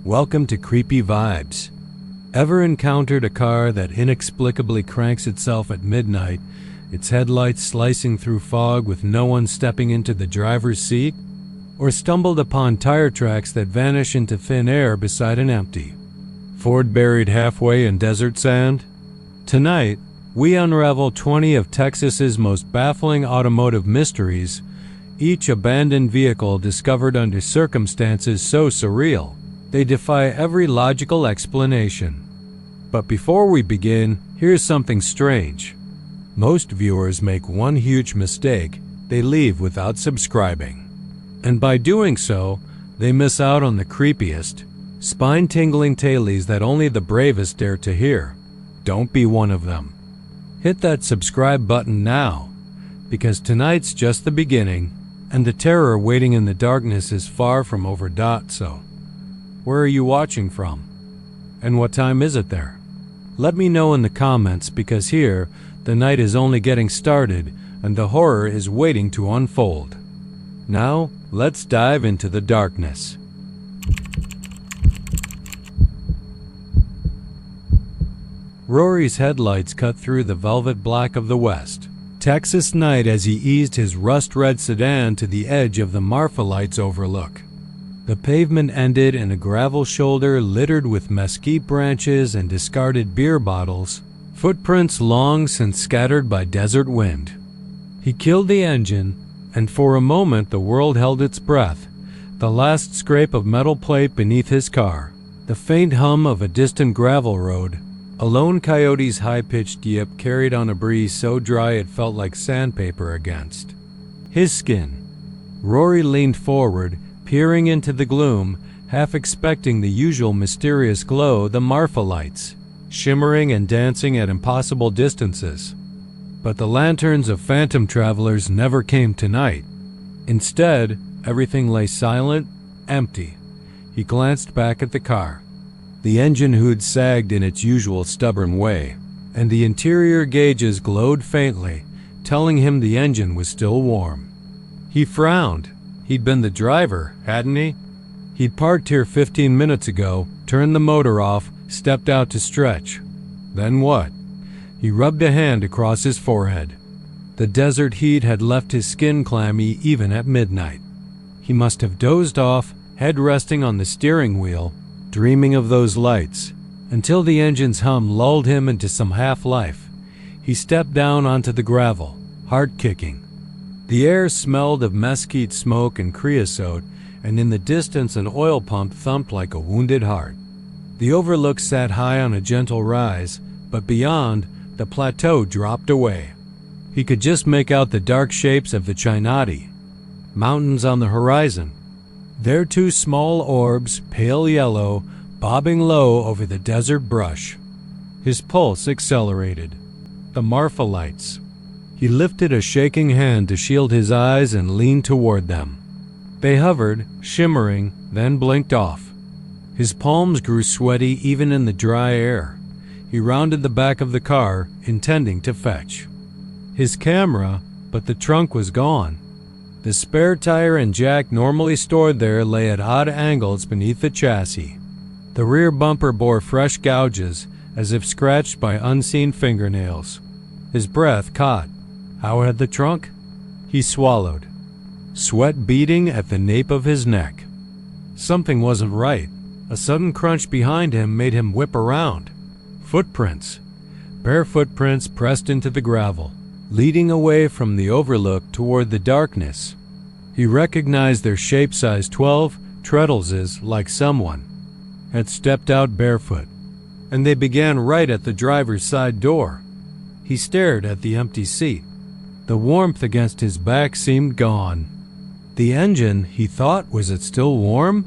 Welcome to Creepy Vibes. Ever encountered a car that inexplicably cranks itself at midnight, its headlights slicing through fog with no one stepping into the driver's seat? Or stumbled upon tire tracks that vanish into thin air beside an empty Ford buried halfway in desert sand? Tonight, we unravel 20 of Texas's most baffling automotive mysteries, each abandoned vehicle discovered under circumstances so surreal they defy every logical explanation. But before we begin, here's something strange. Most viewers make one huge mistake: they leave without subscribing. And by doing so, they miss out on the creepiest, spine-tingling tales that only the bravest dare to hear. Don't be one of them. Hit that subscribe button now, because tonight's just the beginning, and the terror waiting in the darkness is far from over. So, where are you watching from? And what time is it there? Let me know in the comments, because here, the night is only getting started and the horror is waiting to unfold. Now, let's dive into the darkness. Rory's headlights cut through the velvet black of the West Texas night as he eased his rust-red sedan to the edge of the Marfa Lights overlook. The pavement ended in a gravel shoulder littered with mesquite branches and discarded beer bottles, footprints long since scattered by desert wind. He killed the engine, and for a moment the world held its breath. The last scrape of metal plate beneath his car, the faint hum of a distant gravel road, a lone coyote's high-pitched yip carried on a breeze so dry it felt like sandpaper against his skin. Rory leaned forward, peering into the gloom, half expecting the usual mysterious glow, the Marfa Lights, shimmering and dancing at impossible distances. But the lanterns of phantom travelers never came tonight. Instead, everything lay silent, empty. He glanced back at the car. The engine hood sagged in its usual stubborn way, and the interior gauges glowed faintly, telling him the engine was still warm. He frowned. He'd been the driver, hadn't he? He'd parked here 15 minutes ago, turned the motor off, stepped out to stretch. Then what? He rubbed a hand across his forehead. The desert heat had left his skin clammy even at midnight. He must have dozed off, head resting on the steering wheel, dreaming of those lights, until the engine's hum lulled him into some half-life. He stepped down onto the gravel, heart kicking. The air smelled of mesquite smoke and creosote, and in the distance an oil pump thumped like a wounded heart. The overlook sat high on a gentle rise, but beyond, the plateau dropped away. He could just make out the dark shapes of the Chinati mountains on the horizon. Their two small orbs, pale yellow, bobbing low over the desert brush. His pulse accelerated. The Marfa Lights. He lifted a shaking hand to shield his eyes and leaned toward them. They hovered, shimmering, then blinked off. His palms grew sweaty even in the dry air. He rounded the back of the car, intending to fetch his camera, but the trunk was gone. The spare tire and jack normally stored there lay at odd angles beneath the chassis. The rear bumper bore fresh gouges, as if scratched by unseen fingernails. His breath caught. How had the trunk? He swallowed, sweat beading at the nape of his neck. Something wasn't right. A sudden crunch behind him made him whip around. Footprints. Bare footprints pressed into the gravel, leading away from the overlook toward the darkness. He recognized their shape size 12 treadleses, like someone had stepped out barefoot, and they began right at the driver's side door. He stared at the empty seat. The warmth against his back seemed gone. The engine, he thought, was it still warm?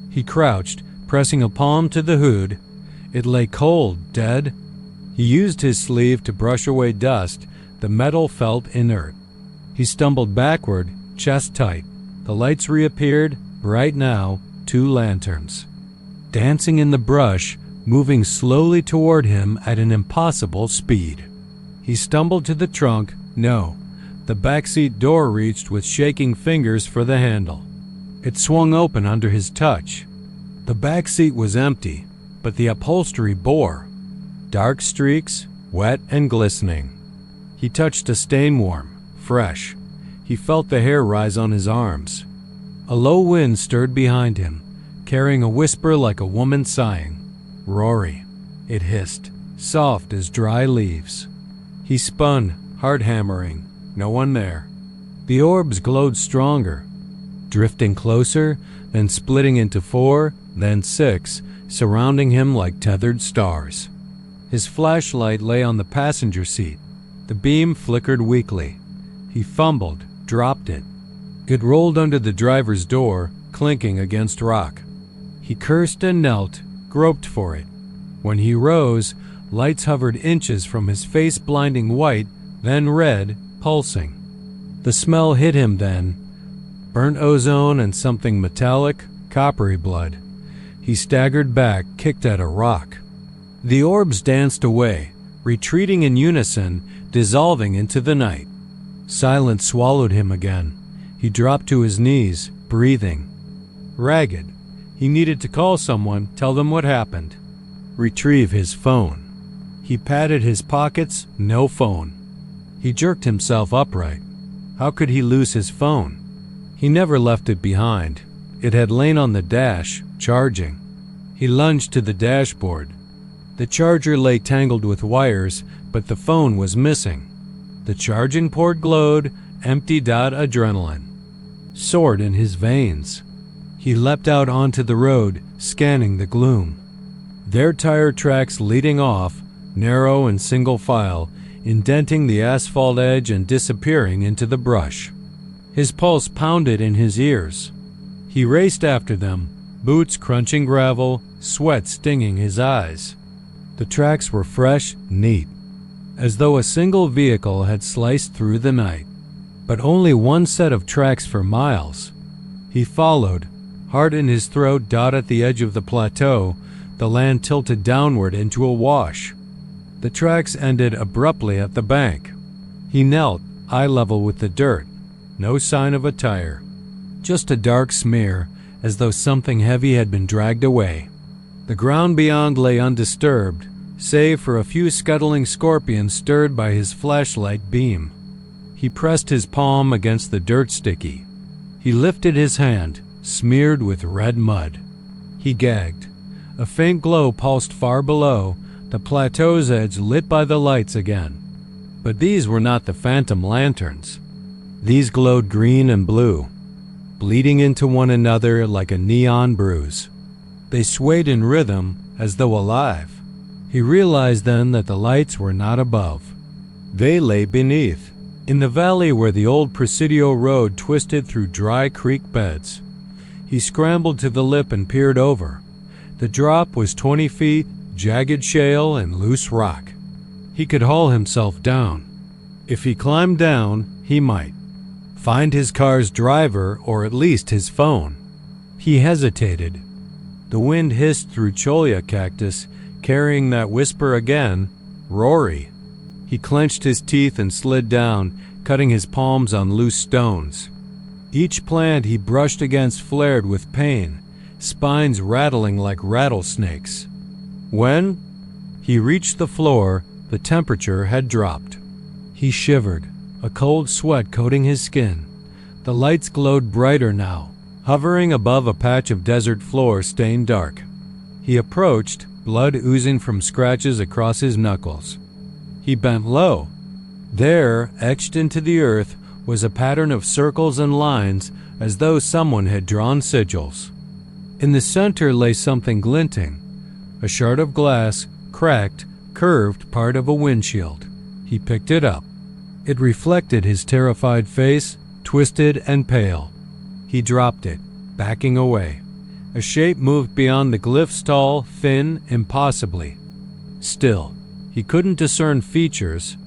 He crouched, pressing a palm to the hood. It lay cold, dead. He used his sleeve to brush away dust. The metal felt inert. He stumbled backward, chest tight. The lights reappeared, bright now, 2 lanterns, dancing in the brush, moving slowly toward him at an impossible speed. He stumbled to the trunk. No. The backseat door reached with shaking fingers for the handle. It swung open under his touch. The back seat was empty, but the upholstery bore. Dark streaks, wet and glistening. He touched a stain warm, fresh. He felt the hair rise on his arms. A low wind stirred behind him, carrying a whisper like a woman sighing. "Rory," it hissed, soft as dry leaves. He spun, heart hammering. No one there. The orbs glowed stronger, drifting closer, then splitting into 4, then 6, surrounding him like tethered stars. His flashlight lay on the passenger seat. The beam flickered weakly. He fumbled, dropped it. It rolled under the driver's door, clinking against rock. He cursed and knelt, groped for it. When he rose, lights hovered inches from his face, blinding white, then red, pulsing. The smell hit him then. Burnt ozone and something metallic, coppery blood. He staggered back, kicked at a rock. The orbs danced away, retreating in unison, dissolving into the night. Silence swallowed him again. He dropped to his knees, breathing. Ragged. He needed to call someone, tell them what happened. Retrieve his phone. He patted his pockets, no phone. He jerked himself upright. How could he lose his phone? He never left it behind. It had lain on the dash, charging. He lunged to the dashboard. The charger lay tangled with wires, but the phone was missing. The charging port glowed, empty adrenaline soared in his veins. He leapt out onto the road, scanning the gloom. Their tire tracks leading off, narrow and single file, indenting the asphalt edge and disappearing into the brush. His pulse pounded in his ears. He raced after them, boots crunching gravel, sweat stinging his eyes. The tracks were fresh, neat, as though a single vehicle had sliced through the night. But only one set of tracks for miles. He followed, heart in his throat, at the edge of the plateau, the land tilted downward into a wash. The tracks ended abruptly at the bank. He knelt, eye level with the dirt. No sign of a tire. Just a dark smear, as though something heavy had been dragged away. The ground beyond lay undisturbed, save for a few scuttling scorpions stirred by his flashlight beam. He pressed his palm against the dirt sticky. He lifted his hand, smeared with red mud. He gagged. A faint glow pulsed far below, the plateau's edge lit by the lights again. But these were not the phantom lanterns. These glowed green and blue, bleeding into one another like a neon bruise. They swayed in rhythm, as though alive. He realized then that the lights were not above. They lay beneath, in the valley where the old Presidio road twisted through dry creek beds. He scrambled to the lip and peered over. The drop was 20 feet, jagged shale and loose rock. He could haul himself down. If he climbed down, he might find his car's driver or at least his phone. He hesitated. The wind hissed through cholla cactus, carrying that whisper again, Rory. He clenched his teeth and slid down, cutting his palms on loose stones. Each plant he brushed against flared with pain, spines rattling like rattlesnakes. When he reached the floor, the temperature had dropped. He shivered, a cold sweat coating his skin. The lights glowed brighter now, hovering above a patch of desert floor stained dark. He approached, blood oozing from scratches across his knuckles. He bent low. There, etched into the earth, was a pattern of circles and lines as though someone had drawn sigils. In the center lay something glinting, a shard of glass, cracked, curved part of a windshield. He picked it up. It reflected his terrified face, twisted and pale. He dropped it, backing away. A shape moved beyond the glyphs, tall, thin, impossibly still. He couldn't discern features.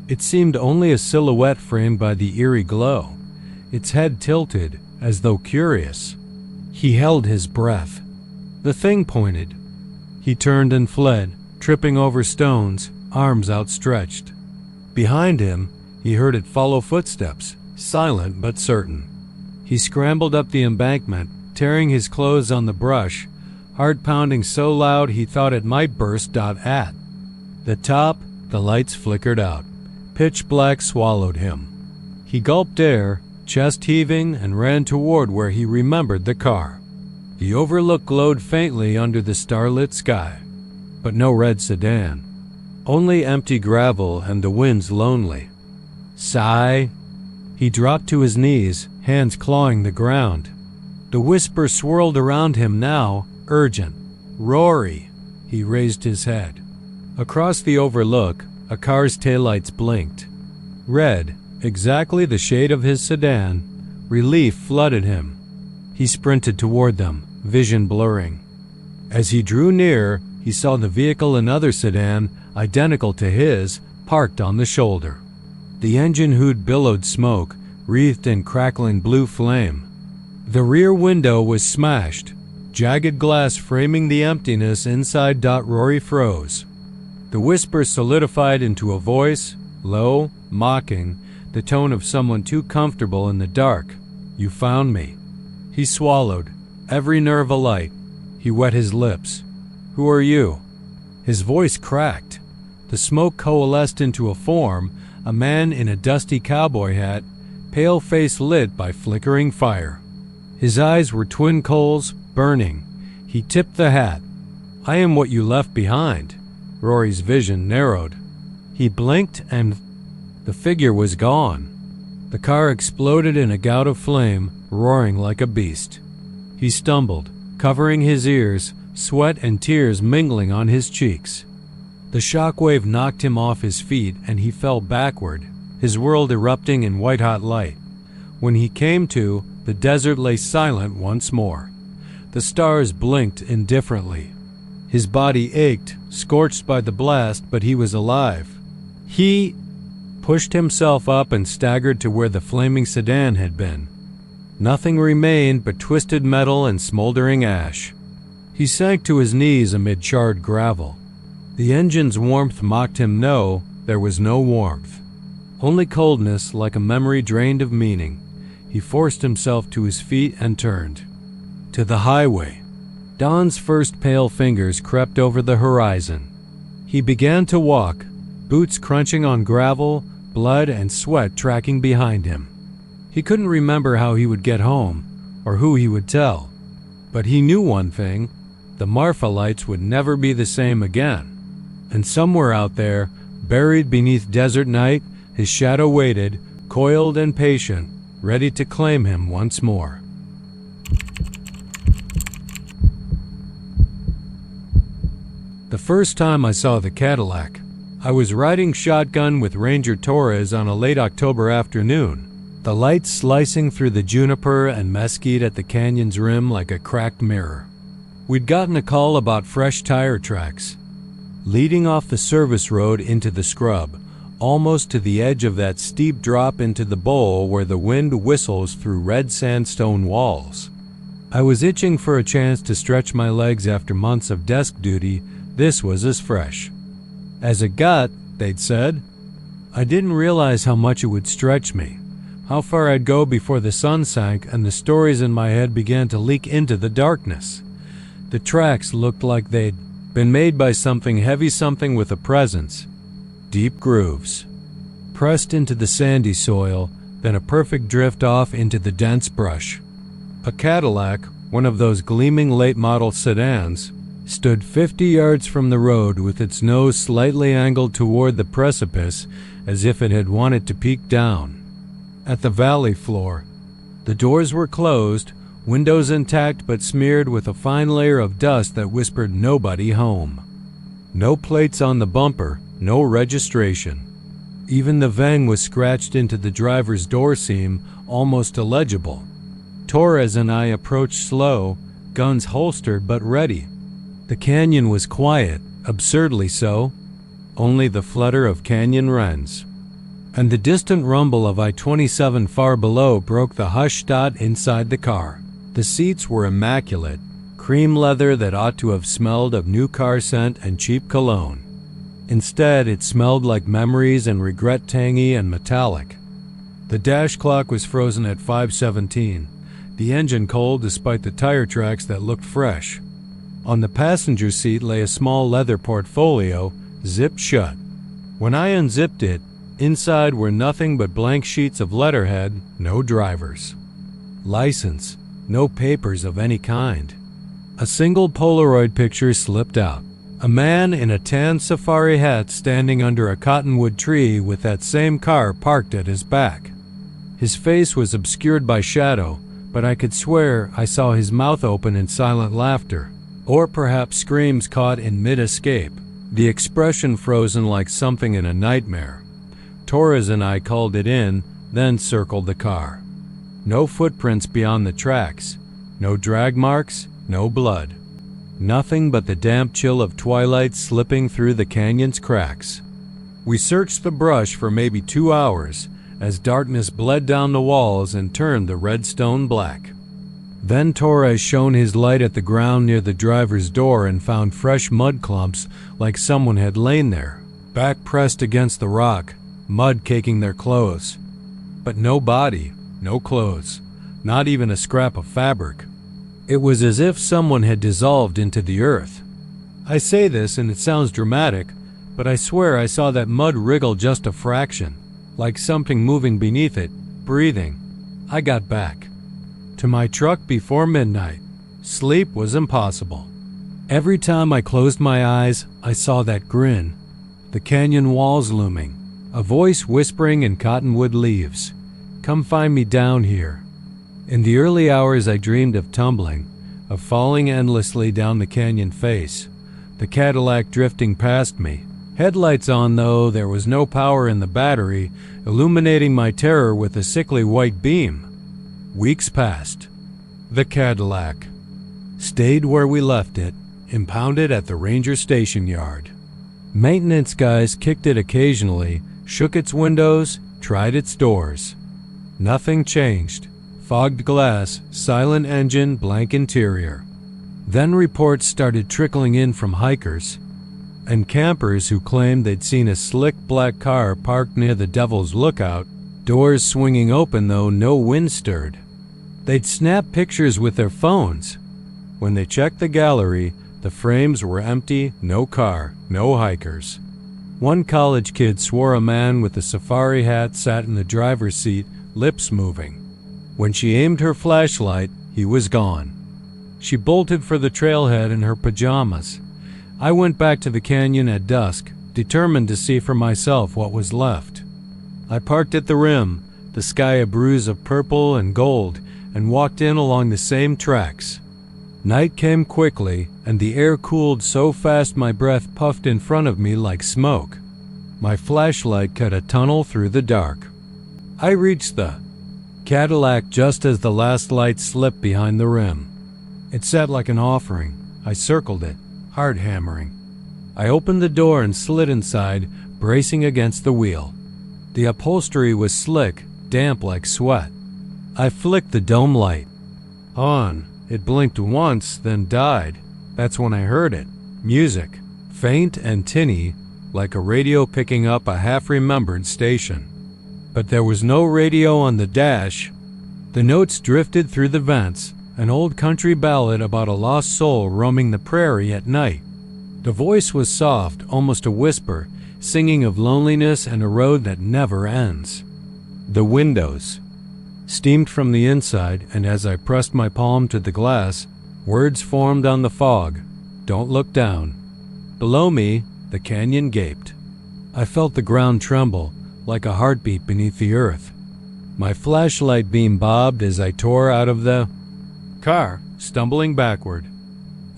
It seemed only a silhouette framed by the eerie glow, its head tilted, as though curious. He held his breath. The thing pointed. He turned and fled, tripping over stones, arms outstretched. Behind him, he heard it follow footsteps, silent but certain. He scrambled up the embankment, tearing his clothes on the brush, heart pounding so loud he thought it might burst. At the top, the lights flickered out. Pitch black swallowed him. He gulped air, chest heaving, and ran toward where he remembered the car. The overlook glowed faintly under the starlit sky, but no red sedan. Only empty gravel and the wind's lonely. Sigh. He dropped to his knees, hands clawing the ground. The whisper swirled around him now, urgent. Rory. He raised his head. Across the overlook, a car's taillights blinked. Red, exactly the shade of his sedan. Relief flooded him. He sprinted toward them, vision blurring. As he drew near, he saw the vehicle, another sedan, identical to his, parked on the shoulder. The engine hood billowed smoke, wreathed in crackling blue flame. The rear window was smashed, jagged glass framing the emptiness inside. Rory froze. The whisper solidified into a voice, low, mocking, the tone of someone too comfortable in the dark. You found me. He swallowed, every nerve alight. He wet his lips. Who are you? His voice cracked. The smoke coalesced into a form, a man in a dusty cowboy hat, pale face lit by flickering fire. His eyes were twin coals, burning. He tipped the hat. I am what you left behind. Rory's vision narrowed. He blinked and the figure was gone. The car exploded in a gout of flame, roaring like a beast. He stumbled, covering his ears, sweat and tears mingling on his cheeks. The shockwave knocked him off his feet and he fell backward, his world erupting in white-hot light. When he came to, the desert lay silent once more. The stars blinked indifferently. His body ached, scorched by the blast, but he was alive. He pushed himself up and staggered to where the flaming sedan had been. Nothing remained but twisted metal and smoldering ash. He sank to his knees amid charred gravel. The engine's warmth mocked him. No, there was no warmth. Only coldness, like a memory drained of meaning. He forced himself to his feet and turned. To the highway. Dawn's first pale fingers crept over the horizon. He began to walk, boots crunching on gravel, blood and sweat tracking behind him. He couldn't remember how he would get home, or who he would tell. But he knew one thing, the Marfa lights would never be the same again. And somewhere out there, buried beneath desert night, his shadow waited, coiled and patient, ready to claim him once more. The first time I saw the Cadillac, I was riding shotgun with Ranger Torres on a late October afternoon, the lights slicing through the juniper and mesquite at the canyon's rim like a cracked mirror. We'd gotten a call about fresh tire tracks, leading off the service road into the scrub, almost to the edge of that steep drop into the bowl where the wind whistles through red sandstone walls. I was itching for a chance to stretch my legs after months of desk duty. This was as fresh as a gut, they'd said. I didn't realize how much it would stretch me, how far I'd go before the sun sank and the stories in my head began to leak into the darkness. The tracks looked like they'd been made by something heavy, something with a presence. Deep grooves, pressed into the sandy soil, then a perfect drift off into the dense brush. A Cadillac, one of those gleaming late-model sedans, stood 50 yards from the road with its nose slightly angled toward the precipice as if it had wanted to peek down. At the valley floor, the doors were closed, windows intact but smeared with a fine layer of dust that whispered nobody home. No plates on the bumper, no registration. Even the vang was scratched into the driver's door seam, almost illegible. Torres and I approached slow, guns holstered but ready. The canyon was quiet, absurdly so. Only the flutter of canyon wrens and the distant rumble of I-27 far below broke the hush. Inside the car, the seats were immaculate, cream leather that ought to have smelled of new car scent and cheap cologne. Instead, it smelled like memories and regret, tangy and metallic. The dash clock was frozen at 5:17, the engine cold despite the tire tracks that looked fresh. On the passenger seat lay a small leather portfolio, zipped shut. When I unzipped it, inside were nothing but blank sheets of letterhead, no drivers license, no papers of any kind. A single Polaroid picture slipped out. A man in a tan safari hat standing under a cottonwood tree with that same car parked at his back. His face was obscured by shadow, but I could swear I saw his mouth open in silent laughter, or perhaps screams caught in mid-escape, the expression frozen like something in a nightmare. Torres and I called it in, then circled the car. No footprints beyond the tracks, no drag marks, no blood. Nothing but the damp chill of twilight slipping through the canyon's cracks. We searched the brush for maybe 2 hours as darkness bled down the walls and turned the red stone black. Then Torres shone his light at the ground near the driver's door and found fresh mud clumps like someone had lain there, back pressed against the rock, mud caking their clothes. But no body, no clothes, not even a scrap of fabric. It was as if someone had dissolved into the earth. I say this and it sounds dramatic, but I swear I saw that mud wriggle just a fraction, like something moving beneath it, breathing. I got back to my truck before midnight. Sleep was impossible. Every time I closed my eyes, I saw that grin, the canyon walls looming, a voice whispering in cottonwood leaves, "Come find me down here." In the early hours I dreamed of tumbling, of falling endlessly down the canyon face, the Cadillac drifting past me. Headlights on though, there was no power in the battery, illuminating my terror with a sickly white beam. Weeks passed. The Cadillac stayed where we left it, impounded at the ranger station yard. Maintenance guys kicked it occasionally, shook its windows, tried its doors. Nothing changed. Fogged glass, silent engine, blank interior. Then reports started trickling in from hikers and campers who claimed they'd seen a slick black car parked near the Devil's Lookout, doors swinging open though no wind stirred. They'd snap pictures with their phones. When they checked the gallery, the frames were empty, no car, no hikers. One college kid swore a man with a safari hat sat in the driver's seat, lips moving. When she aimed her flashlight, he was gone. She bolted for the trailhead in her pajamas. I went back to the canyon at dusk, determined to see for myself what was left. I parked at the rim, the sky a bruise of purple and gold, and walked in along the same tracks. Night came quickly, and the air cooled so fast my breath puffed in front of me like smoke. My flashlight cut a tunnel through the dark. I reached the Cadillac just as the last light slipped behind the rim. It sat like an offering. I circled it, hard hammering. I opened the door and slid inside, bracing against the wheel. The upholstery was slick, damp like sweat. I flicked the dome light on. It blinked once, then died. That's when I heard it. Music, faint and tinny, like a radio picking up a half-remembered station. But there was no radio on the dash. The notes drifted through the vents, an old country ballad about a lost soul roaming the prairie at night. The voice was soft, almost a whisper, singing of loneliness and a road that never ends. The windows steamed from the inside, and as I pressed my palm to the glass, words formed on the fog. Don't look down. Below me, the canyon gaped. I felt the ground tremble, like a heartbeat beneath the earth. My flashlight beam bobbed as I tore out of the car, stumbling backward.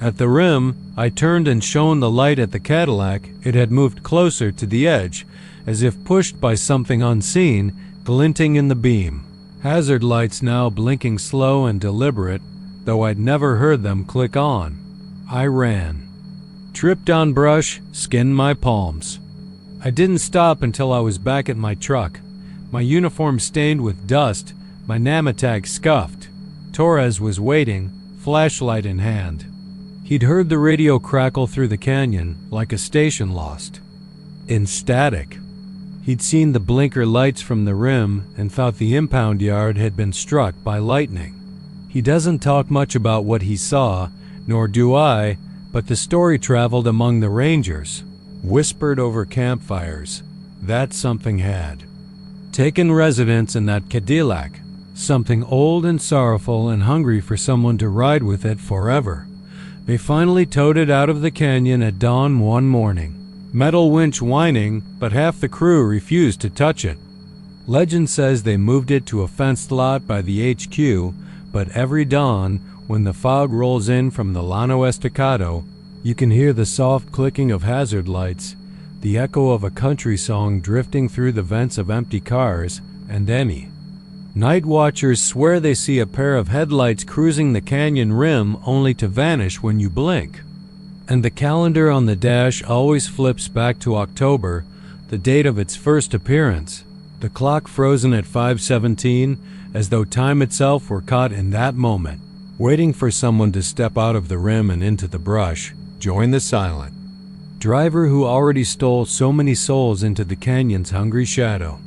At the rim, I turned and shone the light at the Cadillac. It had moved closer to the edge, as if pushed by something unseen, glinting in the beam. Hazard lights now blinking slow and deliberate, though I'd never heard them click on. I ran. Tripped on brush, skinned my palms. I didn't stop until I was back at my truck, my uniform stained with dust, my Namatag scuffed. Torres was waiting, flashlight in hand. He'd heard the radio crackle through the canyon like a station lost in static. He'd seen the blinker lights from the rim and thought the impound yard had been struck by lightning. He doesn't talk much about what he saw, nor do I, But the story traveled among the rangers, whispered over campfires, that something had taken residence in that Cadillac, something old and sorrowful and hungry for someone to ride with it forever. They finally towed it out of the canyon at dawn one morning. Metal winch whining, but half the crew refused to touch it. Legend says they moved it to a fenced lot by the HQ, but every dawn, when the fog rolls in from the Llano Estacado, you can hear the soft clicking of hazard lights, the echo of a country song drifting through the vents of empty cars, and any night watchers swear they see a pair of headlights cruising the canyon rim only to vanish when you blink. And the calendar on the dash always flips back to October, the date of its first appearance, the clock frozen at 5:17, as though time itself were caught in that moment, waiting for someone to step out of the rim and into the brush, join the silent driver who already stole so many souls into the canyon's hungry shadow.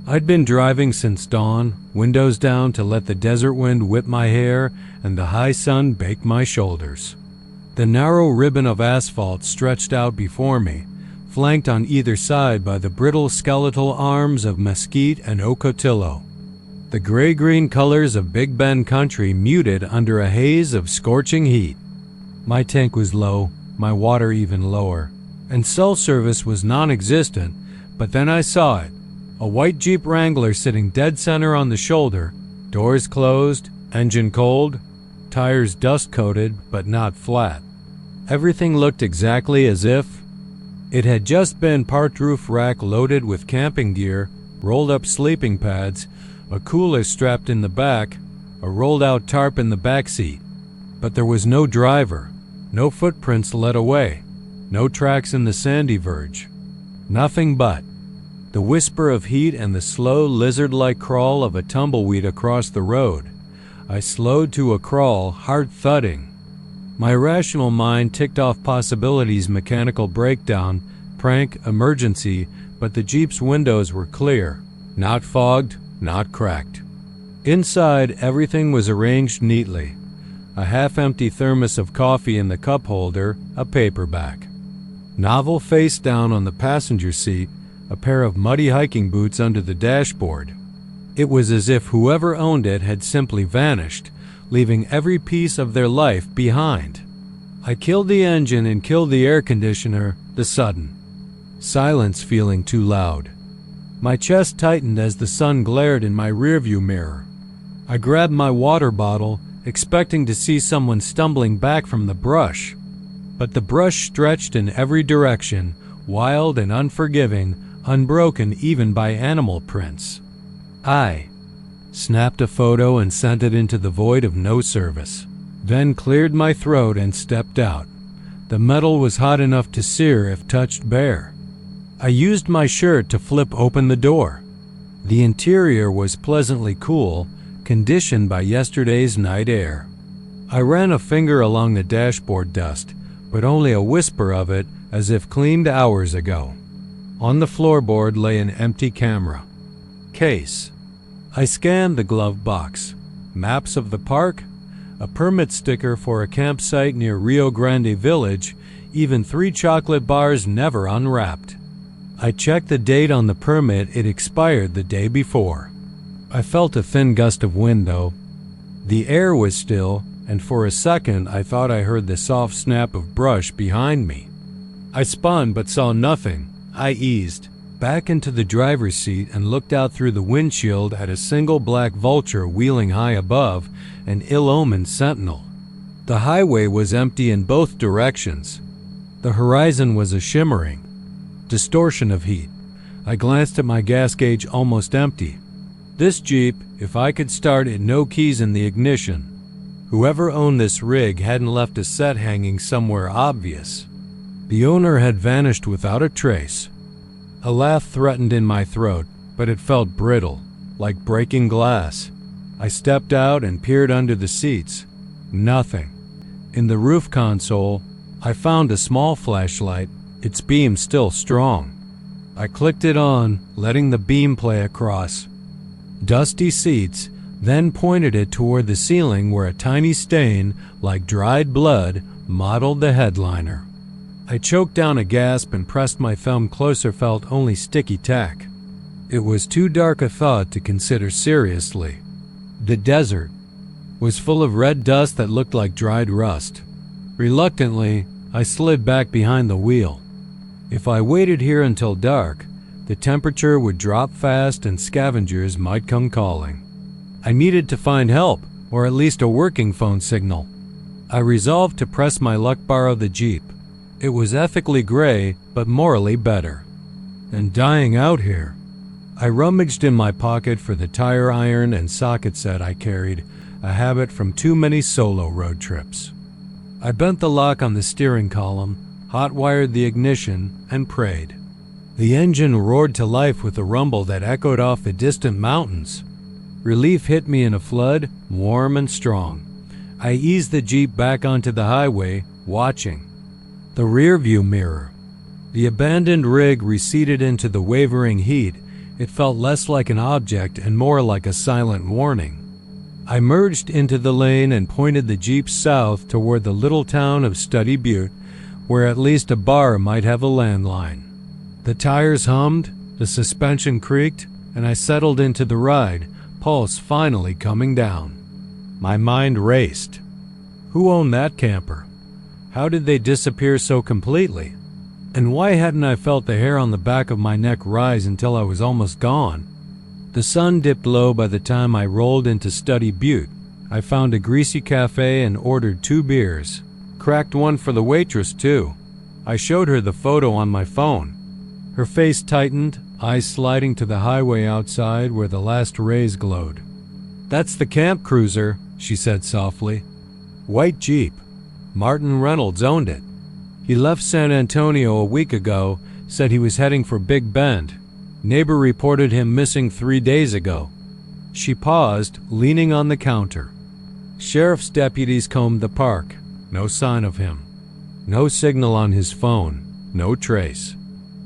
I'd been driving since dawn, windows down to let the desert wind whip my hair and the high sun bake my shoulders. The narrow ribbon of asphalt stretched out before me, flanked on either side by the brittle skeletal arms of mesquite and ocotillo. The gray-green colors of Big Bend country muted under a haze of scorching heat. My tank was low, my water even lower, and cell service was non-existent, but then I saw it. A white Jeep Wrangler sitting dead center on the shoulder, doors closed, engine cold, tires dust-coated but not flat. Everything looked exactly as if it had just been part roof rack loaded with camping gear, rolled up sleeping pads, a cooler strapped in the back, a rolled-out tarp in the back seat. But there was no driver, no footprints led away, no tracks in the sandy verge. Nothing but the whisper of heat and the slow lizard-like crawl of a tumbleweed across the road. I slowed to a crawl, heart thudding. My rational mind ticked off possibilities: mechanical breakdown, prank, emergency, but the Jeep's windows were clear, not fogged, not cracked. Inside, everything was arranged neatly. A half-empty thermos of coffee in the cup holder, a paperback. Novel face down on the passenger seat, a pair of muddy hiking boots under the dashboard. It was as if whoever owned it had simply vanished, leaving every piece of their life behind. I killed the engine and killed the air conditioner, the sudden silence feeling too loud. My chest tightened as the sun glared in my rearview mirror. I grabbed my water bottle, expecting to see someone stumbling back from the brush. But the brush stretched in every direction, wild and unforgiving, unbroken even by animal prints. I snapped a photo and sent it into the void of no service, then cleared my throat and stepped out. The metal was hot enough to sear if touched bare. I used my shirt to flip open the door. The interior was pleasantly cool, conditioned by yesterday's night air. I ran a finger along the dashboard dust, but only a whisper of it, as if cleaned hours ago. On the floorboard lay an empty camera case. I scanned the glove box. Maps of the park, a permit sticker for a campsite near Rio Grande Village, even 3 chocolate bars never unwrapped. I checked the date on the permit. It expired the day before. I felt a thin gust of wind, though. The air was still, and for a second I thought I heard the soft snap of brush behind me. I spun but saw nothing. I eased back into the driver's seat and looked out through the windshield at a single black vulture wheeling high above, an ill-omened sentinel. The highway was empty in both directions. The horizon was a shimmering distortion of heat. I glanced at my gas gauge, almost empty. This Jeep, if I could start it, no keys in the ignition. Whoever owned this rig hadn't left a set hanging somewhere obvious. The owner had vanished without a trace. A laugh threatened in my throat, but it felt brittle, like breaking glass. I stepped out and peered under the seats. Nothing. In the roof console, I found a small flashlight, its beam still strong. I clicked it on, letting the beam play across dusty seats, then pointed it toward the ceiling where a tiny stain, like dried blood, mottled the headliner. I choked down a gasp and pressed my thumb closer, felt only sticky tack. It was too dark a thought to consider seriously. The desert was full of red dust that looked like dried rust. Reluctantly, I slid back behind the wheel. If I waited here until dark, the temperature would drop fast and scavengers might come calling. I needed to find help, or at least a working phone signal. I resolved to press my luck, borrow the Jeep. It was ethically gray, but morally better than dying out here. I rummaged in my pocket for the tire iron and socket set I carried, a habit from too many solo road trips. I bent the lock on the steering column, hot-wired the ignition, and prayed. The engine roared to life with a rumble that echoed off the distant mountains. Relief hit me in a flood, warm and strong. I eased the Jeep back onto the highway, watching. The rearview mirror. The abandoned rig receded into the wavering heat. It felt less like an object and more like a silent warning. I merged into the lane and pointed the Jeep south toward the little town of Study Butte, where at least a bar might have a landline. The tires hummed, the suspension creaked, and I settled into the ride, pulse finally coming down. My mind raced. Who owned that camper? How did they disappear so completely? And why hadn't I felt the hair on the back of my neck rise until I was almost gone? The sun dipped low by the time I rolled into Study Butte. I found a greasy cafe and ordered 2 beers. Cracked one for the waitress, too. I showed her the photo on my phone. Her face tightened, eyes sliding to the highway outside where the last rays glowed. "That's the camp cruiser," she said softly. "White Jeep. Martin Reynolds owned it. He left San Antonio a week ago, said he was heading for Big Bend. Neighbor reported him missing 3 days ago." She paused, leaning on the counter. Sheriff's deputies combed the park. No sign of him. No signal on his phone. No trace.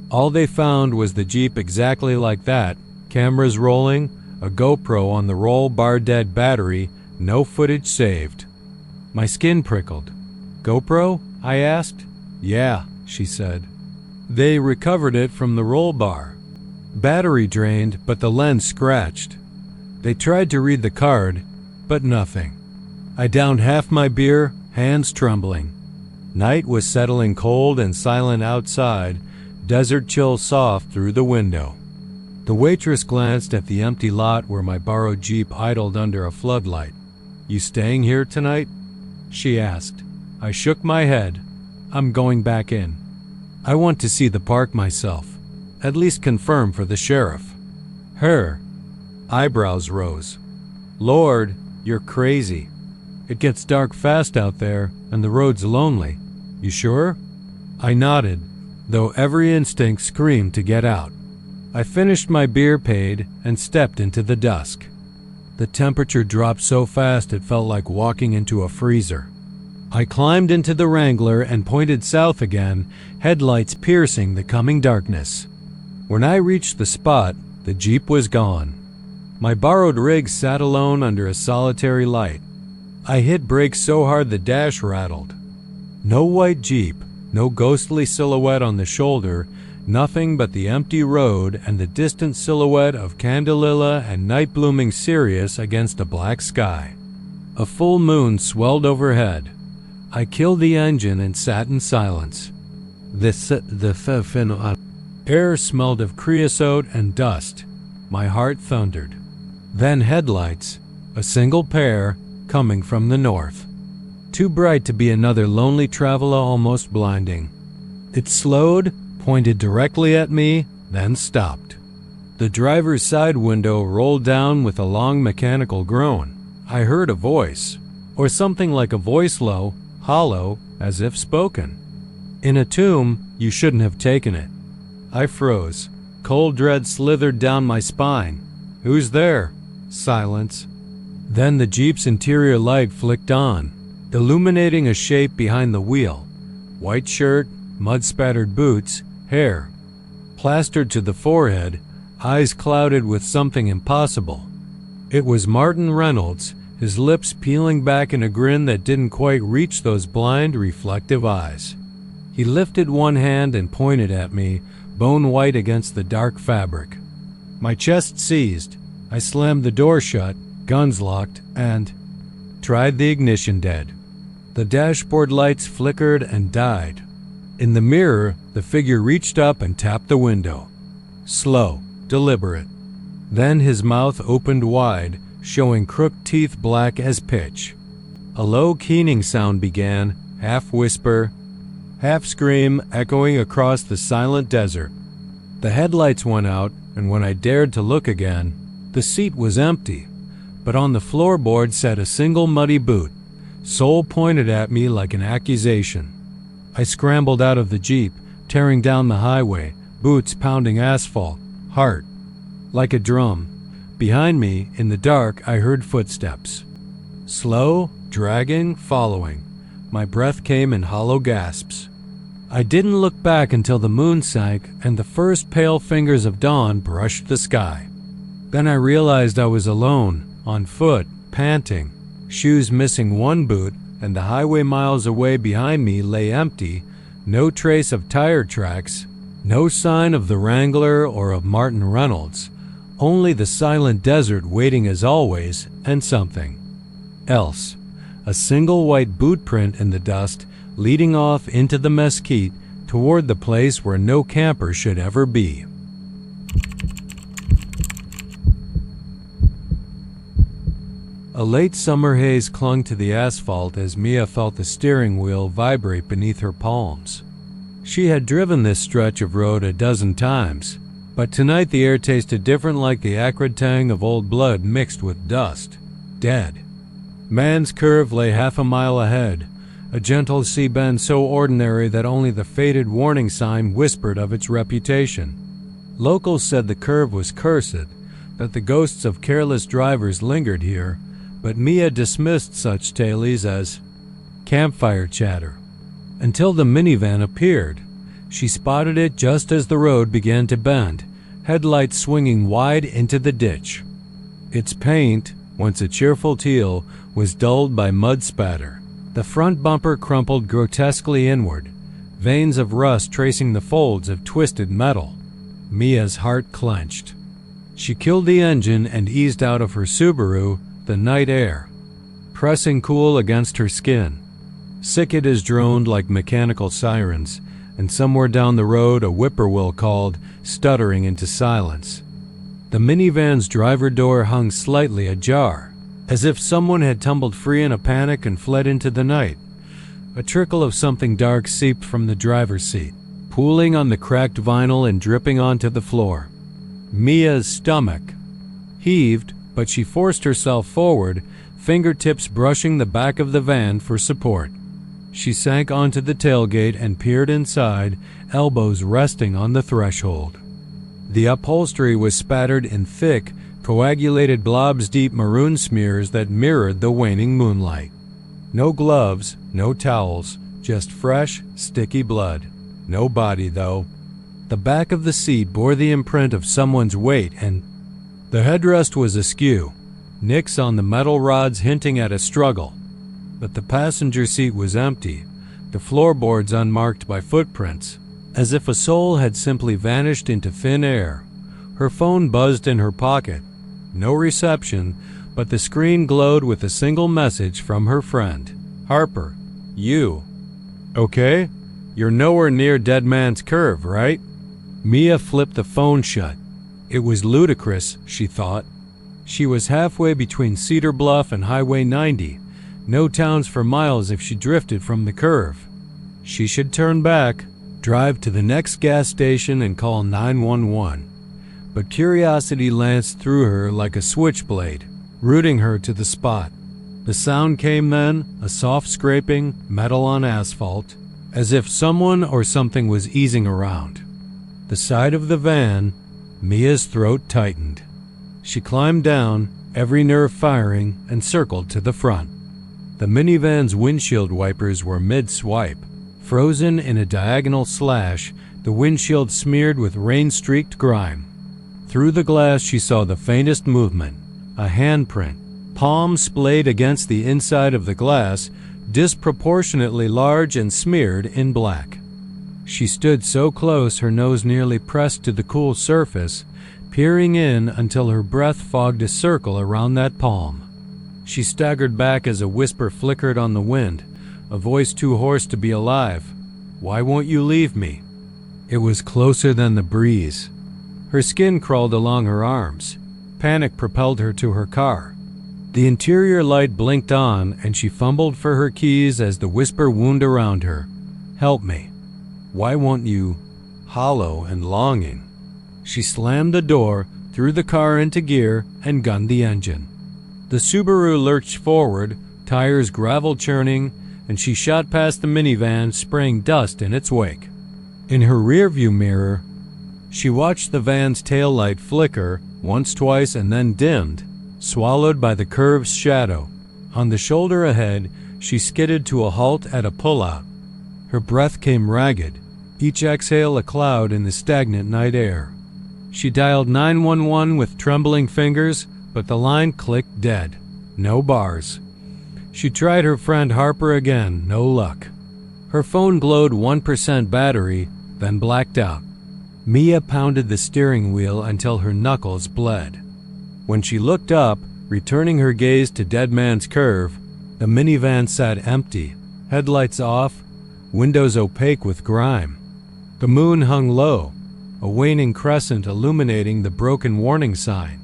All they found was the Jeep exactly like that, cameras rolling, a GoPro on the roll bar dead battery, no footage saved. My skin prickled. "GoPro?" I asked. "Yeah," she said. "They recovered it from the roll bar. Battery drained, but the lens scratched. They tried to read the card, but nothing." I downed half my beer, hands trembling. Night was settling cold and silent outside, desert chill soft through the window. The waitress glanced at the empty lot where my borrowed Jeep idled under a floodlight. "You staying here tonight?" she asked. I shook my head. "I'm going back in. I want to see the park myself. At least confirm for the sheriff." Her eyebrows rose. "Lord, you're crazy. It gets dark fast out there, and the road's lonely. You sure?" I nodded, though every instinct screamed to get out. I finished my beer, paid, and stepped into the dusk. The temperature dropped so fast it felt like walking into a freezer. I climbed into the Wrangler and pointed south again, headlights piercing the coming darkness. When I reached the spot, the Jeep was gone. My borrowed rig sat alone under a solitary light. I hit brakes so hard the dash rattled. No white Jeep, no ghostly silhouette on the shoulder, nothing but the empty road and the distant silhouette of Candelilla and night-blooming Sirius against a black sky. A full moon swelled overhead. I killed the engine and sat in silence. The air smelled of creosote and dust. My heart thundered. Then headlights, a single pair, coming from the north. Too bright to be another lonely traveler, almost blinding. It slowed, pointed directly at me, then stopped. The driver's side window rolled down with a long mechanical groan. I heard a voice, or something like a voice, low, hollow, as if spoken. "In a tomb, you shouldn't have taken it." I froze. Cold dread slithered down my spine. "Who's there?" Silence. Then the Jeep's interior light flicked on, illuminating a shape behind the wheel. White shirt, mud-spattered boots, hair plastered to the forehead, eyes clouded with something impossible. It was Martin Reynolds, his lips peeling back in a grin that didn't quite reach those blind, reflective eyes. He lifted one hand and pointed at me, bone white against the dark fabric. My chest seized. I slammed the door shut, guns locked, and tried the ignition dead. The dashboard lights flickered and died. In the mirror, the figure reached up and tapped the window. Slow, deliberate. Then his mouth opened wide, showing crooked teeth black as pitch. A low keening sound began, half whisper, half scream, echoing across the silent desert. The headlights went out, and when I dared to look again, the seat was empty, but on the floorboard sat a single muddy boot, sole pointed at me like an accusation. I scrambled out of the Jeep, tearing down the highway, boots pounding asphalt, heart like a drum. Behind me, in the dark, I heard footsteps. Slow, dragging, following. My breath came in hollow gasps. I didn't look back until the moon sank and the first pale fingers of dawn brushed the sky. Then I realized I was alone, on foot, panting, shoes missing one boot, and the highway miles away behind me lay empty, no trace of tire tracks, no sign of the Wrangler or of Martin Reynolds, only the silent desert waiting as always, and something else. A single white boot print in the dust, leading off into the mesquite toward the place where no camper should ever be. A late summer haze clung to the asphalt as Mia felt the steering wheel vibrate beneath her palms. She had driven this stretch of road a dozen times, but tonight the air tasted different, like the acrid tang of old blood mixed with dust. Dead. Man's Curve lay half a mile ahead, a gentle sea bend so ordinary that only the faded warning sign whispered of its reputation. Locals said the curve was cursed, that the ghosts of careless drivers lingered here, but Mia dismissed such tales as campfire chatter. Until the minivan appeared. She spotted it just as the road began to bend, headlights swinging wide into the ditch. Its paint, once a cheerful teal, was dulled by mud spatter. The front bumper crumpled grotesquely inward, veins of rust tracing the folds of twisted metal. Mia's heart clenched. She killed the engine and eased out of her Subaru, the night air, pressing cool against her skin. Cicadas droned like mechanical sirens, and somewhere down the road a whippoorwill called, stuttering into silence. The minivan's driver door hung slightly ajar, as if someone had tumbled free in a panic and fled into the night. A trickle of something dark seeped from the driver's seat, pooling on the cracked vinyl and dripping onto the floor. Mia's stomach heaved, but she forced herself forward, fingertips brushing the back of the van for support. She sank onto the tailgate and peered inside, elbows resting on the threshold. The upholstery was spattered in thick, coagulated blobs, deep maroon smears that mirrored the waning moonlight. No gloves, no towels, just fresh, sticky blood. No body, though. The back of the seat bore the imprint of someone's weight, and the headrest was askew, nicks on the metal rods hinting at a struggle. But the passenger seat was empty, the floorboards unmarked by footprints, as if a soul had simply vanished into thin air. Her phone buzzed in her pocket. No reception, but the screen glowed with a single message from her friend. Harper, you. Okay? You're nowhere near Dead Man's Curve, right? Mia flipped the phone shut. It was ludicrous, she thought. She was halfway between Cedar Bluff and Highway 90. No towns for miles if she drifted from the curve. She should turn back, drive to the next gas station and call 911. But curiosity lanced through her like a switchblade, rooting her to the spot. The sound came then, a soft scraping, metal on asphalt, as if someone or something was easing around. The side of the van, Mia's throat tightened. She climbed down, every nerve firing, and circled to the front. The minivan's windshield wipers were mid-swipe. Frozen in a diagonal slash, the windshield smeared with rain-streaked grime. Through the glass she saw the faintest movement, A handprint, palm splayed against the inside of the glass, disproportionately large and smeared in black. She stood so close her nose nearly pressed to the cool surface, peering in until her breath fogged a circle around that palm. She staggered back as a whisper flickered on the wind, a voice too hoarse to be alive. "Why won't you leave me?" It was closer than the breeze. Her skin crawled along her arms. Panic propelled her to her car. The interior light blinked on, and she fumbled for her keys as the whisper wound around her. "Help me." "Why won't you?" Hollow and longing. She slammed the door, threw the car into gear, and gunned the engine. The Subaru lurched forward, tires gravel churning, and she shot past the minivan, spraying dust in its wake. In her rearview mirror, she watched the van's taillight flicker, once, twice, and then dimmed, swallowed by the curve's shadow. On the shoulder ahead, she skidded to a halt at a pullout. Her breath came ragged, each exhale a cloud in the stagnant night air. She dialed 911 with trembling fingers, but the line clicked dead. No bars. She tried her friend Harper again, no luck. Her phone glowed 1% battery, then blacked out. Mia pounded the steering wheel until her knuckles bled. When she looked up, returning her gaze to Dead Man's Curve, the minivan sat empty, headlights off, windows opaque with grime. The moon hung low, a waning crescent illuminating the broken warning sign.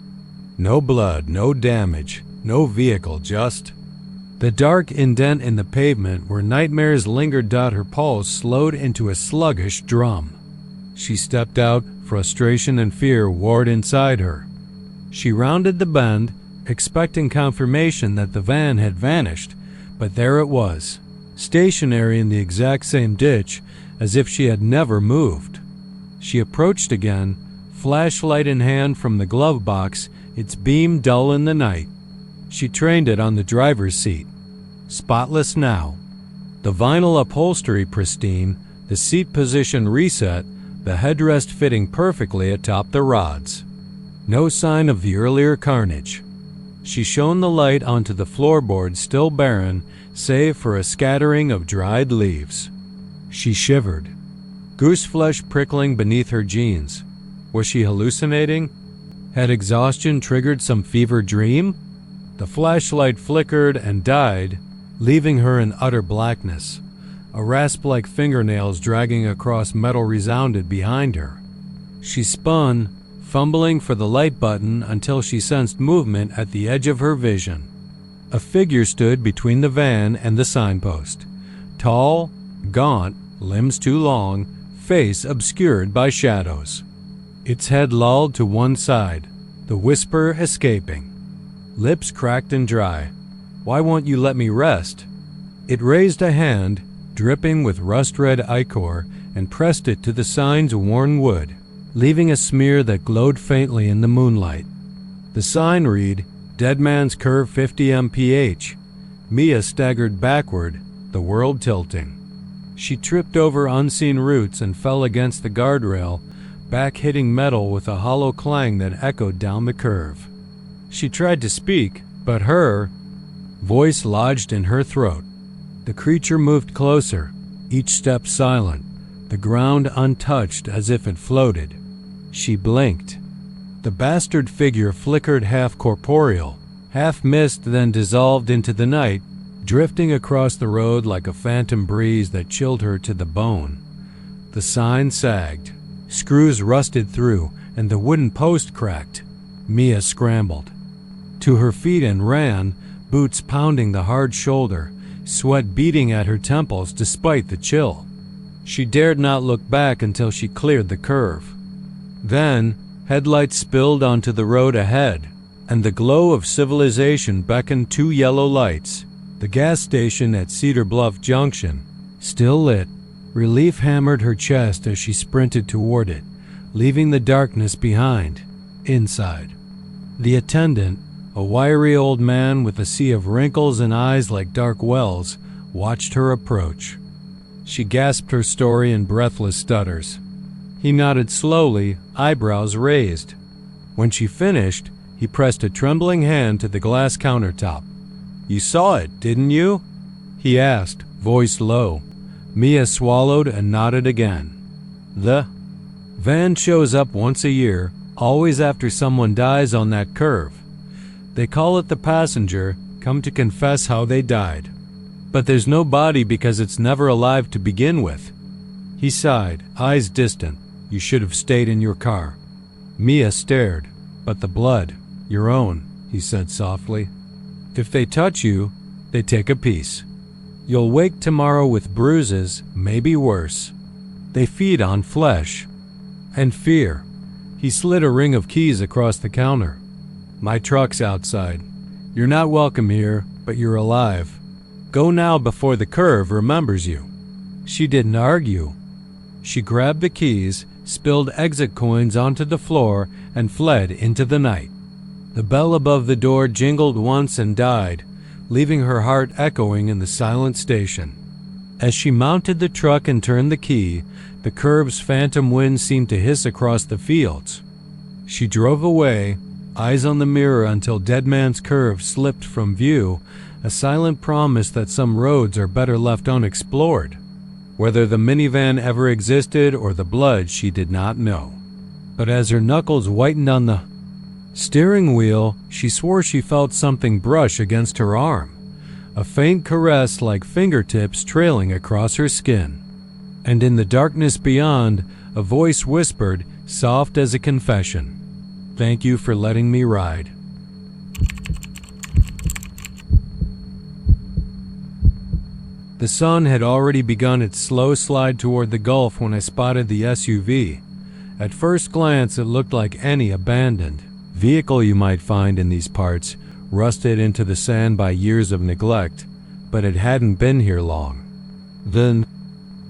No blood, no damage, no vehicle, just... The dark indent in the pavement where nightmares lingered. Her pulse slowed into a sluggish drum. She stepped out, frustration and fear warred inside her. She rounded the bend, expecting confirmation that the van had vanished, but there it was, stationary in the exact same ditch as if she had never moved. She approached again, flashlight in hand from the glove box, its beam dull in the night. She trained it on the driver's seat. Spotless now. The vinyl upholstery pristine, the seat position reset, the headrest fitting perfectly atop the rods. No sign of the earlier carnage. She shone the light onto the floorboard, still barren, save for a scattering of dried leaves. She shivered, gooseflesh prickling beneath her jeans. Was she hallucinating? Had exhaustion triggered some fever dream? The flashlight flickered and died, leaving her in utter blackness. A rasp like fingernails dragging across metal resounded behind her. She spun, fumbling for the light button until she sensed movement at the edge of her vision. A figure stood between the van and the signpost. Tall, gaunt, limbs too long, face obscured by shadows. Its head lolled to one side, the whisper escaping. Lips cracked and dry. "Why won't you let me rest?" It raised a hand, dripping with rust-red ichor, and pressed it to the sign's worn wood, leaving a smear that glowed faintly in the moonlight. The sign read, "Dead Man's Curve 50 mph. Mia staggered backward, the world tilting. She tripped over unseen roots and fell against the guardrail, back hitting metal with a hollow clang that echoed down the curve. She tried to speak, but her voice lodged in her throat. The creature moved closer, each step silent, the ground untouched as if it floated. She blinked. The bastard figure flickered half corporeal, half mist, then dissolved into the night, drifting across the road like a phantom breeze that chilled her to the bone. The sign sagged. Screws rusted through, and the wooden post cracked. Mia scrambled to her feet and ran, boots pounding the hard shoulder, sweat beating at her temples despite the chill. She dared not look back until she cleared the curve. Then, headlights spilled onto the road ahead, and the glow of civilization beckoned two yellow lights. The gas station at Cedar Bluff Junction, still lit. Relief hammered her chest as she sprinted toward it, leaving the darkness behind, inside. The attendant, a wiry old man with a sea of wrinkles and eyes like dark wells, watched her approach. She gasped her story in breathless stutters. He nodded slowly, eyebrows raised. When she finished, he He pressed a trembling hand to the glass countertop. "You saw it, didn't you?" he asked, voice low. Mia swallowed and nodded again. "The van shows up once a year, always after someone dies on that curve. They call it the passenger, come to confess how they died. But there's no body because it's never alive to begin with." He sighed, eyes distant. "You should have stayed in your car." Mia stared. "But the blood, your own," he said softly. "If they touch you, they take a piece. You'll wake tomorrow with bruises, maybe worse. They feed on flesh and fear." He slid a ring of keys across the counter. "My truck's outside. You're not welcome here, but you're alive. Go now before the curve remembers you." She didn't argue. She grabbed the keys, spilled exit coins onto the floor, and fled into the night. The bell above the door jingled once and died, leaving her heart echoing in the silent station. As she mounted the truck and turned the key, the curve's phantom wind seemed to hiss across the fields. She drove away, eyes on the mirror until Dead Man's Curve slipped from view, a silent promise that some roads are better left unexplored. Whether the minivan ever existed or the blood, she did not know. But as her knuckles whitened on the steering wheel, she swore she felt something brush against her arm, a faint caress like fingertips trailing across her skin. And in the darkness beyond, a voice whispered, soft as a confession, "Thank you for letting me ride." The sun had already begun its slow slide toward the Gulf when I spotted the SUV. At first glance, it looked like any abandoned vehicle you might find in these parts, rusted into the sand by years of neglect, but it hadn't been here long. The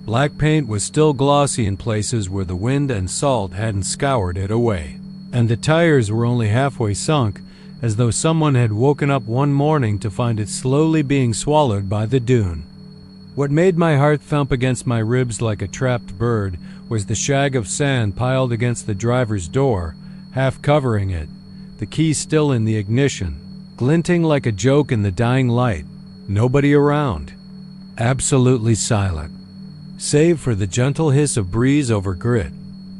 black paint was still glossy in places where the wind and salt hadn't scoured it away, and the tires were only halfway sunk, as though someone had woken up one morning to find it slowly being swallowed by the dune. What made my heart thump against my ribs like a trapped bird was the shag of sand piled against the driver's door, half covering it, the key still in the ignition, glinting like a joke in the dying light. Nobody around. Absolutely silent, save for the gentle hiss of breeze over grit.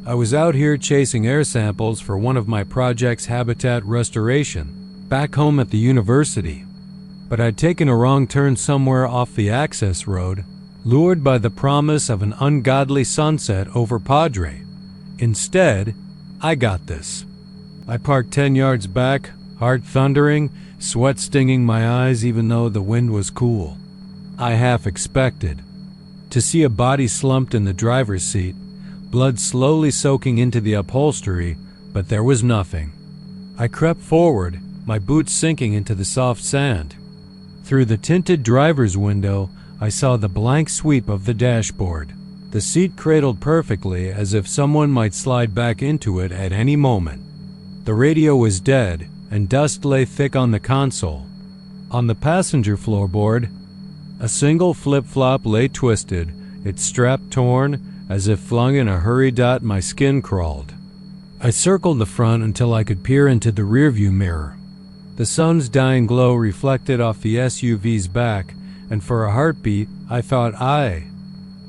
I was out here chasing air samples for one of my project's habitat restoration, back home at the university. But I'd taken a wrong turn somewhere off the access road, lured by the promise of an ungodly sunset over Padre. Instead, I got this. I parked 10 yards back, heart thundering, sweat stinging my eyes even though the wind was cool. I half expected to see a body slumped in the driver's seat, blood slowly soaking into the upholstery, but there was nothing. I crept forward, my boots sinking into the soft sand. Through the tinted driver's window, I saw the blank sweep of the dashboard, the seat cradled perfectly as if someone might slide back into it at any moment. The radio was dead, and dust lay thick on the console. On the passenger floorboard, a single flip-flop lay twisted, its strap torn, as if flung in a hurry. My skin crawled. I circled the front until I could peer into the rearview mirror. The sun's dying glow reflected off the SUV's back, and for a heartbeat, I thought I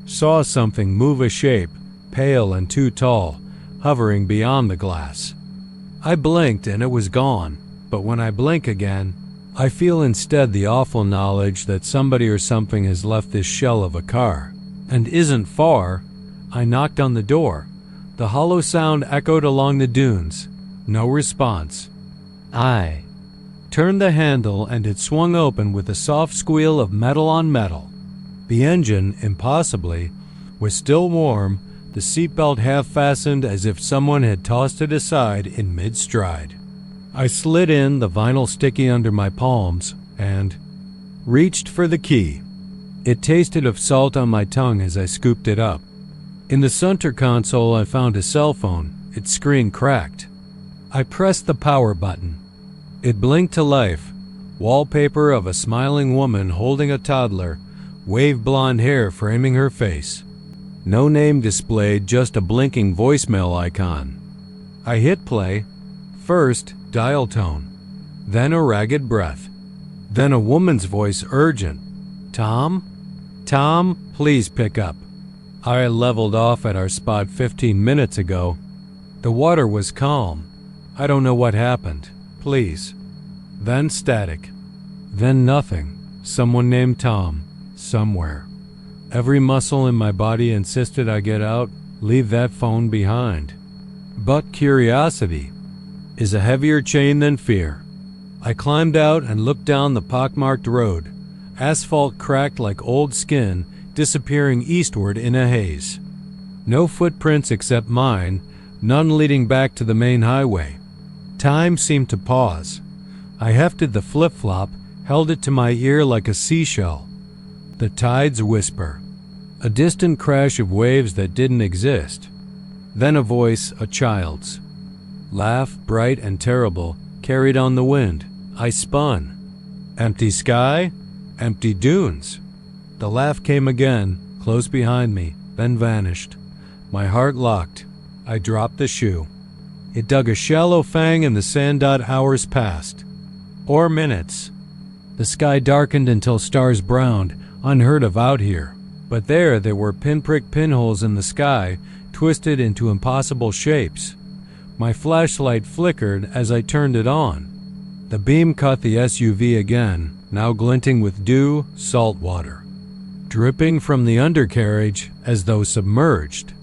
saw something move, a shape, pale and too tall, hovering beyond the glass. I blinked and it was gone, but when I blink again, I feel instead the awful knowledge that somebody or something has left this shell of a car, and isn't far. I knocked on the door. The hollow sound echoed along the dunes. No response. I turned the handle and it swung open with a soft squeal of metal on metal. The engine, impossibly, was still warm, the seatbelt half fastened as if someone had tossed it aside in mid-stride. I slid in, the vinyl sticky under my palms, and reached for the key. It tasted of salt on my tongue as I scooped it up. In the center console I found a cell phone, its screen cracked. I pressed the power button. It blinked to life. Wallpaper of a smiling woman holding a toddler, wave blonde hair framing her face. No name displayed, just a blinking voicemail icon. I hit play. First, dial tone, then a ragged breath, then a woman's voice urgent. Tom? Tom, please pick up. I leveled off at our spot 15 minutes ago. The water was calm. I don't know what happened. Please. Then static. Then nothing. Someone named Tom. Somewhere. Every muscle in my body insisted I get out, leave that phone behind. But curiosity is a heavier chain than fear. I climbed out and looked down the pockmarked road, asphalt cracked like old skin, disappearing eastward in a haze. No footprints except mine, none leading back to the main highway. Time seemed to pause. I hefted the flip-flop, held it to my ear like a seashell. The tide's whisper. A distant crash of waves that didn't exist. Then a voice, a child's. Laugh, bright and terrible, carried on the wind. I spun. Empty sky, empty dunes. The laugh came again, close behind me, then vanished. My heart locked. I dropped the shoe. It dug a shallow fang in the sand. Hours passed. Or minutes. The sky darkened until stars browned, unheard of out here. But there were pinprick pinholes in the sky, twisted into impossible shapes. My flashlight flickered as I turned it on. The beam caught the SUV again, now glinting with dew, salt water, dripping from the undercarriage as though submerged.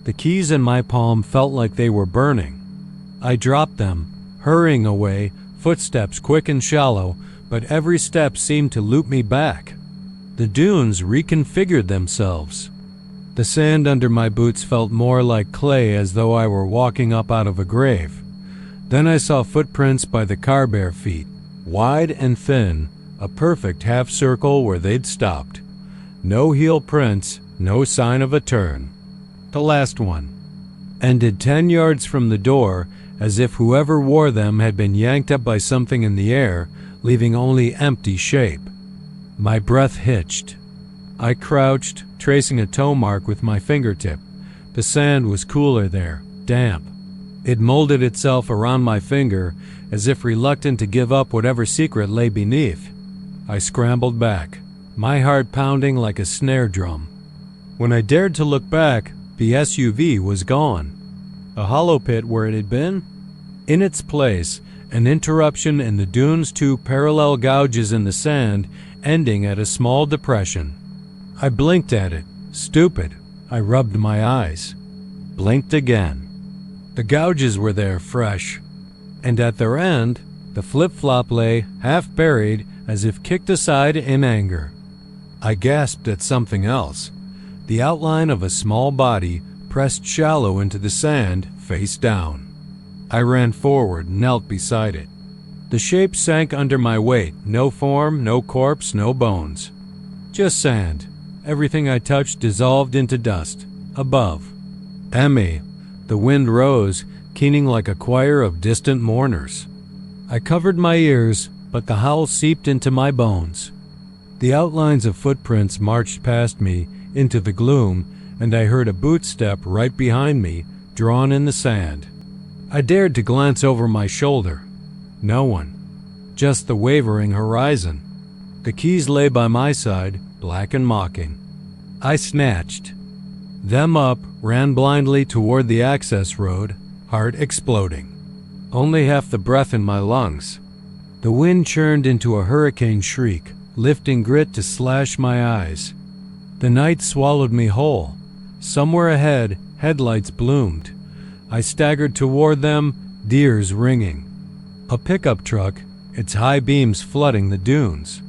The keys in my palm felt like they were burning. I dropped them, hurrying away, footsteps quick and shallow, but every step seemed to loop me back. The dunes reconfigured themselves. The sand under my boots felt more like clay, as though I were walking up out of a grave. Then I saw footprints by the car bare feet, wide and thin, a perfect half circle where they'd stopped. No heel prints, no sign of a turn. The last one ended 10 yards from the door, as if whoever wore them had been yanked up by something in the air, leaving only empty shape. My breath hitched. I crouched, tracing a toe mark with my fingertip. The sand was cooler there, damp. It molded itself around my finger, as if reluctant to give up whatever secret lay beneath. I scrambled back, my heart pounding like a snare drum. When I dared to look back, the SUV was gone. A hollow pit where it had been? In its place, an interruption in the dunes, 2 parallel gouges in the sand, ending at a small depression. I blinked at it, stupid. I rubbed my eyes. Blinked again. The gouges were there, fresh. And at their end, the flip-flop lay, half buried, as if kicked aside in anger. I gasped at something else. The outline of a small body, pressed shallow into the sand, face down. I ran forward, knelt beside it. The shape sank under my weight. No form, no corpse, no bones. Just sand. Everything I touched dissolved into dust. Above. Emmy. The wind rose, keening like a choir of distant mourners. I covered my ears, but the howl seeped into my bones. The outlines of footprints marched past me into the gloom, and I heard a boot step right behind me, drawn in the sand. I dared to glance over my shoulder. No one. Just the wavering horizon. The keys lay by my side, black and mocking. I snatched them up, ran blindly toward the access road, heart exploding. Only half the breath in my lungs. The wind churned into a hurricane shriek, lifting grit to slash my eyes. The night swallowed me whole. Somewhere ahead, headlights bloomed. I staggered toward them, deers ringing. A pickup truck, its high beams flooding the dunes.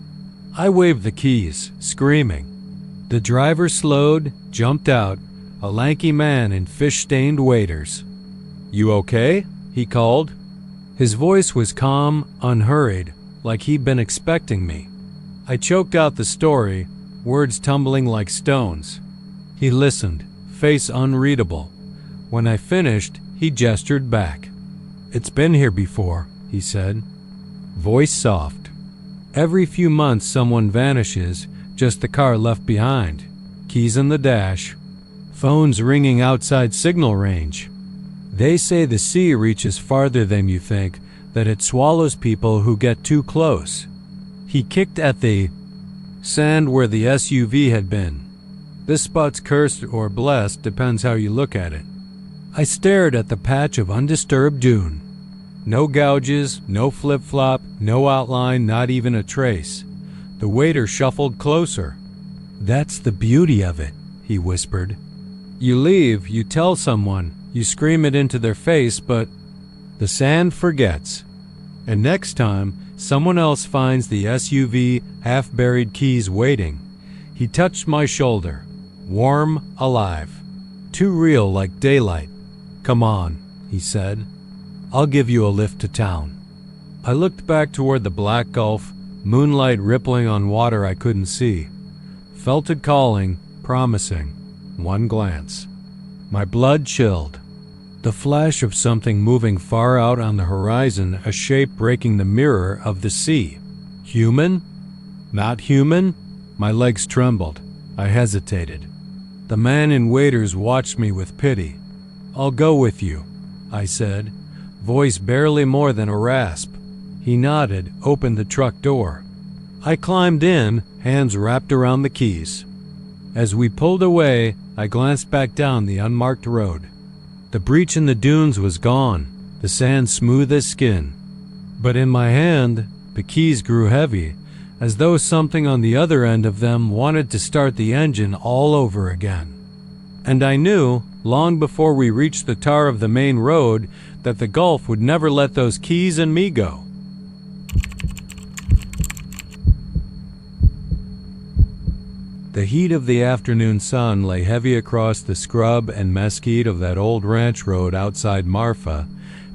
I waved the keys, screaming. The driver slowed, jumped out, a lanky man in fish-stained waders. "You okay?" he called. His voice was calm, unhurried, like he'd been expecting me. I choked out the story, words tumbling like stones. He listened, face unreadable. When I finished, he gestured back. "It's been here before," he said. Voice soft. "Every few months someone vanishes, just the car left behind. Keys in the dash. Phones ringing outside signal range. They say the sea reaches farther than you think, that it swallows people who get too close. He kicked at the sand where the SUV had been. This spot's cursed or blessed, depends how you look at it. I stared at the patch of undisturbed dune. No gouges, no flip-flop, no outline, not even a trace. The waiter shuffled closer. "That's the beauty of it," he whispered. "You leave, you tell someone, you scream it into their face, but the sand forgets. And next time, someone else finds the SUV half-buried keys waiting." He touched my shoulder. Warm, alive. Too real, like daylight. "Come on," he said. "I'll give you a lift to town." I looked back toward the black gulf, moonlight rippling on water I couldn't see. Felt it calling, promising. One glance. My blood chilled. The flash of something moving far out on the horizon, a shape breaking the mirror of the sea. Human? Not human? My legs trembled. I hesitated. The man in waders watched me with pity. "I'll go with you," I said, voice barely more than a rasp. He nodded, opened the truck door. I climbed in, hands wrapped around the keys. As we pulled away, I glanced back down the unmarked road. The breach in the dunes was gone, the sand smooth as skin. But in my hand, the keys grew heavy, as though something on the other end of them wanted to start the engine all over again. And I knew, long before we reached the tar of the main road, that the Gulf would never let those keys and me go. The heat of the afternoon sun lay heavy across the scrub and mesquite of that old ranch road outside Marfa,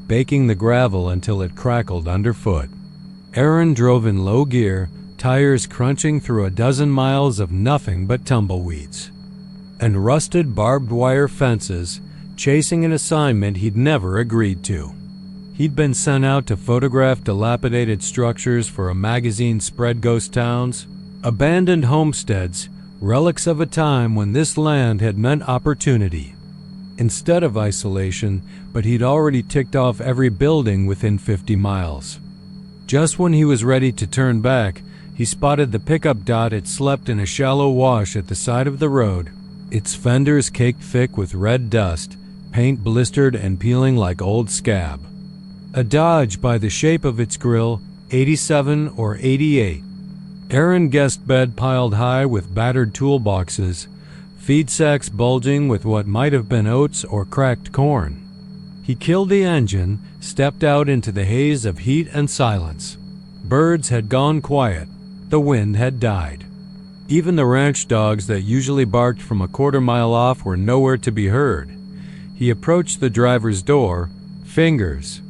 baking the gravel until it crackled underfoot. Aaron drove in low gear, tires crunching through a dozen miles of nothing but tumbleweeds. And rusted barbed wire fences, chasing an assignment he'd never agreed to. He'd been sent out to photograph dilapidated structures for a magazine spread ghost towns, abandoned homesteads, relics of a time when this land had meant opportunity. Instead of isolation, but he'd already ticked off every building within 50 miles. Just when he was ready to turn back, he spotted the pickup dot it slept in a shallow wash at the side of the road, its fenders caked thick with red dust, paint blistered and peeling like old scab. A Dodge by the shape of its grille, 87 or 88. Aaron guessed bed piled high with battered toolboxes, feed sacks bulging with what might have been oats or cracked corn. He killed the engine, stepped out into the haze of heat and silence. Birds had gone quiet. The wind had died. Even the ranch dogs that usually barked from a quarter-mile off were nowhere to be heard. He approached the driver's door, fingers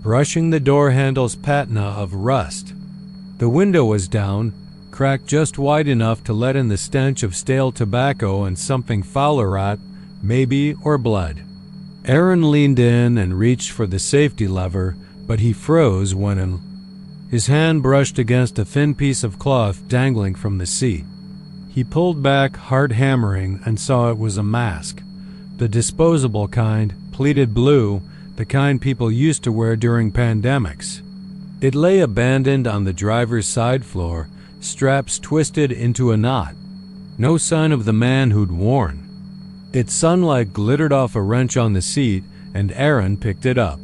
brushing the door handle's patina of rust. The window was down, cracked just wide enough to let in the stench of stale tobacco and something fouler rot, maybe, or blood. Aaron leaned in and reached for the safety lever, but he froze when his hand brushed against a thin piece of cloth dangling from the seat. He pulled back, heart hammering, and saw it was a mask. The disposable kind, pleated blue, the kind people used to wear during pandemics. It lay abandoned on the driver's side floor, straps twisted into a knot. No sign of the man who'd worn. Its sunlight glittered off a wrench on the seat, and Aaron picked it up.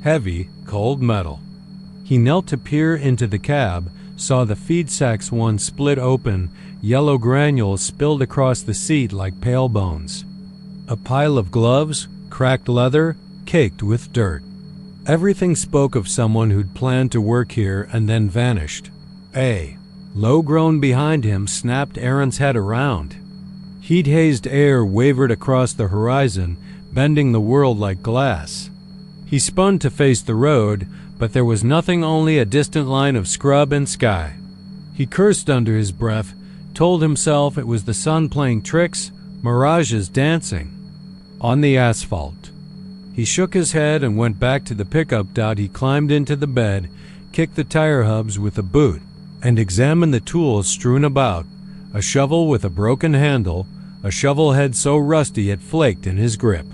Heavy, cold metal. He knelt to peer into the cab, saw the feed sacks one split open, yellow granules spilled across the seat like pale bones. A pile of gloves, cracked leather, caked with dirt. Everything spoke of someone who'd planned to work here and then vanished. A low groan behind him snapped Aaron's head around. Heat-hazed air wavered across the horizon, bending the world like glass. He spun to face the road, but there was nothing, only a distant line of scrub and sky. He cursed under his breath, told himself it was the sun playing tricks, mirages dancing. On the asphalt. He shook his head and went back to the pickup dot. He climbed into the bed, kicked the tire hubs with a boot, and examined the tools strewn about. A shovel with a broken handle, a shovel head so rusty it flaked in his grip.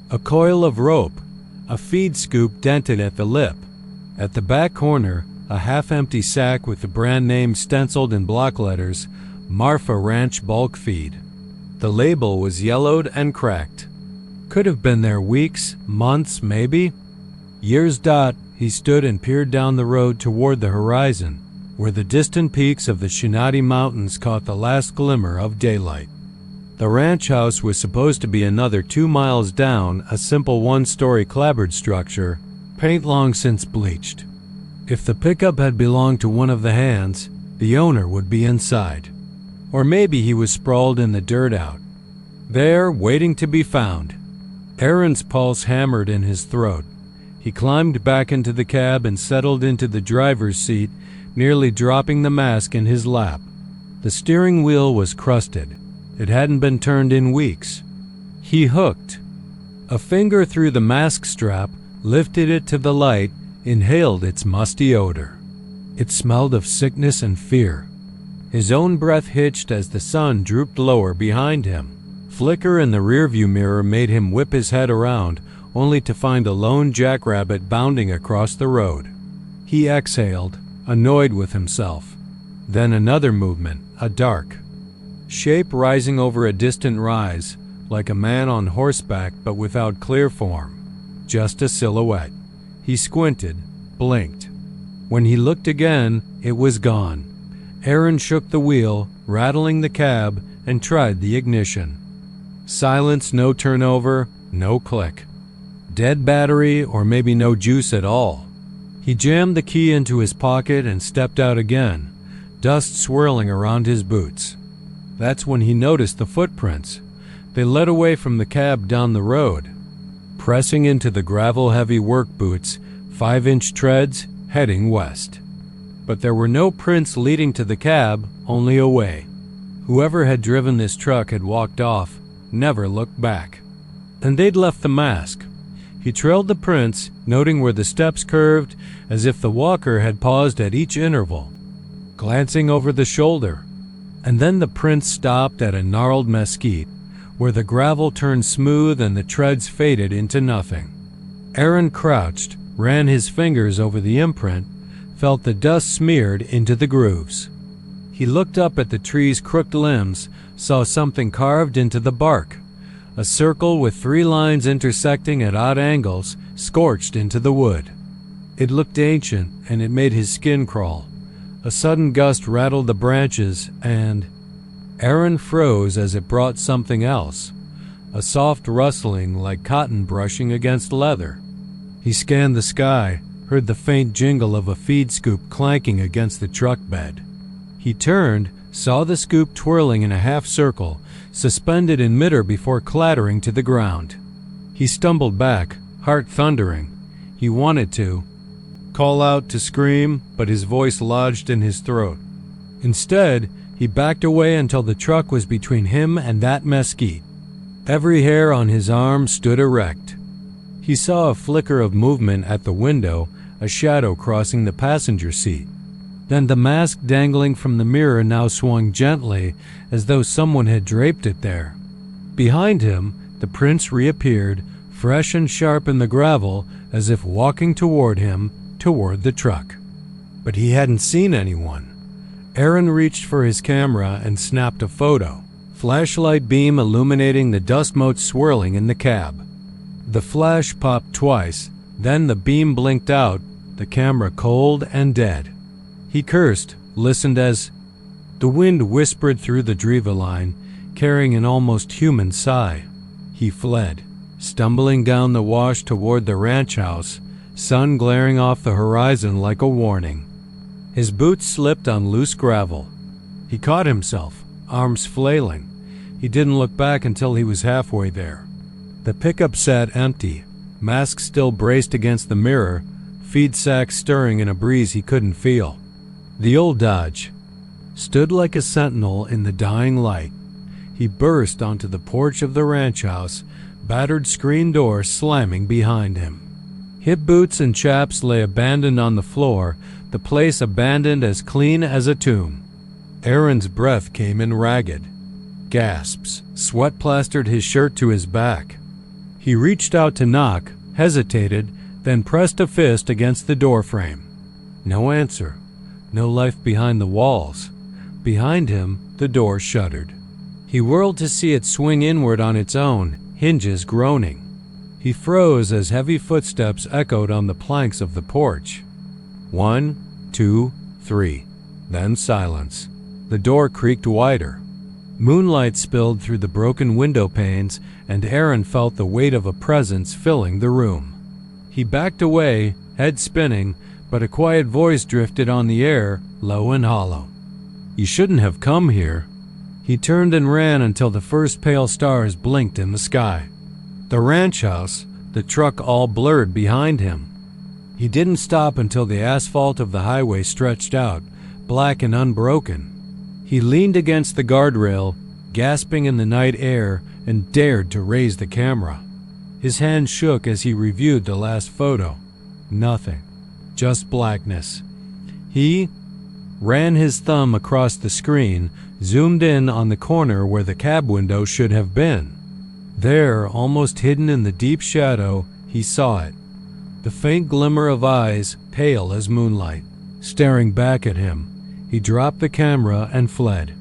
A coil of rope, a feed scoop dented at the lip, At the back corner, a half-empty sack with the brand name stenciled in block letters, Marfa Ranch Bulk Feed. The label was yellowed and cracked. Could have been there weeks, months, maybe. Years. He stood and peered down the road toward the horizon, where the distant peaks of the Shinati Mountains caught the last glimmer of daylight. The ranch house was supposed to be another 2 miles down, a simple one-story clapboard structure, paint long since bleached. If the pickup had belonged to one of the hands, the owner would be inside. Or maybe he was sprawled in the dirt out, there waiting to be found. Aaron's pulse hammered in his throat. He climbed back into the cab and settled into the driver's seat, nearly dropping the mask in his lap. The steering wheel was crusted. It hadn't been turned in weeks. He hooked. A finger through the mask strap, lifted it to the light, inhaled its musty odor. It smelled of sickness and fear. His own breath hitched as the sun drooped lower behind him. Flicker in the rearview mirror made him whip his head around, only to find a lone jackrabbit bounding across the road. He exhaled, annoyed with himself. Then another movement, a dark shape rising over a distant rise, like a man on horseback but without clear form. Just a silhouette. He squinted, blinked. When he looked again, it was gone. Aaron shook the wheel, rattling the cab, and tried the ignition. Silence, no turnover, no click. Dead battery, or maybe no juice at all. He jammed the key into his pocket and stepped out again, dust swirling around his boots. That's when he noticed the footprints. They led away from the cab down the road, pressing into the gravel-heavy work boots, 5-inch treads, heading west. But there were no prints leading to the cab, only away. Whoever had driven this truck had walked off, never looked back. And they'd left the mask. He trailed the prints, noting where the steps curved, as if the walker had paused at each interval, glancing over the shoulder. And then the prints stopped at a gnarled mesquite, where the gravel turned smooth and the treads faded into nothing. Aaron crouched, ran his fingers over the imprint, felt the dust smeared into the grooves. He looked up at the tree's crooked limbs, saw something carved into the bark. A circle with 3 lines intersecting at odd angles, scorched into the wood. It looked ancient, and it made his skin crawl. A sudden gust rattled the branches, and Aaron froze as it brought something else, a soft rustling like cotton brushing against leather. He scanned the sky, heard the faint jingle of a feed scoop clanking against the truck bed. He turned, saw the scoop twirling in a half circle, suspended in midair before clattering to the ground. He stumbled back, heart thundering. He wanted to call out, to scream, but his voice lodged in his throat. Instead, he backed away until the truck was between him and that mesquite. Every hair on his arm stood erect. He saw a flicker of movement at the window, a shadow crossing the passenger seat. Then the mask dangling from the mirror now swung gently, as though someone had draped it there. Behind him, the prints reappeared, fresh and sharp in the gravel, as if walking toward him, toward the truck. But he hadn't seen anyone. Aaron reached for his camera and snapped a photo, flashlight beam illuminating the dust motes swirling in the cab. The flash popped twice, then the beam blinked out, the camera cold and dead. He cursed, listened as the wind whispered through the Driva line, carrying an almost human sigh. He fled, stumbling down the wash toward the ranch house, sun glaring off the horizon like a warning. His boots slipped on loose gravel. He caught himself, arms flailing. He didn't look back until he was halfway there. The pickup sat empty, mask still braced against the mirror, feed sack stirring in a breeze he couldn't feel. The old Dodge stood like a sentinel in the dying light. He burst onto the porch of the ranch house, battered screen door slamming behind him. Hip boots and chaps lay abandoned on the floor, the place abandoned as clean as a tomb. Aaron's breath came in ragged. Gasps, sweat plastered his shirt to his back. He reached out to knock, hesitated, then pressed a fist against the doorframe. No answer. No life behind the walls. Behind him, the door shuddered. He whirled to see it swing inward on its own, hinges groaning. He froze as heavy footsteps echoed on the planks of the porch. 1, 2, 3. Then silence. The door creaked wider. Moonlight spilled through the broken window panes, and Aaron felt the weight of a presence filling the room. He backed away, head spinning, but a quiet voice drifted on the air, low and hollow. "You shouldn't have come here." He turned and ran until the first pale stars blinked in the sky. The ranch house, the truck all blurred behind him. He didn't stop until the asphalt of the highway stretched out, black and unbroken. He leaned against the guardrail, gasping in the night air, and dared to raise the camera. His hand shook as he reviewed the last photo. Nothing. Just blackness. He ran his thumb across the screen, zoomed in on the corner where the cab window should have been. There, almost hidden in the deep shadow, he saw it. The faint glimmer of eyes, pale as moonlight, staring back at him. He dropped the camera and fled.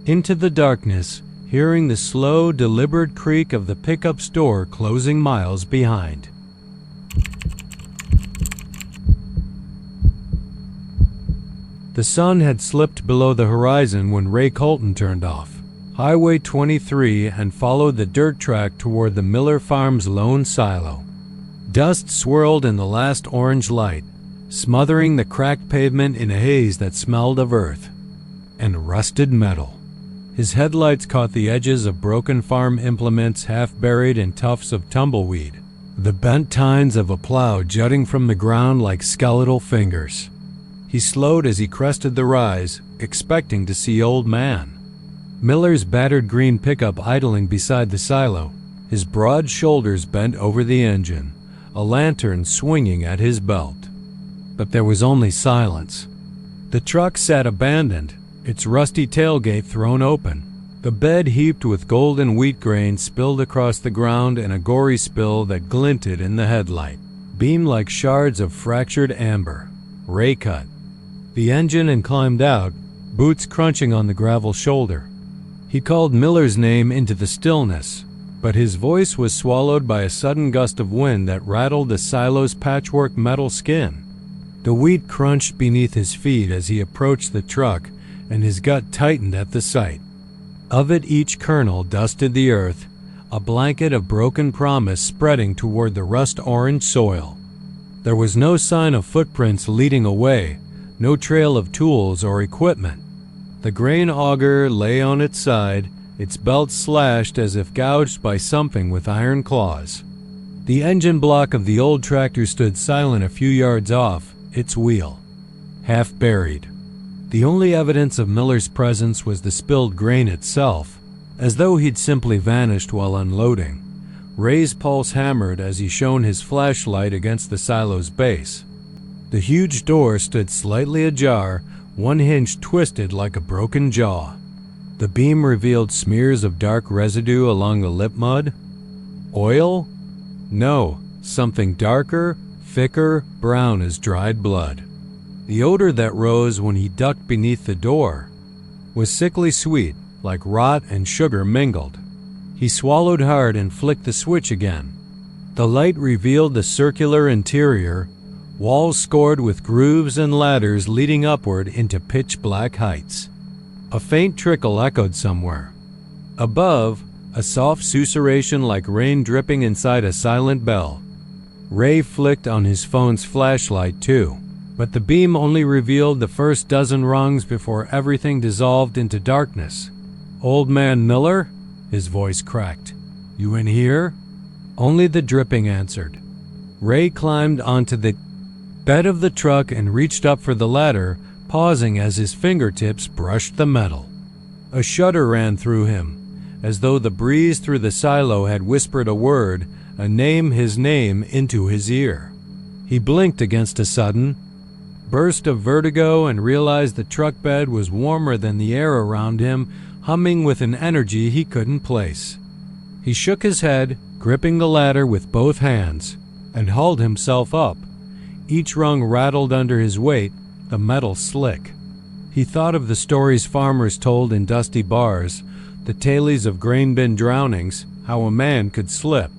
Into the darkness, hearing the slow, deliberate creak of the pickup store closing miles behind. The sun had slipped below the horizon when Ray Colton turned off Highway 23 and followed the dirt track toward the Miller Farms lone silo. Dust swirled in the last orange light, smothering the cracked pavement in a haze that smelled of earth and rusted metal. His headlights caught the edges of broken farm implements half buried in tufts of tumbleweed, the bent tines of a plow jutting from the ground like skeletal fingers. He slowed as he crested the rise, expecting to see Old Man. Miller's battered green pickup idling beside the silo, his broad shoulders bent over the engine, a lantern swinging at his belt. But there was only silence. The truck sat abandoned, its rusty tailgate thrown open. The bed heaped with golden wheat grain spilled across the ground in a gory spill that glinted in the headlight, beamed like shards of fractured amber. Ray cut the engine and climbed out, boots crunching on the gravel shoulder. He called Miller's name into the stillness, but his voice was swallowed by a sudden gust of wind that rattled the silo's patchwork metal skin. The wheat crunched beneath his feet as he approached the truck, and his gut tightened at the sight. Of it each kernel dusted the earth, a blanket of broken promise spreading toward the rust-orange soil. There was no sign of footprints leading away, no trail of tools or equipment. The grain auger lay on its side, its belt slashed as if gouged by something with iron claws. The engine block of the old tractor stood silent a few yards off, its wheel half buried. The only evidence of Miller's presence was the spilled grain itself, as though he'd simply vanished while unloading. Ray's pulse hammered as he shone his flashlight against the silo's base. The huge door stood slightly ajar, one hinge twisted like a broken jaw. The beam revealed smears of dark residue along the lip mud. Oil? No, something darker, thicker, brown as dried blood. The odor that rose when he ducked beneath the door was sickly sweet, like rot and sugar mingled. He swallowed hard and flicked the switch again. The light revealed the circular interior, walls scored with grooves and ladders leading upward into pitch-black heights. A faint trickle echoed somewhere. Above, a soft susurration like rain dripping inside a silent bell. Ray flicked on his phone's flashlight too, but the beam only revealed the first dozen rungs before everything dissolved into darkness. "Old Man Miller?" His voice cracked. "You in here?" Only the dripping answered. Ray climbed onto the bed of the truck and reached up for the ladder, pausing as his fingertips brushed the metal. A shudder ran through him, as though the breeze through the silo had whispered a word, his name, into his ear. He blinked against a sudden burst of vertigo and realized the truck bed was warmer than the air around him, humming with an energy he couldn't place. He shook his head, gripping the ladder with both hands. and hauled himself up. Each rung rattled under his weight, the metal slick. He thought of the stories farmers told in dusty bars, the tales of grain bin drownings, how a man could slip,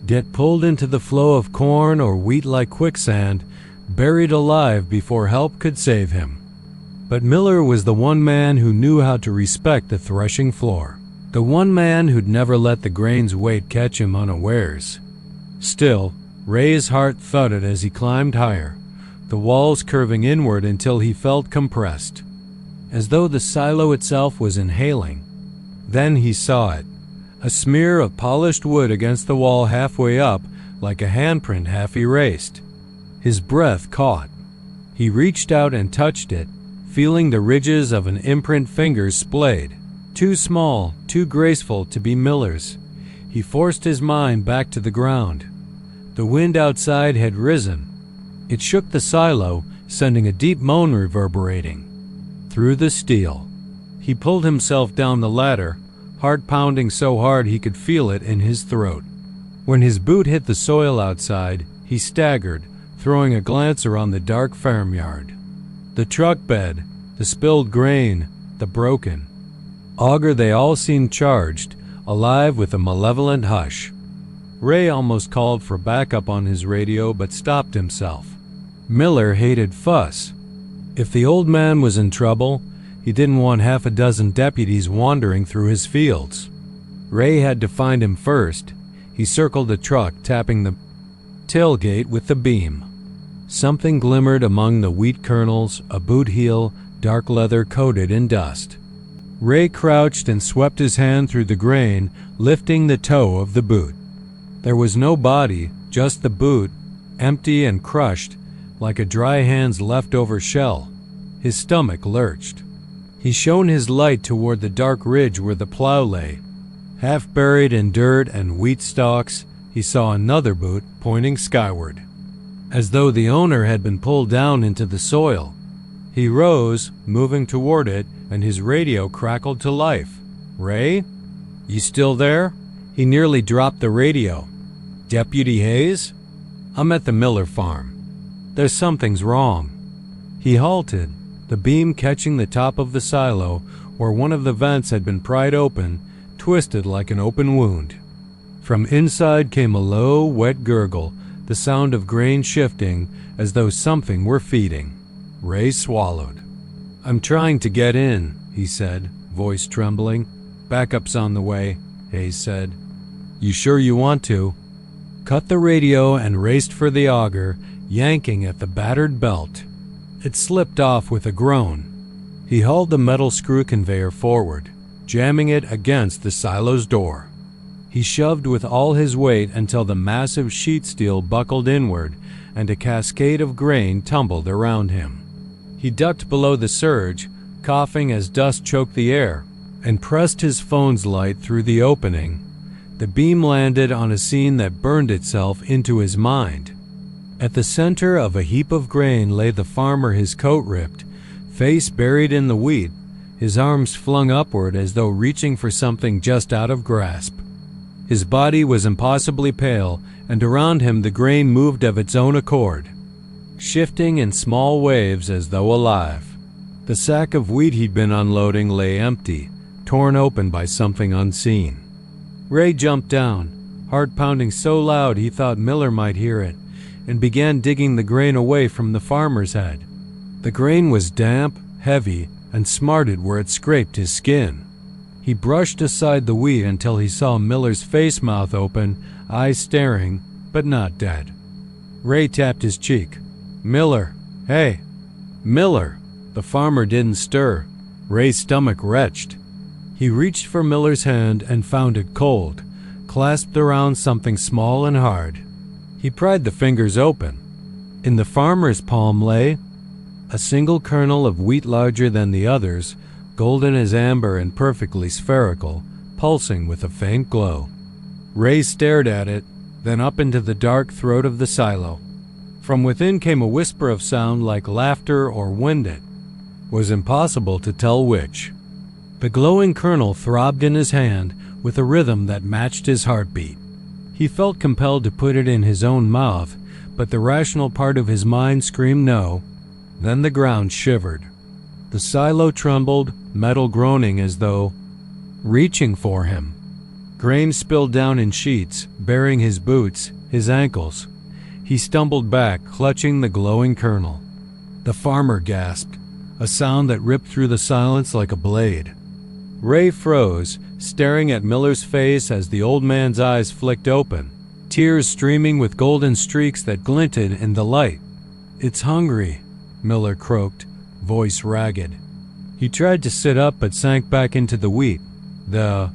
get pulled into the flow of corn or wheat like quicksand, buried alive before help could save him. But Miller was the one man who knew how to respect the threshing floor, the one man who'd never let the grain's weight catch him unawares. Still, Ray's heart thudded as he climbed higher, the walls curving inward until he felt compressed, as though the silo itself was inhaling. Then he saw it, a smear of polished wood against the wall halfway up, like a handprint half erased. His breath caught. He reached out and touched it, feeling the ridges of an imprint fingers splayed, too small, too graceful to be Miller's. He forced his mind back to the ground. The wind outside had risen. It shook the silo, sending a deep moan reverberating through the steel. He pulled himself down the ladder, heart pounding so hard he could feel it in his throat. When his boot hit the soil outside, he staggered, throwing a glance around the dark farmyard. The truck bed, the spilled grain, the broken auger, they all seemed charged, alive with a malevolent hush. Ray almost called for backup on his radio but stopped himself. Miller hated fuss. If the old man was in trouble, he didn't want half a dozen deputies wandering through his fields. Ray had to find him first. He circled the truck, tapping the tailgate with the beam. Something glimmered among the wheat kernels, a boot heel, dark leather coated in dust. Ray crouched and swept his hand through the grain, lifting the toe of the boot. There was no body, just the boot, empty and crushed, like a dry hand's leftover shell. His stomach lurched. He shone his light toward the dark ridge where the plow lay. Half buried in dirt and wheat stalks, he saw another boot pointing skyward, as though the owner had been pulled down into the soil. He rose, moving toward it, and his radio crackled to life. "Ray? You still there?" He nearly dropped the radio. "Deputy Hayes? I'm at the Miller farm. There's something's wrong." He halted, the beam catching the top of the silo where one of the vents had been pried open, twisted like an open wound. From inside came a low, wet gurgle, the sound of grain shifting as though something were feeding. Ray swallowed. "I'm trying to get in," he said, voice trembling. "Backup's on the way," Hayes said. "You sure you want to?" Cut the radio and raced for the auger, yanking at the battered belt. It slipped off with a groan. He hauled the metal screw conveyor forward, jamming it against the silo's door. He shoved with all his weight until the massive sheet steel buckled inward and a cascade of grain tumbled around him. He ducked below the surge, coughing as dust choked the air, and pressed his phone's light through the opening. The beam landed on a scene that burned itself into his mind. At the center of a heap of grain lay the farmer, his coat ripped, face buried in the wheat, his arms flung upward as though reaching for something just out of grasp. His body was impossibly pale, and around him the grain moved of its own accord, shifting in small waves as though alive. The sack of wheat he'd been unloading lay empty, torn open by something unseen. Ray jumped down, heart pounding so loud he thought Miller might hear it, and began digging the grain away from the farmer's head. The grain was damp, heavy, and smarted where it scraped his skin. He brushed aside the wheat until he saw Miller's face, mouth open, eyes staring, but not dead. Ray tapped his cheek. "Miller, hey." "Miller." The farmer didn't stir. Ray's stomach retched. He reached for Miller's hand and found it cold, clasped around something small and hard. He pried the fingers open. In the farmer's palm lay a single kernel of wheat larger than the others, golden as amber and perfectly spherical, pulsing with a faint glow. Ray stared at it, then up into the dark throat of the silo. From within came a whisper of sound like laughter or wind. It was impossible to tell which. The glowing kernel throbbed in his hand with a rhythm that matched his heartbeat. He felt compelled to put it in his own mouth, but the rational part of his mind screamed no. Then the ground shivered. The silo trembled, metal groaning as though reaching for him. Grain spilled down in sheets, bearing his boots, his ankles. He stumbled back, clutching the glowing kernel. The farmer gasped, a sound that ripped through the silence like a blade. Ray froze, staring at Miller's face as the old man's eyes flicked open, tears streaming with golden streaks that glinted in the light. "It's hungry," Miller croaked, voice ragged. He tried to sit up but sank back into the wheat, the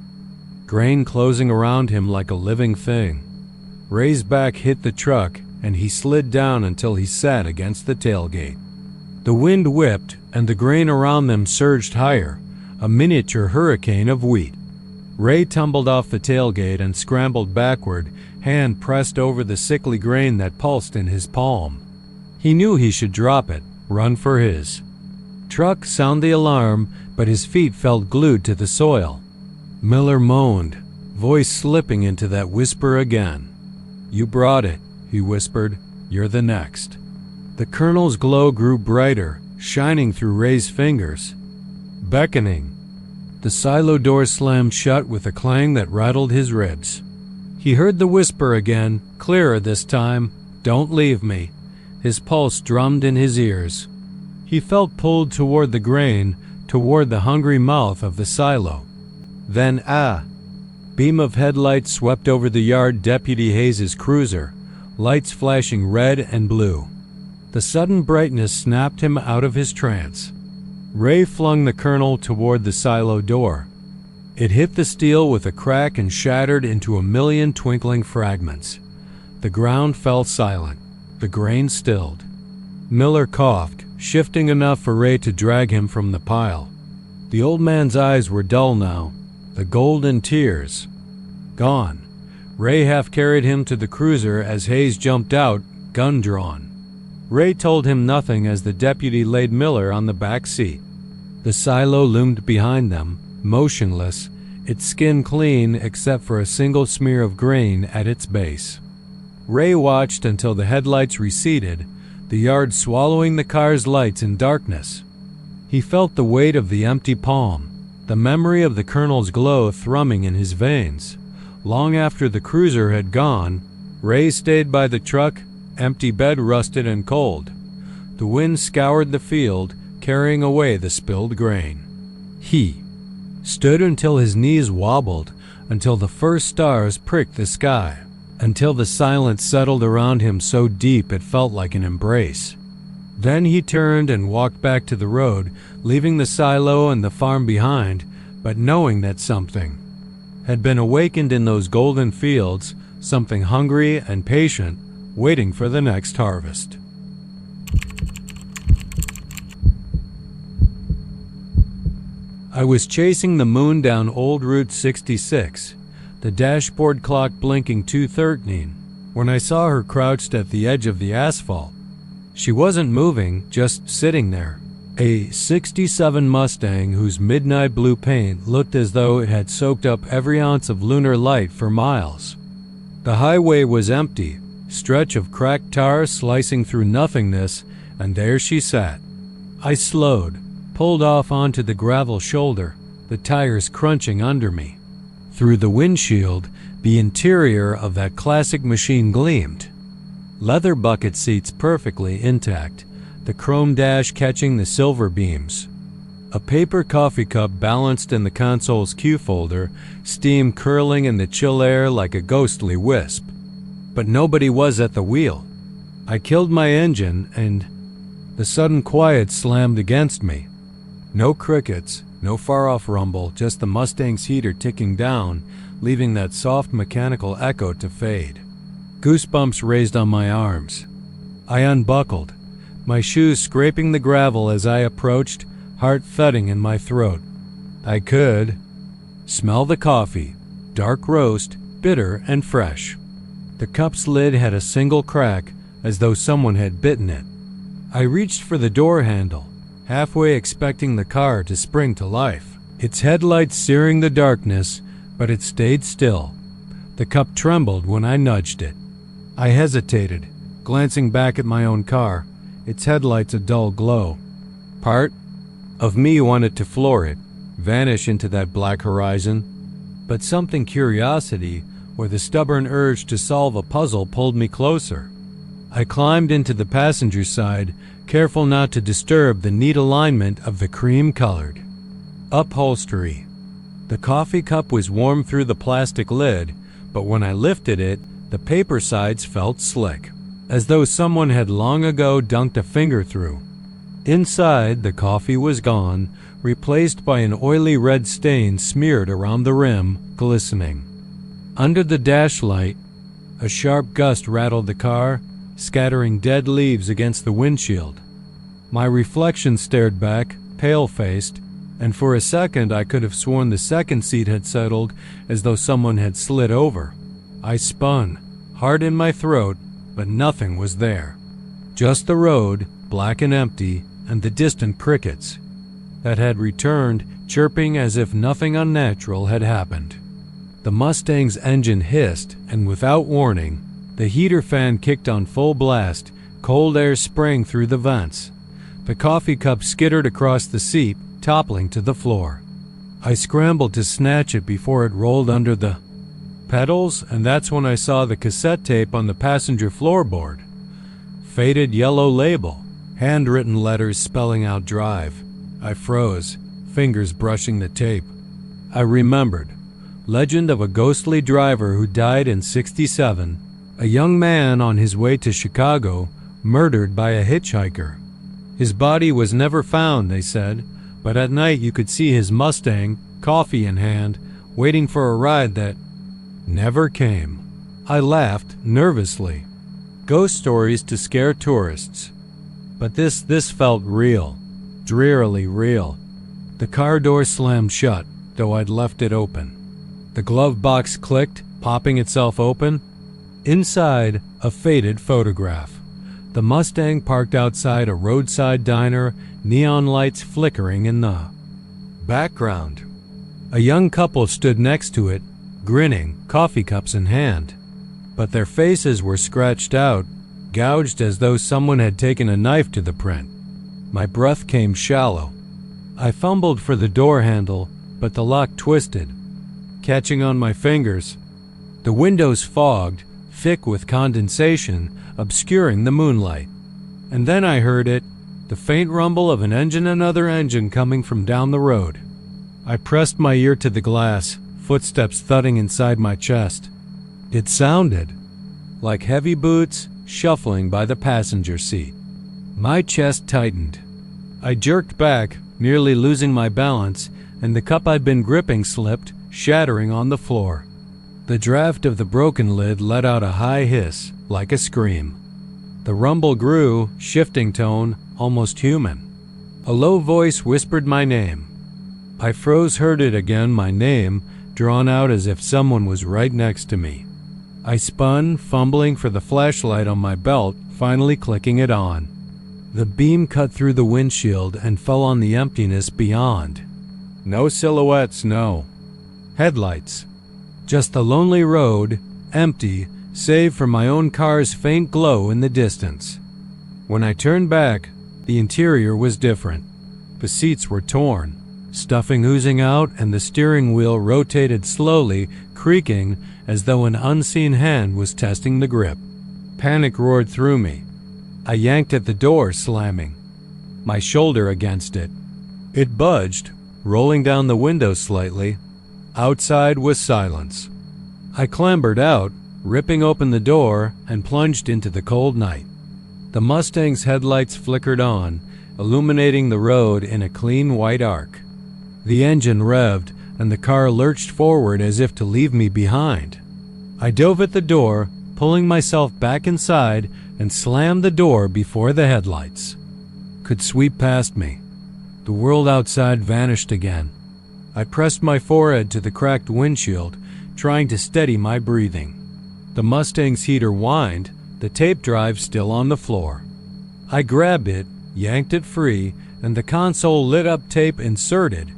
grain closing around him like a living thing. Ray's back hit the truck, and he slid down until he sat against the tailgate. The wind whipped, and the grain around them surged higher, a miniature hurricane of wheat. Ray tumbled off the tailgate and scrambled backward, hand pressed over the sickly grain that pulsed in his palm. He knew he should drop it, run for his truck, sound the alarm, but his feet felt glued to the soil. Miller moaned, voice slipping into that whisper again. "You brought it," he whispered. "You're the next." The kernel's glow grew brighter, shining through Ray's fingers, beckoning. The silo door slammed shut with a clang that rattled his ribs. He heard the whisper again, clearer this time, "Don't leave me." His pulse drummed in his ears. He felt pulled toward the grain, toward the hungry mouth of the silo. Then beam of headlights swept over the yard Deputy Hayes's cruiser, lights flashing red and blue. The sudden brightness snapped him out of his trance. Ray flung the kernel toward the silo door. It hit the steel with a crack and shattered into a million twinkling fragments. The ground fell silent. The grain stilled. Miller coughed, shifting enough for Ray to drag him from the pile. The old man's eyes were dull now, the golden tears gone. Ray half carried him to the cruiser as Hayes jumped out, gun drawn. Ray told him nothing as the deputy laid Miller on the back seat. The silo loomed behind them, motionless, its skin clean except for a single smear of grain at its base. Ray watched until the headlights receded, the yard swallowing the car's lights in darkness. He felt the weight of the empty palm, the memory of the colonel's glow thrumming in his veins. Long after the cruiser had gone, Ray stayed by the truck, empty bed rusted and cold. The wind scoured the field, carrying away the spilled grain. He stood until his knees wobbled, until the first stars pricked the sky, until the silence settled around him so deep it felt like an embrace. Then he turned and walked back to the road, leaving the silo and the farm behind, but knowing that something had been awakened in those golden fields, something hungry and patient, waiting for the next harvest. I was chasing the moon down Old Route 66, the dashboard clock blinking 2:13, when I saw her crouched at the edge of the asphalt. She wasn't moving, just sitting there. A '67 Mustang whose midnight blue paint looked as though it had soaked up every ounce of lunar light for miles. The highway was empty, stretch of cracked tar slicing through nothingness, and there she sat. I slowed, pulled off onto the gravel shoulder, the tires crunching under me. Through the windshield, the interior of that classic machine gleamed. Leather bucket seats perfectly intact, the chrome dash catching the silver beams. A paper coffee cup balanced in the console's cue folder, steam curling in the chill air like a ghostly wisp. But nobody was at the wheel. I killed my engine, and the sudden quiet slammed against me. No crickets, no far-off rumble, just the Mustang's heater ticking down, leaving that soft mechanical echo to fade. Goosebumps raised on my arms. I unbuckled, my shoes scraping the gravel as I approached, heart thudding in my throat. I could smell the coffee, dark roast, bitter and fresh. The cup's lid had a single crack, as though someone had bitten it. I reached for the door handle, halfway expecting the car to spring to life, its headlights searing the darkness, but it stayed still. The cup trembled when I nudged it. I hesitated, glancing back at my own car, its headlights a dull glow. Part of me wanted to floor it, vanish into that black horizon, but something curiosity or the stubborn urge to solve a puzzle pulled me closer. I climbed into the passenger side, careful not to disturb the neat alignment of the cream-colored upholstery. The coffee cup was warm through the plastic lid, but when I lifted it, the paper sides felt slick, as though someone had long ago dunked a finger through. Inside, the coffee was gone, replaced by an oily red stain smeared around the rim, glistening. Under the dash light, a sharp gust rattled the car, scattering dead leaves against the windshield. My reflection stared back, pale-faced, and for a second I could have sworn the second seat had settled as though someone had slid over. I spun, heart in my throat, but nothing was there. Just the road, black and empty, and the distant crickets that had returned, chirping as if nothing unnatural had happened. The Mustang's engine hissed, and without warning, the heater fan kicked on full blast, cold air sprang through the vents. The coffee cup skittered across the seat, toppling to the floor. I scrambled to snatch it before it rolled under the pedals, and that's when I saw the cassette tape on the passenger floorboard. Faded yellow label, handwritten letters spelling out drive. I froze, fingers brushing the tape. I remembered. Legend of a ghostly driver who died in '67. A young man on his way to Chicago, murdered by a hitchhiker. His body was never found, they said, but at night you could see his Mustang, coffee in hand, waiting for a ride that never came. I laughed nervously. Ghost stories to scare tourists. But this felt real, drearily real. The car door slammed shut, though I'd left it open. The glove box clicked, popping itself open. Inside, a faded photograph. The Mustang parked outside a roadside diner, neon lights flickering in the background. A young couple stood next to it, grinning, coffee cups in hand. But their faces were scratched out, gouged as though someone had taken a knife to the print. My breath came shallow. I fumbled for the door handle, but the lock twisted, catching on my fingers. The windows fogged, thick with condensation, obscuring the moonlight. And then I heard it, the faint rumble of an engine, another engine coming from down the road. I pressed my ear to the glass, footsteps thudding inside my chest. It sounded like heavy boots shuffling by the passenger seat. My chest tightened. I jerked back, nearly losing my balance, and the cup I'd been gripping slipped, shattering on the floor. The draft of the broken lid let out a high hiss, like a scream. The rumble grew, shifting tone, almost human. A low voice whispered my name. I froze, heard it again, my name, drawn out as if someone was right next to me. I spun, fumbling for the flashlight on my belt, finally clicking it on. The beam cut through the windshield and fell on the emptiness beyond. No silhouettes, no headlights. Just the lonely road, empty, save for my own car's faint glow in the distance. When I turned back, the interior was different. The seats were torn, stuffing oozing out, and the steering wheel rotated slowly, creaking as though an unseen hand was testing the grip. Panic roared through me. I yanked at the door, slamming my shoulder against it. It budged, rolling down the window slightly. Outside was silence. I clambered out, ripping open the door, and plunged into the cold night. The Mustang's headlights flickered on, illuminating the road in a clean white arc. The engine revved, and the car lurched forward as if to leave me behind. I dove at the door, pulling myself back inside, and slammed the door before the headlights could sweep past me. The world outside vanished again. I pressed my forehead to the cracked windshield, trying to steady my breathing. The Mustang's heater whined, the tape drive still on the floor. I grabbed it, yanked it free, and the console lit up, tape inserted,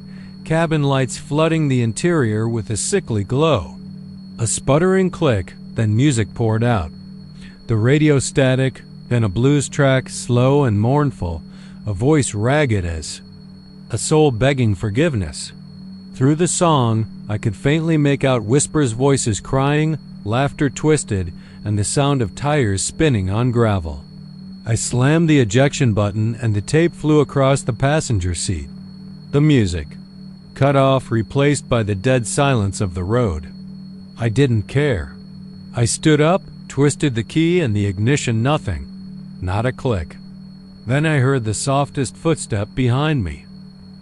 cabin lights flooding the interior with a sickly glow. A sputtering click, then music poured out. The radio static, then a blues track, slow and mournful, a voice ragged as a soul begging forgiveness. Through the song, I could faintly make out whispers, voices crying, laughter twisted, and the sound of tires spinning on gravel. I slammed the ejection button and the tape flew across the passenger seat. The music, cut off, replaced by the dead silence of the road. I didn't care. I stood up, twisted the key and the ignition, nothing. Not a click. Then I heard the softest footstep behind me.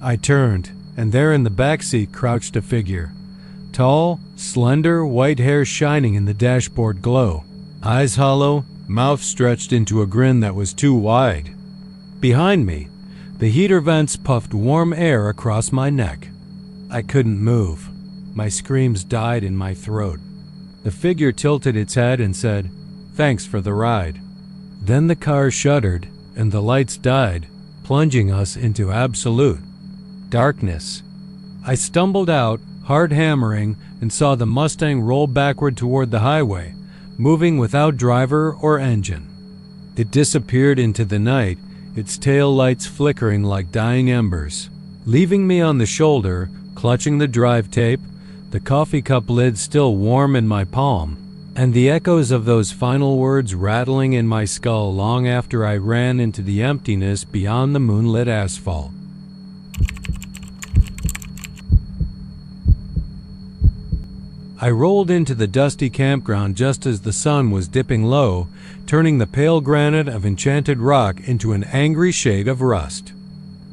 I turned, and there in the back seat crouched a figure. Tall, slender, white hair shining in the dashboard glow. Eyes hollow, mouth stretched into a grin that was too wide. Behind me, the heater vents puffed warm air across my neck. I couldn't move. My screams died in my throat. The figure tilted its head and said, "Thanks for the ride." Then the car shuddered and the lights died, plunging us into absolute darkness. I stumbled out, hard hammering, and saw the Mustang roll backward toward the highway, moving without driver or engine. It disappeared into the night, its tail lights flickering like dying embers, leaving me on the shoulder, clutching the drive tape, the coffee cup lid still warm in my palm, and the echoes of those final words rattling in my skull long after I ran into the emptiness beyond the moonlit asphalt. I rolled into the dusty campground just as the sun was dipping low, turning the pale granite of enchanted rock into an angry shade of rust.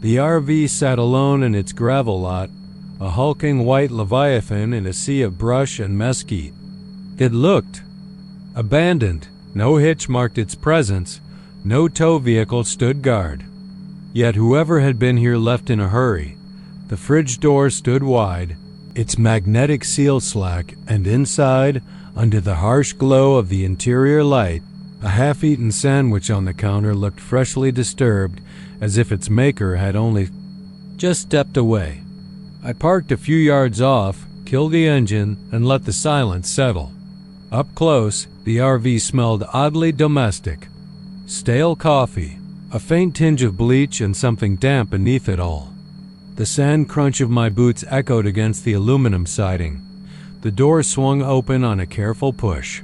The RV sat alone in its gravel lot, a hulking white leviathan in a sea of brush and mesquite. It looked abandoned. No hitch marked its presence. No tow vehicle stood guard. Yet whoever had been here left in a hurry. The fridge door stood wide, its magnetic seal slack, and inside, under the harsh glow of the interior light, a half-eaten sandwich on the counter looked freshly disturbed, as if its maker had only just stepped away. I parked a few yards off, killed the engine, and let the silence settle. Up close, the RV smelled oddly domestic. Stale coffee, a faint tinge of bleach, and something damp beneath it all. The sand crunch of my boots echoed against the aluminum siding. The door swung open on a careful push.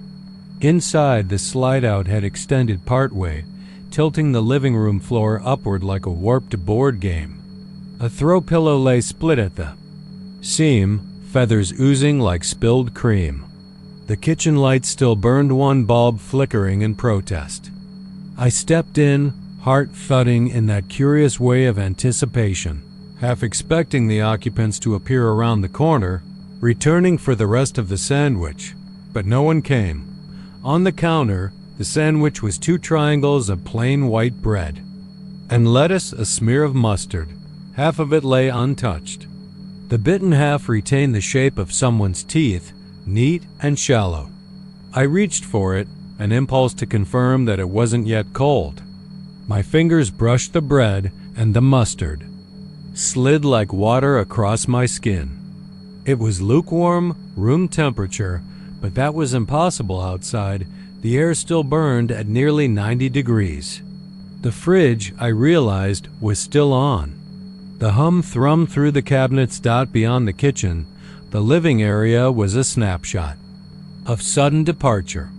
Inside, the slide-out had extended partway, tilting the living room floor upward like a warped board game. A throw pillow lay split at the seam, feathers oozing like spilled cream. The kitchen light still burned, one bulb flickering in protest. I stepped in, heart thudding in that curious way of anticipation, half expecting the occupants to appear around the corner, returning for the rest of the sandwich. But no one came. On the counter, the sandwich was 2 triangles of plain white bread, and lettuce, a smear of mustard. Half of it lay untouched. The bitten half retained the shape of someone's teeth, neat and shallow. I reached for it, an impulse to confirm that it wasn't yet cold. My fingers brushed the bread, and the mustard slid like water across my skin. It was lukewarm, room temperature, but that was impossible outside. The air still burned at nearly 90 degrees. The fridge, I realized, was still on. The hum thrummed through the cabinets beyond the kitchen. The living area was a snapshot of sudden departure.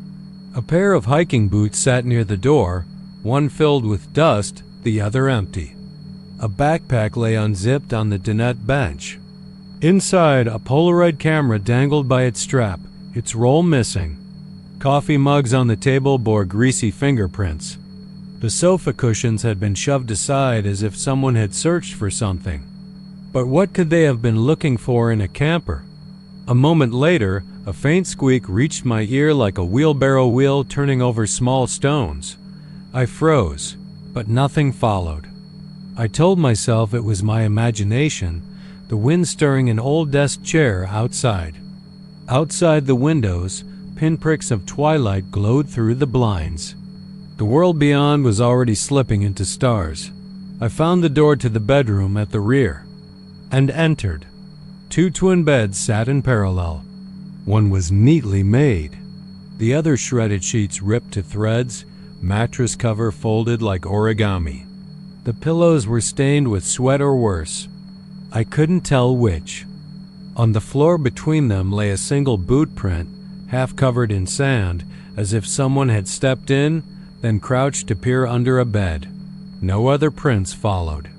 A pair of hiking boots sat near the door, one filled with dust, the other empty. A backpack lay unzipped on the dinette bench. Inside, a Polaroid camera dangled by its strap, its roll missing. Coffee mugs on the table bore greasy fingerprints. The sofa cushions had been shoved aside as if someone had searched for something. But what could they have been looking for in a camper? A moment later, a faint squeak reached my ear like a wheelbarrow wheel turning over small stones. I froze, but nothing followed. I told myself it was my imagination, the wind stirring an old desk chair outside. Outside the windows, pinpricks of twilight glowed through the blinds. The world beyond was already slipping into stars. I found the door to the bedroom at the rear and entered. 2 twin beds sat in parallel. One was neatly made. The other shredded sheets ripped to threads, mattress cover folded like origami. The pillows were stained with sweat or worse. I couldn't tell which. On the floor between them lay a single boot print, half covered in sand, as if someone had stepped in, then crouched to peer under a bed. No other prints followed.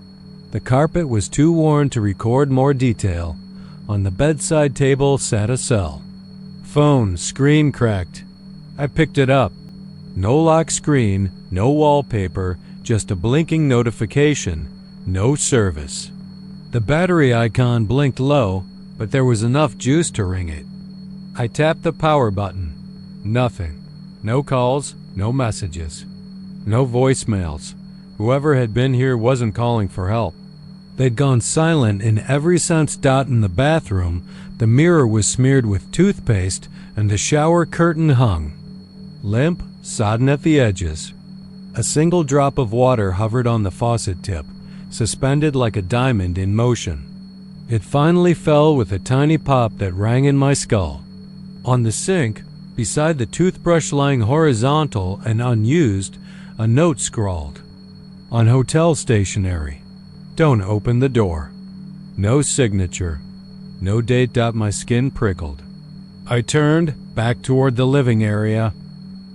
The carpet was too worn to record more detail. On the bedside table sat a cell. Phone, screen cracked. I picked it up. No lock screen, no wallpaper, just a blinking notification. No service. The battery icon blinked low, but there was enough juice to ring it. I tapped the power button. Nothing. No calls, no messages. No voicemails. Whoever had been here wasn't calling for help. They'd gone silent in every sense. In the bathroom, the mirror was smeared with toothpaste and the shower curtain hung. Limp, sodden at the edges. A single drop of water hovered on the faucet tip, suspended like a diamond in motion. It finally fell with a tiny pop that rang in my skull. On the sink, beside the toothbrush lying horizontal and unused, a note scrawled. On hotel stationery. Don't open the door. No signature. No date. My skin prickled. I turned back toward the living area.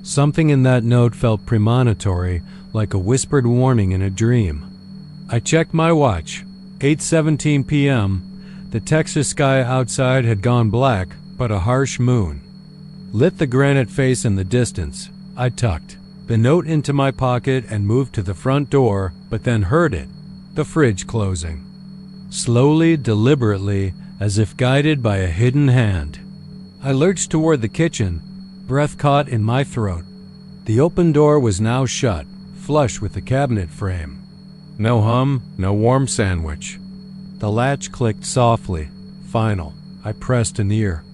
Something in that note felt premonitory, like a whispered warning in a dream. I checked my watch. 8:17 p.m. The Texas sky outside had gone black, but a harsh moon lit the granite face in the distance. I tucked the note into my pocket and moved to the front door, but then heard it, the fridge closing. Slowly, deliberately, as if guided by a hidden hand. I lurched toward the kitchen, breath caught in my throat. The open door was now shut, flush with the cabinet frame. No hum, no warm sandwich. The latch clicked softly. Final. I pressed an ear.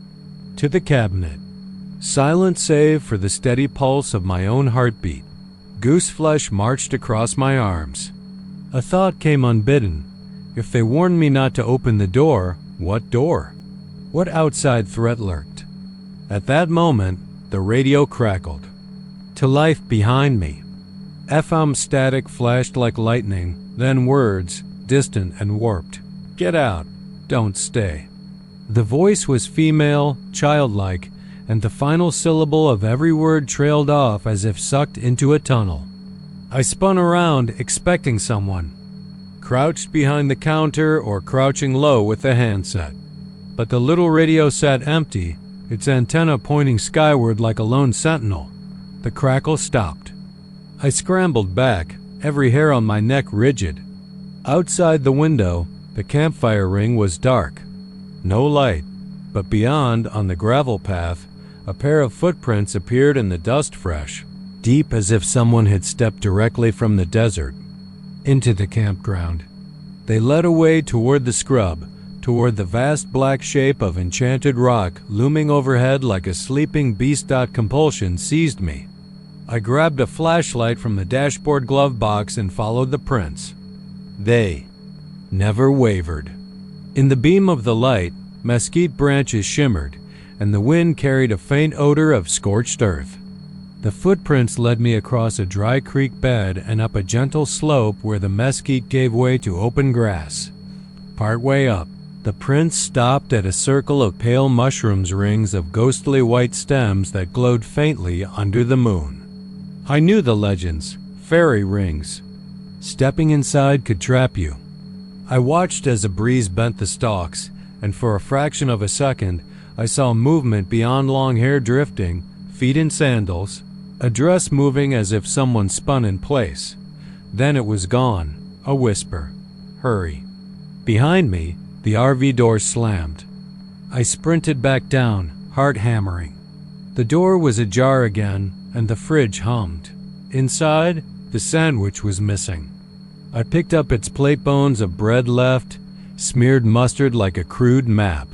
To the cabinet. Silent save for the steady pulse of my own heartbeat. Goose flesh marched across my arms. A thought came unbidden. If they warned me not to open the door, what door? What outside threat lurked? At that moment, the radio crackled. To life behind me. FM static flashed like lightning, then words, distant and warped. Get out. Don't stay. The voice was female, childlike, and the final syllable of every word trailed off as if sucked into a tunnel. I spun around, expecting someone, crouched behind the counter or crouching low with the handset. But the little radio sat empty, its antenna pointing skyward like a lone sentinel. The crackle stopped. I scrambled back, every hair on my neck rigid. Outside the window, the campfire ring was dark. No light, but beyond, on the gravel path, a pair of footprints appeared in the dust fresh, deep as if someone had stepped directly from the desert into the campground. They led away toward the scrub, toward the vast black shape of enchanted rock looming overhead like a sleeping beast. Compulsion seized me. I grabbed a flashlight from the dashboard glove box and followed the prints. They never wavered. In the beam of the light, mesquite branches shimmered, and the wind carried a faint odor of scorched earth. The footprints led me across a dry creek bed and up a gentle slope where the mesquite gave way to open grass. Partway up, the prints stopped at a circle of pale mushrooms, rings of ghostly white stems that glowed faintly under the moon. I knew the legends, fairy rings. Stepping inside could trap you. I watched as a breeze bent the stalks, and for a fraction of a second, I saw movement beyond long hair drifting, feet in sandals, a dress moving as if someone spun in place. Then it was gone, a whisper. Hurry. Behind me, the RV door slammed. I sprinted back down, heart hammering. The door was ajar again, and the fridge hummed. Inside, the sandwich was missing. I picked up its plate bones of bread left, smeared mustard like a crude map.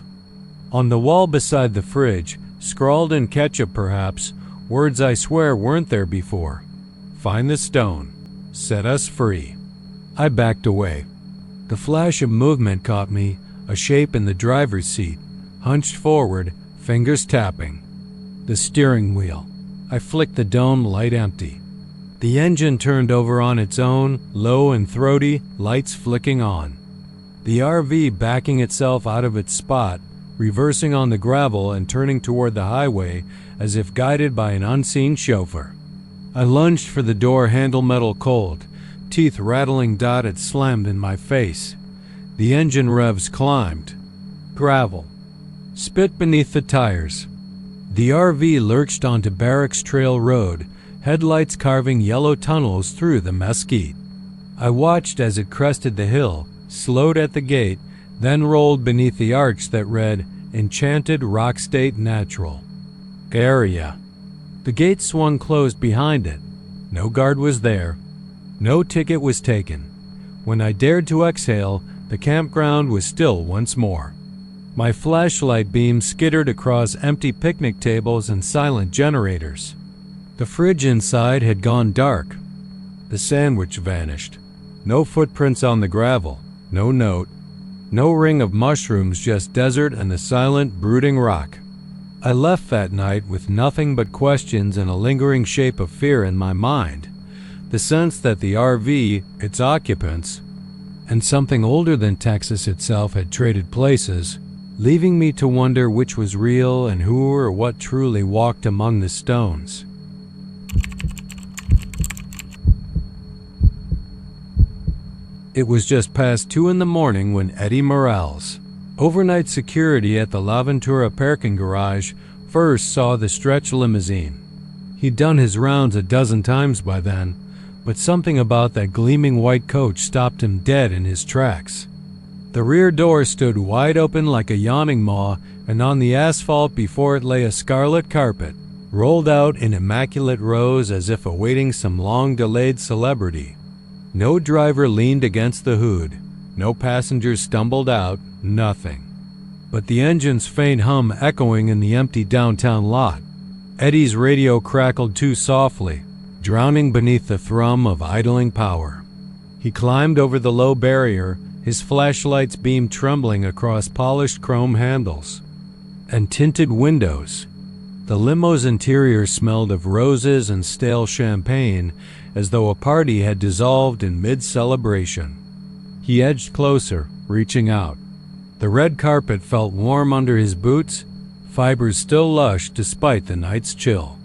On the wall beside the fridge, scrawled in ketchup perhaps, words I swear weren't there before. Find the stone. Set us free. I backed away. The flash of movement caught me, a shape in the driver's seat, hunched forward, Fingers tapping. The steering wheel. I flicked the dome light empty. The engine turned over on its own, low and throaty, lights flicking on. The RV backing itself out of its spot, reversing on the gravel and turning toward the highway as if guided by an unseen chauffeur. I lunged for the door handle metal cold, teeth rattling. It slammed in my face. The engine revs climbed. Gravel. Spit beneath the tires. The RV lurched onto Barracks Trail Road, headlights carving yellow tunnels through the mesquite. I watched as it crested the hill, slowed at the gate, then rolled beneath the arch that read, Enchanted Rock State Natural. Area. The gate swung closed behind it. No guard was there. No ticket was taken. When I dared to exhale, the campground was still once more. My flashlight beam skittered across empty picnic tables and silent generators. The fridge inside had gone dark. The sandwich vanished. No footprints on the gravel. No note. No ring of mushrooms, just desert and the silent, brooding rock. I left that night with nothing but questions and a lingering shape of fear in my mind. The sense that the RV, its occupants, and something older than Texas itself had traded places, leaving me to wonder which was real and who or what truly walked among the stones. It was just past 2 in the morning when Eddie Morales, overnight security at the LaVentura parking garage, first saw the stretch limousine. He'd done his rounds a dozen times by then, but something about that gleaming white coach stopped him dead in his tracks. The rear door stood wide open like a yawning maw, and on the asphalt before it lay a scarlet carpet, rolled out in immaculate rows as if awaiting some long-delayed celebrity. No driver leaned against the hood. No passengers stumbled out. Nothing. But the engine's faint hum echoing in the empty downtown lot. Eddie's radio crackled too softly, drowning beneath the thrum of idling power. He climbed over the low barrier, his flashlight's beam trembling across polished chrome handles and tinted windows. The limo's interior smelled of roses and stale champagne, as though a party had dissolved in mid-celebration. He edged closer, reaching out. The red carpet felt warm under his boots, fibers still lush despite the night's chill.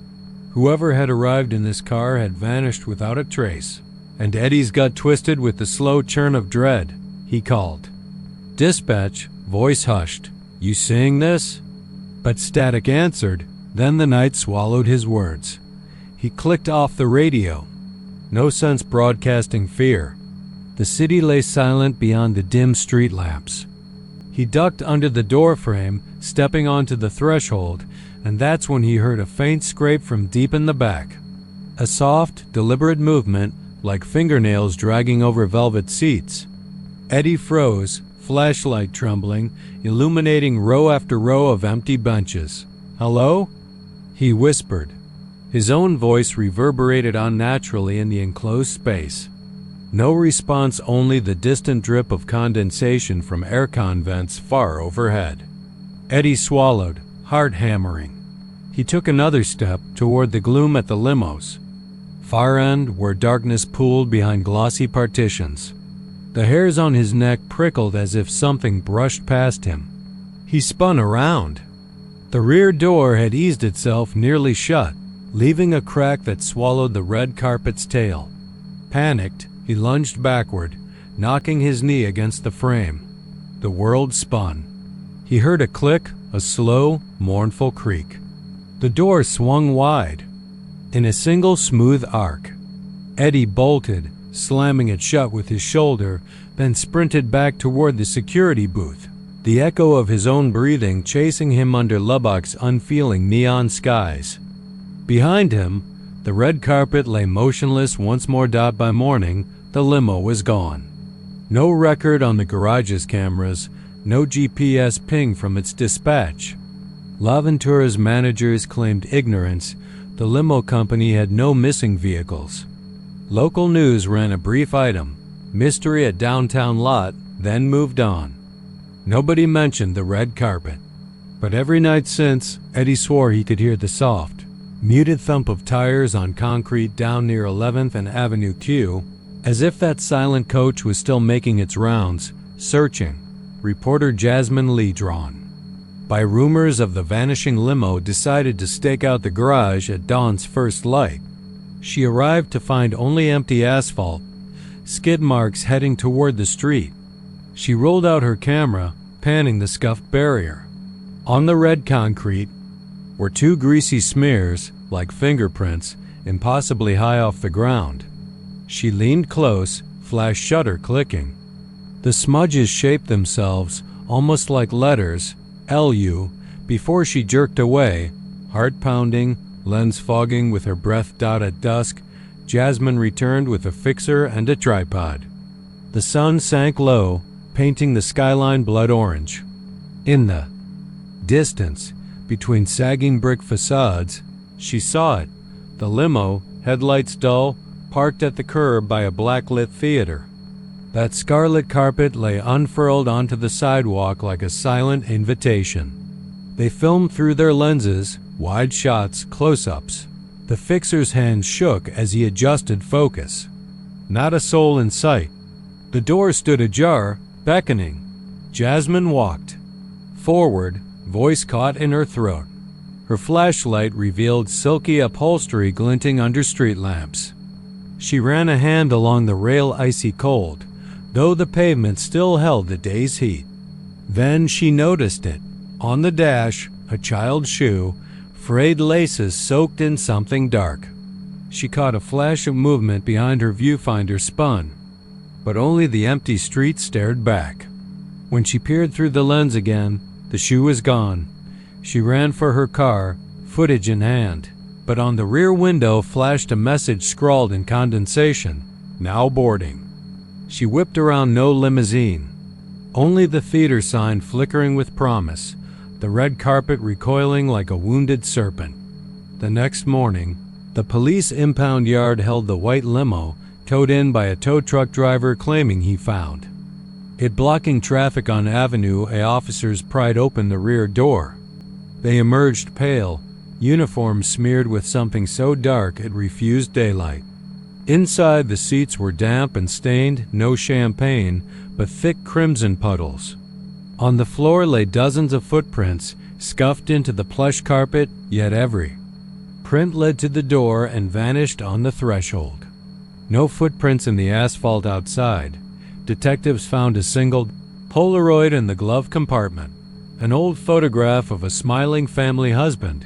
Whoever had arrived in this car had vanished without a trace, and Eddie's gut twisted with the slow churn of dread. He called. Dispatch, voice hushed. You seeing this? But static answered. Then the night swallowed his words. He clicked off the radio. No sense broadcasting fear. The city lay silent beyond the dim street lamps. He ducked under the door frame, stepping onto the threshold, and that's when he heard a faint scrape from deep in the back. A soft, deliberate movement, like fingernails dragging over velvet seats. Eddie froze, flashlight trembling, illuminating row after row of empty benches. Hello? He whispered. His own voice reverberated unnaturally in the enclosed space. No response, only the distant drip of condensation from aircon vents far overhead. Eddie swallowed, heart hammering. He took another step toward the gloom at the limos. Far end, where darkness pooled behind glossy partitions. The hairs on his neck prickled as if something brushed past him. He spun around. The rear door had eased itself nearly shut, leaving a crack that swallowed the red carpet's tail. Panicked, he lunged backward, knocking his knee against the frame. The world spun. He heard a click, a slow, mournful creak. The door swung wide, in a single smooth arc. Eddie bolted, slamming it shut with his shoulder, then sprinted back toward the security booth, the echo of his own breathing chasing him under Lubbock's unfeeling neon skies. Behind him, the red carpet lay motionless once more. By morning, the limo was gone. No record on the garage's cameras, no GPS ping from its dispatch. LaVentura's managers claimed ignorance. The limo company had no missing vehicles. Local news ran a brief item, mystery at downtown lot, then moved on. Nobody mentioned the red carpet. But every night since, Eddie swore he could hear the soft, muted thump of tires on concrete down near 11th and Avenue Q, as if that silent coach was still making its rounds, searching. Reporter Jasmine Lee, drawn by rumors of the vanishing limo, decided to stake out the garage at dawn's first light. She arrived to find only empty asphalt, skid marks heading toward the street. She rolled out her camera, panning the scuffed barrier. On the red concrete were two greasy smears, like fingerprints, impossibly high off the ground. She leaned close, flash shutter clicking. The smudges shaped themselves, almost like letters, LU, before she jerked away, heart pounding, lens fogging with her breath. At dusk, Jasmine returned with a fixer and a tripod. The sun sank low, painting the skyline blood orange. In the distance, between sagging brick facades, she saw it, the limo, headlights dull, parked at the curb by a black-lit theater. That scarlet carpet lay unfurled onto the sidewalk like a silent invitation. They filmed through their lenses, wide shots, close-ups. The fixer's hand shook as he adjusted focus. Not a soul in sight. The door stood ajar, beckoning. Jasmine walked forward, voice caught in her throat. Her flashlight revealed silky upholstery glinting under street lamps. She ran a hand along the rail, icy cold, though the pavement still held the day's heat. Then she noticed it. On the dash, a child's shoe, frayed laces soaked in something dark. She caught a flash of movement behind her viewfinder, spun, but only the empty street stared back. When she peered through the lens again, the shoe was gone. She ran for her car, footage in hand, but on the rear window flashed a message scrawled in condensation, "Now boarding." She whipped around. No limousine. Only the theater sign flickering with promise, the red carpet recoiling like a wounded serpent. The next morning, the police impound yard held the white limo, towed in by a tow truck driver claiming he found it blocking traffic on Avenue. Officers pried open the rear door. They emerged, pale, uniforms smeared with something so dark it refused daylight. Inside, the seats were damp and stained, no champagne, but thick crimson puddles. On the floor lay dozens of footprints, scuffed into the plush carpet, yet every print led to the door and vanished on the threshold. No footprints in the asphalt outside. Detectives found a single Polaroid in the glove compartment, an old photograph of a smiling family, husband,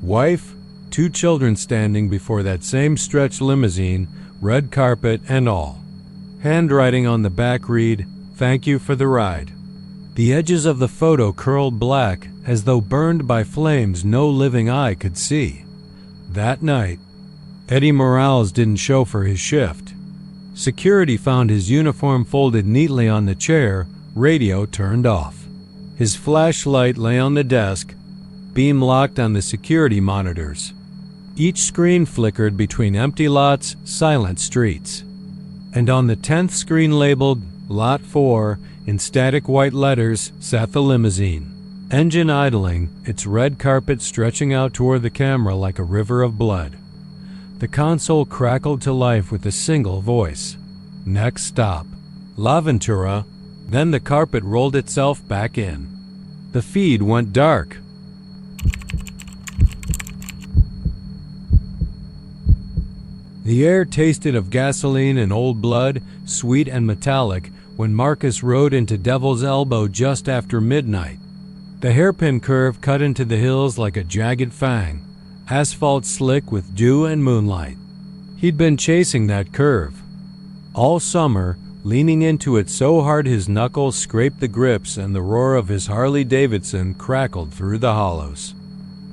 wife, 2 children standing before that same stretched limousine, red carpet and all. Handwriting on the back read, "Thank you for the ride." The edges of the photo curled black, as though burned by flames no living eye could see. That night, Eddie Morales didn't show for his shift. Security found his uniform folded neatly on the chair, radio turned off. His flashlight lay on the desk, beam locked on the security monitors. Each screen flickered between empty lots, silent streets. And on the 10th screen, labeled Lot 4, in static white letters, sat the limousine. Engine idling, its red carpet stretching out toward the camera like a river of blood. The console crackled to life with a single voice. Next stop, La Ventura. Then the carpet rolled itself back in. The feed went dark. The air tasted of gasoline and old blood, sweet and metallic, when Marcus rode into Devil's Elbow just after midnight. The hairpin curve cut into the hills like a jagged fang, asphalt slick with dew and moonlight. He'd been chasing that curve all summer, leaning into it so hard his knuckles scraped the grips and the roar of his Harley-Davidson crackled through the hollows.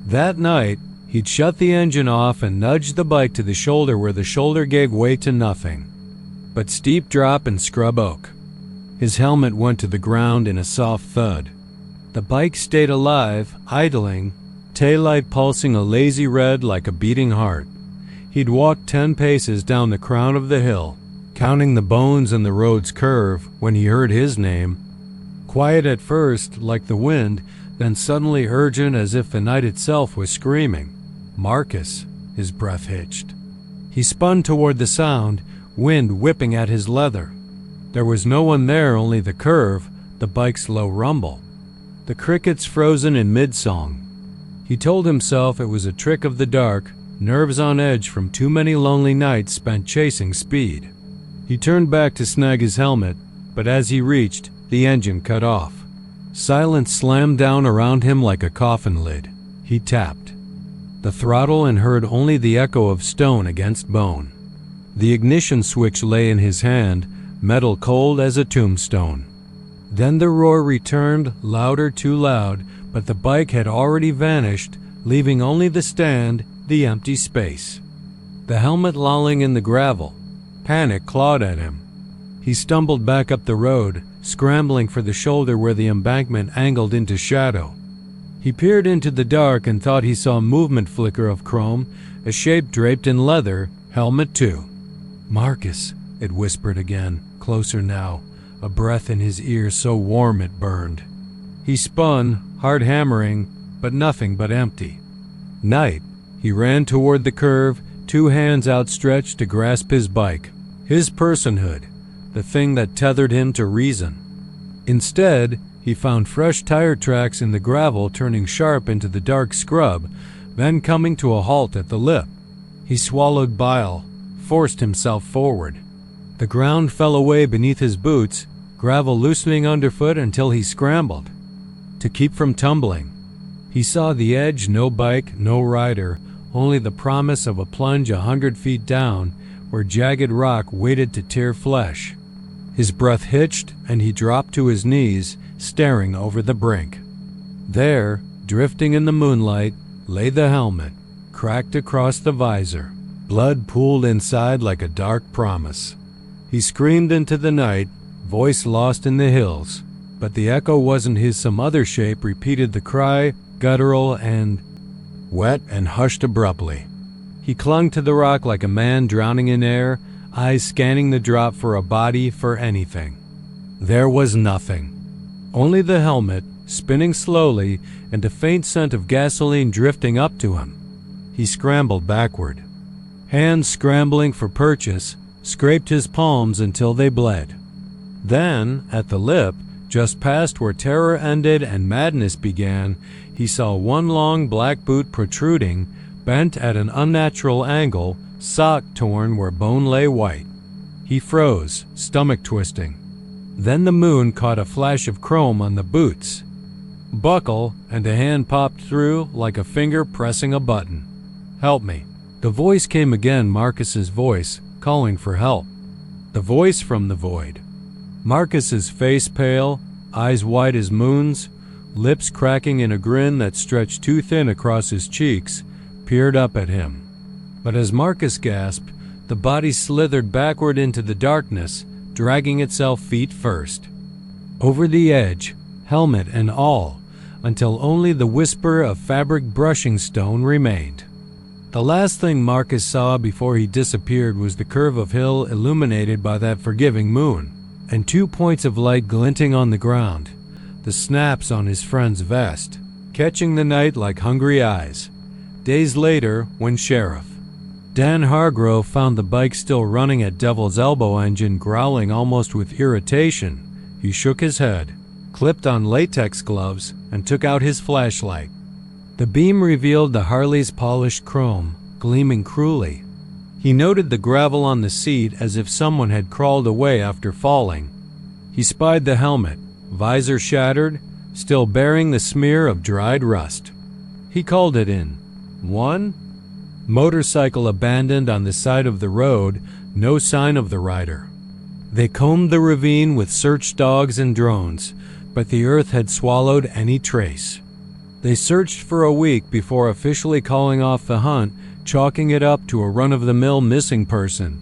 That night, he'd shut the engine off and nudged the bike to the shoulder where the shoulder gave way to nothing but steep drop and scrub oak. His helmet went to the ground in a soft thud. The bike stayed alive, idling, taillight pulsing a lazy red like a beating heart. He'd walked 10 paces down the crown of the hill, counting the bones in the road's curve, when he heard his name. Quiet at first, like the wind, then suddenly urgent as if the night itself was screaming. Marcus, his breath hitched. He spun toward the sound, wind whipping at his leather. There was no one there, only the curve, the bike's low rumble. The crickets frozen in mid-song. He told himself it was a trick of the dark, nerves on edge from too many lonely nights spent chasing speed. He turned back to snag his helmet, but as he reached, the engine cut off. Silence slammed down around him like a coffin lid. He tapped the throttle and heard only the echo of stone against bone. The ignition switch lay in his hand, metal cold as a tombstone. Then the roar returned, louder, too loud, but the bike had already vanished, leaving only the stand, the empty space. The helmet lolling in the gravel. Panic clawed at him. He stumbled back up the road, scrambling for the shoulder where the embankment angled into shadow. He peered into the dark and thought he saw movement flicker of chrome, a shape draped in leather, helmet too. Marcus, it whispered again, closer now, a breath in his ear so warm it burned. He spun, hard hammering, but nothing but empty. Night. He ran toward the curve, two hands outstretched to grasp his bike, his personhood, the thing that tethered him to reason. Instead, he found fresh tire tracks in the gravel turning sharp into the dark scrub, then coming to a halt at the lip. He swallowed bile, forced himself forward. The ground fell away beneath his boots, gravel loosening underfoot until he scrambled to keep from tumbling. He saw the edge, no bike, no rider, only the promise of a plunge 100 feet down where jagged rock waited to tear flesh. His breath hitched and he dropped to his knees, staring over the brink. There, drifting in the moonlight, lay the helmet, cracked across the visor. Blood pooled inside like a dark promise. He screamed into the night, voice lost in the hills, but the echo wasn't his. Some other shape repeated the cry, guttural and wet, and hushed abruptly. He clung to the rock like a man drowning in air, eyes scanning the drop for a body, for anything. There was nothing. Only the helmet, spinning slowly, and a faint scent of gasoline drifting up to him. He scrambled backward. Hands scrambling for purchase, scraped his palms until they bled. Then, at the lip, just past where terror ended and madness began, he saw one long black boot protruding, bent at an unnatural angle, sock torn where bone lay white. He froze, stomach twisting. Then the moon caught a flash of chrome on the boots. Buckle, and a hand popped through like a finger pressing a button. "Help me." The voice came again, Marcus's voice, calling for help. The voice from the void. Marcus's face pale, eyes white as moons, lips cracking in a grin that stretched too thin across his cheeks, peered up at him. But as Marcus gasped, the body slithered backward into the darkness, dragging itself feet first. Over the edge, helmet and all, until only the whisper of fabric brushing stone remained. The last thing Marcus saw before he disappeared was the curve of hill illuminated by that forgiving moon, and 2 points of light glinting on the ground, the snaps on his friend's vest, catching the night like hungry eyes. Days later, when Sheriff Dan Hargrove found the bike still running at Devil's Elbow engine, growling almost with irritation, he shook his head, clipped on latex gloves, and took out his flashlight. The beam revealed the Harley's polished chrome, gleaming cruelly. He noted the gravel on the seat as if someone had crawled away after falling. He spied the helmet, visor shattered, still bearing the smear of dried rust. He called it in. One? Motorcycle abandoned on the side of the road, no sign of the rider. They combed the ravine with search dogs and drones, but the earth had swallowed any trace. They searched for a week before officially calling off the hunt, chalking it up to a run-of-the-mill missing person.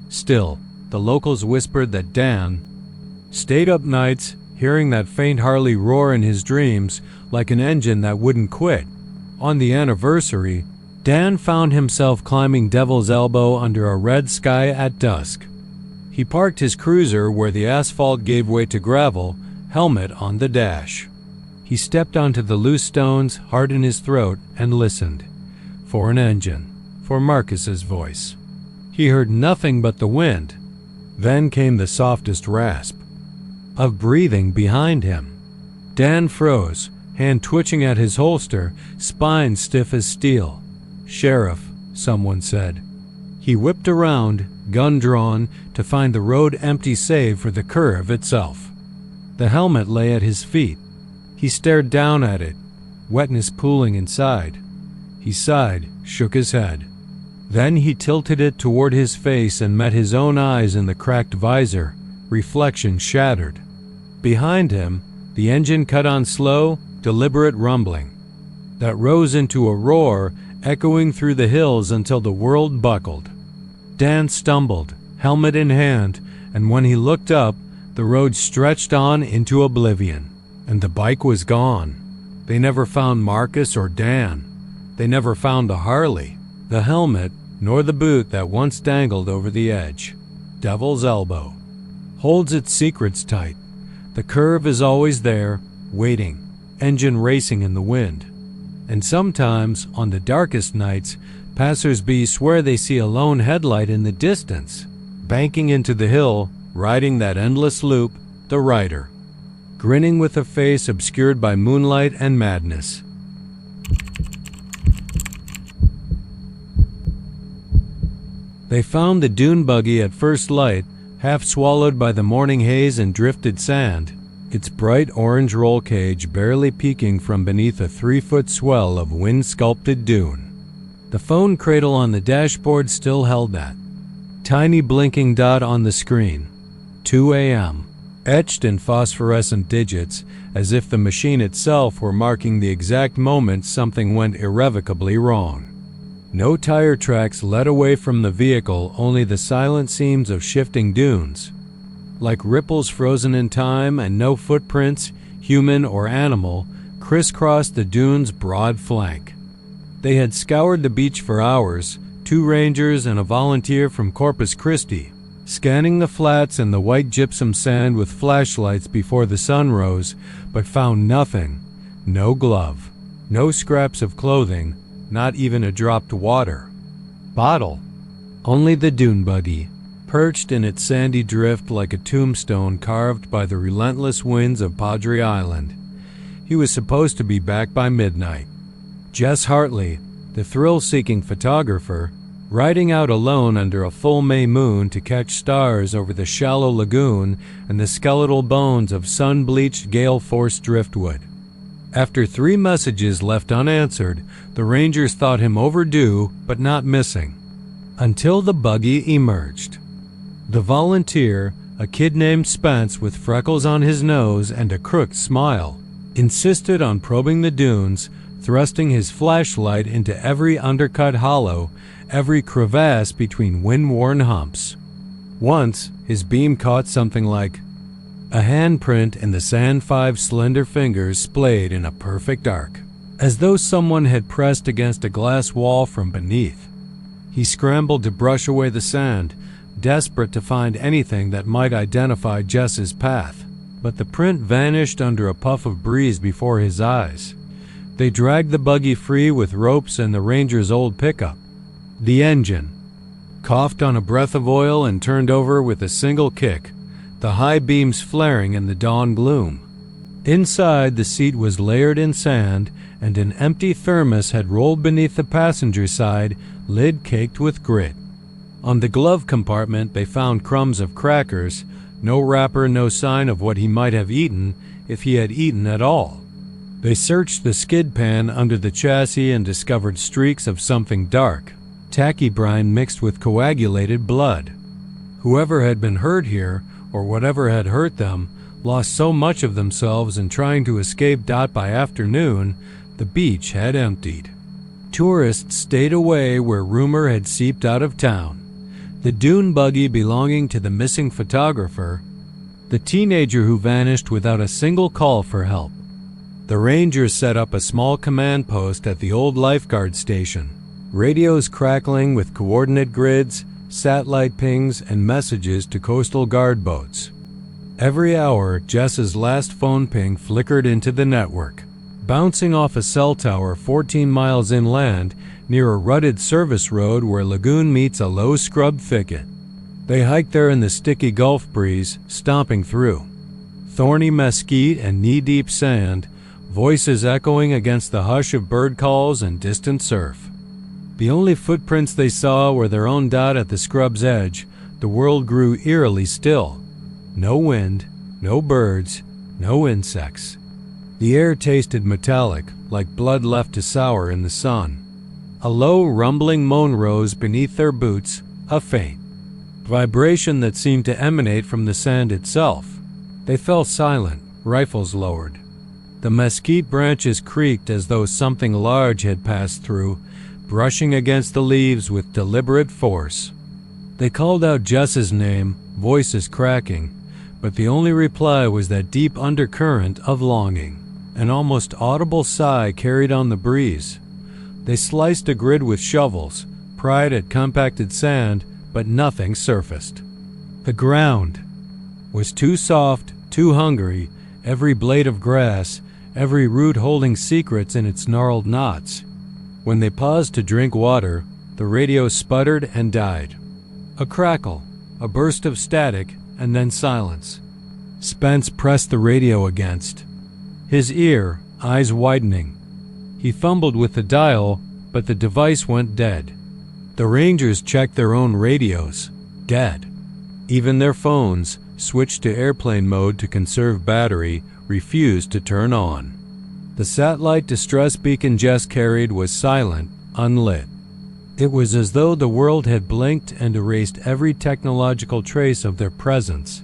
Still, the locals whispered that Dan stayed up nights, hearing that faint Harley roar in his dreams like an engine that wouldn't quit. On the anniversary, Dan found himself climbing Devil's Elbow under a red sky at dusk. He parked his cruiser where the asphalt gave way to gravel, helmet on the dash. He stepped onto the loose stones, heart in his throat, and listened. For an engine. For Marcus's voice. He heard nothing but the wind. Then came the softest rasp of breathing behind him. Dan froze, hand twitching at his holster, spine stiff as steel. "Sheriff," someone said. He whipped around, gun drawn, to find the road empty save for the curve itself. The helmet lay at his feet. He stared down at it, wetness pooling inside. He sighed, shook his head. Then he tilted it toward his face and met his own eyes in the cracked visor, reflection shattered. Behind him, the engine cut on slow, deliberate rumbling that rose into a roar, echoing through the hills until the world buckled. Dan stumbled, helmet in hand, and when he looked up, the road stretched on into oblivion, and the bike was gone. They never found Marcus or Dan. They never found the Harley, the helmet, nor the boot that once dangled over the edge. Devil's Elbow holds its secrets tight. The curve is always there, waiting, engine racing in the wind. And sometimes, on the darkest nights, passers-by swear they see a lone headlight in the distance, banking into the hill, riding that endless loop, the rider, grinning with a face obscured by moonlight and madness. They found the dune buggy at first light, half swallowed by the morning haze and drifted sand, its bright orange roll cage barely peeking from beneath a 3-foot swell of wind-sculpted dune. The phone cradle on the dashboard still held that tiny blinking dot on the screen. 2 a.m., etched in phosphorescent digits, as if the machine itself were marking the exact moment something went irrevocably wrong. No tire tracks led away from the vehicle, only the silent seams of shifting dunes. Like ripples frozen in time, and no footprints, human or animal, crisscrossed the dune's broad flank. They had scoured the beach for hours, 2 rangers and a volunteer from Corpus Christi, scanning the flats and the white gypsum sand with flashlights before the sun rose, but found nothing. No glove, no scraps of clothing, not even a dropped water bottle. Only the dune buggy, perched in its sandy drift like a tombstone carved by the relentless winds of Padre Island. He was supposed to be back by midnight. Jess Hartley, the thrill-seeking photographer, riding out alone under a full May moon to catch stars over the shallow lagoon and the skeletal bones of sun-bleached gale-force driftwood. After 3 messages left unanswered, the Rangers thought him overdue but not missing, until the buggy emerged. The volunteer, a kid named Spence with freckles on his nose and a crooked smile, insisted on probing the dunes, thrusting his flashlight into every undercut hollow, every crevasse between wind-worn humps. Once, his beam caught something like a handprint in the sand, 5 slender fingers splayed in a perfect arc, as though someone had pressed against a glass wall from beneath. He scrambled to brush away the sand, desperate to find anything that might identify Jess's path, but the print vanished under a puff of breeze before his eyes. They dragged the buggy free with ropes and the Ranger's old pickup. The engine coughed on a breath of oil and turned over with a single kick, the high beams flaring in the dawn gloom. Inside, the seat was layered in sand, and an empty thermos had rolled beneath the passenger side, lid caked with grit. On the glove compartment, they found crumbs of crackers, no wrapper, no sign of what he might have eaten, if he had eaten at all. They searched the skid pan under the chassis and discovered streaks of something dark, tacky brine mixed with coagulated blood. Whoever had been hurt here, or whatever had hurt them, lost so much of themselves in trying to escape. By afternoon, the beach had emptied. Tourists stayed away where rumor had seeped out of town. The dune buggy belonging to the missing photographer, the teenager who vanished without a single call for help. The Rangers set up a small command post at the old lifeguard station, radios crackling with coordinate grids, satellite pings, and messages to coastal guard boats. Every hour, Jess's last phone ping flickered into the network, bouncing off a cell tower 14 miles inland near a rutted service road where Lagoon meets a low scrub thicket. They hiked there in the sticky Gulf breeze, stomping through thorny mesquite and knee-deep sand, voices echoing against the hush of bird calls and distant surf. The only footprints they saw were their own dot at the scrub's edge. The world grew eerily still. No wind, no birds, no insects. The air tasted metallic, like blood left to sour in the sun. A low, rumbling moan rose beneath their boots, a faint vibration that seemed to emanate from the sand itself. They fell silent, rifles lowered. The mesquite branches creaked as though something large had passed through, brushing against the leaves with deliberate force. They called out Jess's name, voices cracking, but the only reply was that deep undercurrent of longing. An almost audible sigh carried on the breeze. They sliced a grid with shovels, pried at compacted sand, but nothing surfaced. The ground was too soft, too hungry, every blade of grass, every root holding secrets in its gnarled knots. When they paused to drink water, the radio sputtered and died. A crackle, a burst of static, and then silence. Spence pressed the radio against his ear, eyes widening. He fumbled with the dial, but the device went dead. The Rangers checked their own radios. Dead. Even their phones, switched to airplane mode to conserve battery, refused to turn on. The satellite distress beacon Jess carried was silent, unlit. It was as though the world had blinked and erased every technological trace of their presence.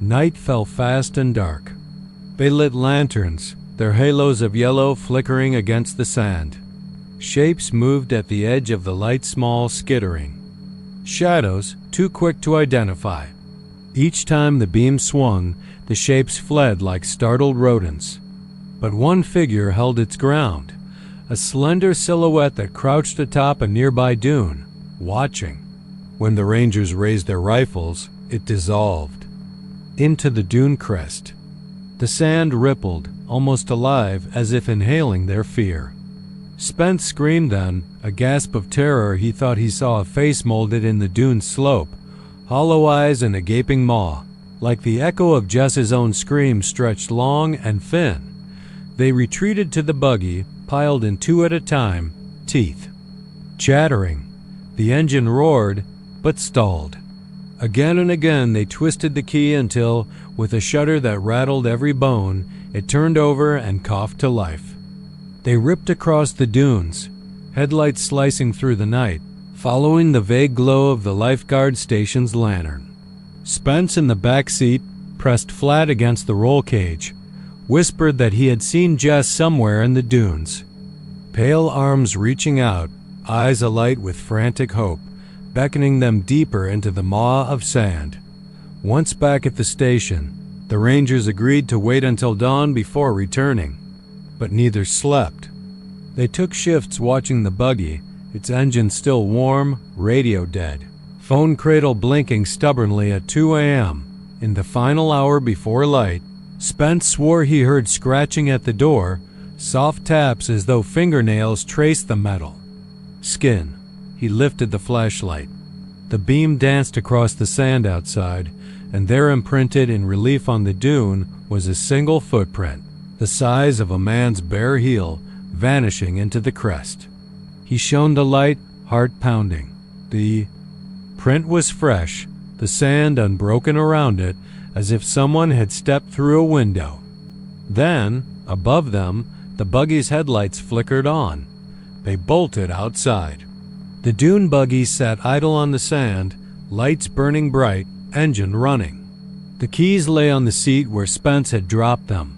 Night fell fast and dark. They lit lanterns, their halos of yellow flickering against the sand. Shapes moved at the edge of the light, small, skittering. Shadows, too quick to identify. Each time the beam swung, the shapes fled like startled rodents. But one figure held its ground, a slender silhouette that crouched atop a nearby dune, watching. When the Rangers raised their rifles, it dissolved into the dune crest. The sand rippled, almost alive, as if inhaling their fear. Spence screamed then, a gasp of terror. He thought he saw a face molded in the dune slope, hollow eyes and a gaping maw, like the echo of Jess's own scream stretched long and thin. They retreated to the buggy, piled in two at a time, teeth chattering. The engine roared, but stalled. Again and again they twisted the key until, with a shudder that rattled every bone, it turned over and coughed to life. They ripped across the dunes, headlights slicing through the night, following the vague glow of the lifeguard station's lantern. Spence in the back seat, pressed flat against the roll cage, whispered that he had seen Jess somewhere in the dunes. Pale arms reaching out, eyes alight with frantic hope, beckoning them deeper into the maw of sand. Once back at the station, the Rangers agreed to wait until dawn before returning. But neither slept. They took shifts watching the buggy, its engine still warm, radio dead. Phone cradle blinking stubbornly at 2 a.m. In the final hour before light, Spence swore he heard scratching at the door, soft taps as though fingernails traced the metal. Skin. He lifted the flashlight. The beam danced across the sand outside, and there imprinted in relief on the dune was a single footprint, the size of a man's bare heel, vanishing into the crest. He shone the light, heart pounding. The print was fresh, the sand unbroken around it, as if someone had stepped through a window. Then, above them, the buggy's headlights flickered on. They bolted outside. The dune buggy sat idle on the sand, lights burning bright, engine running. The keys lay on the seat where Spence had dropped them.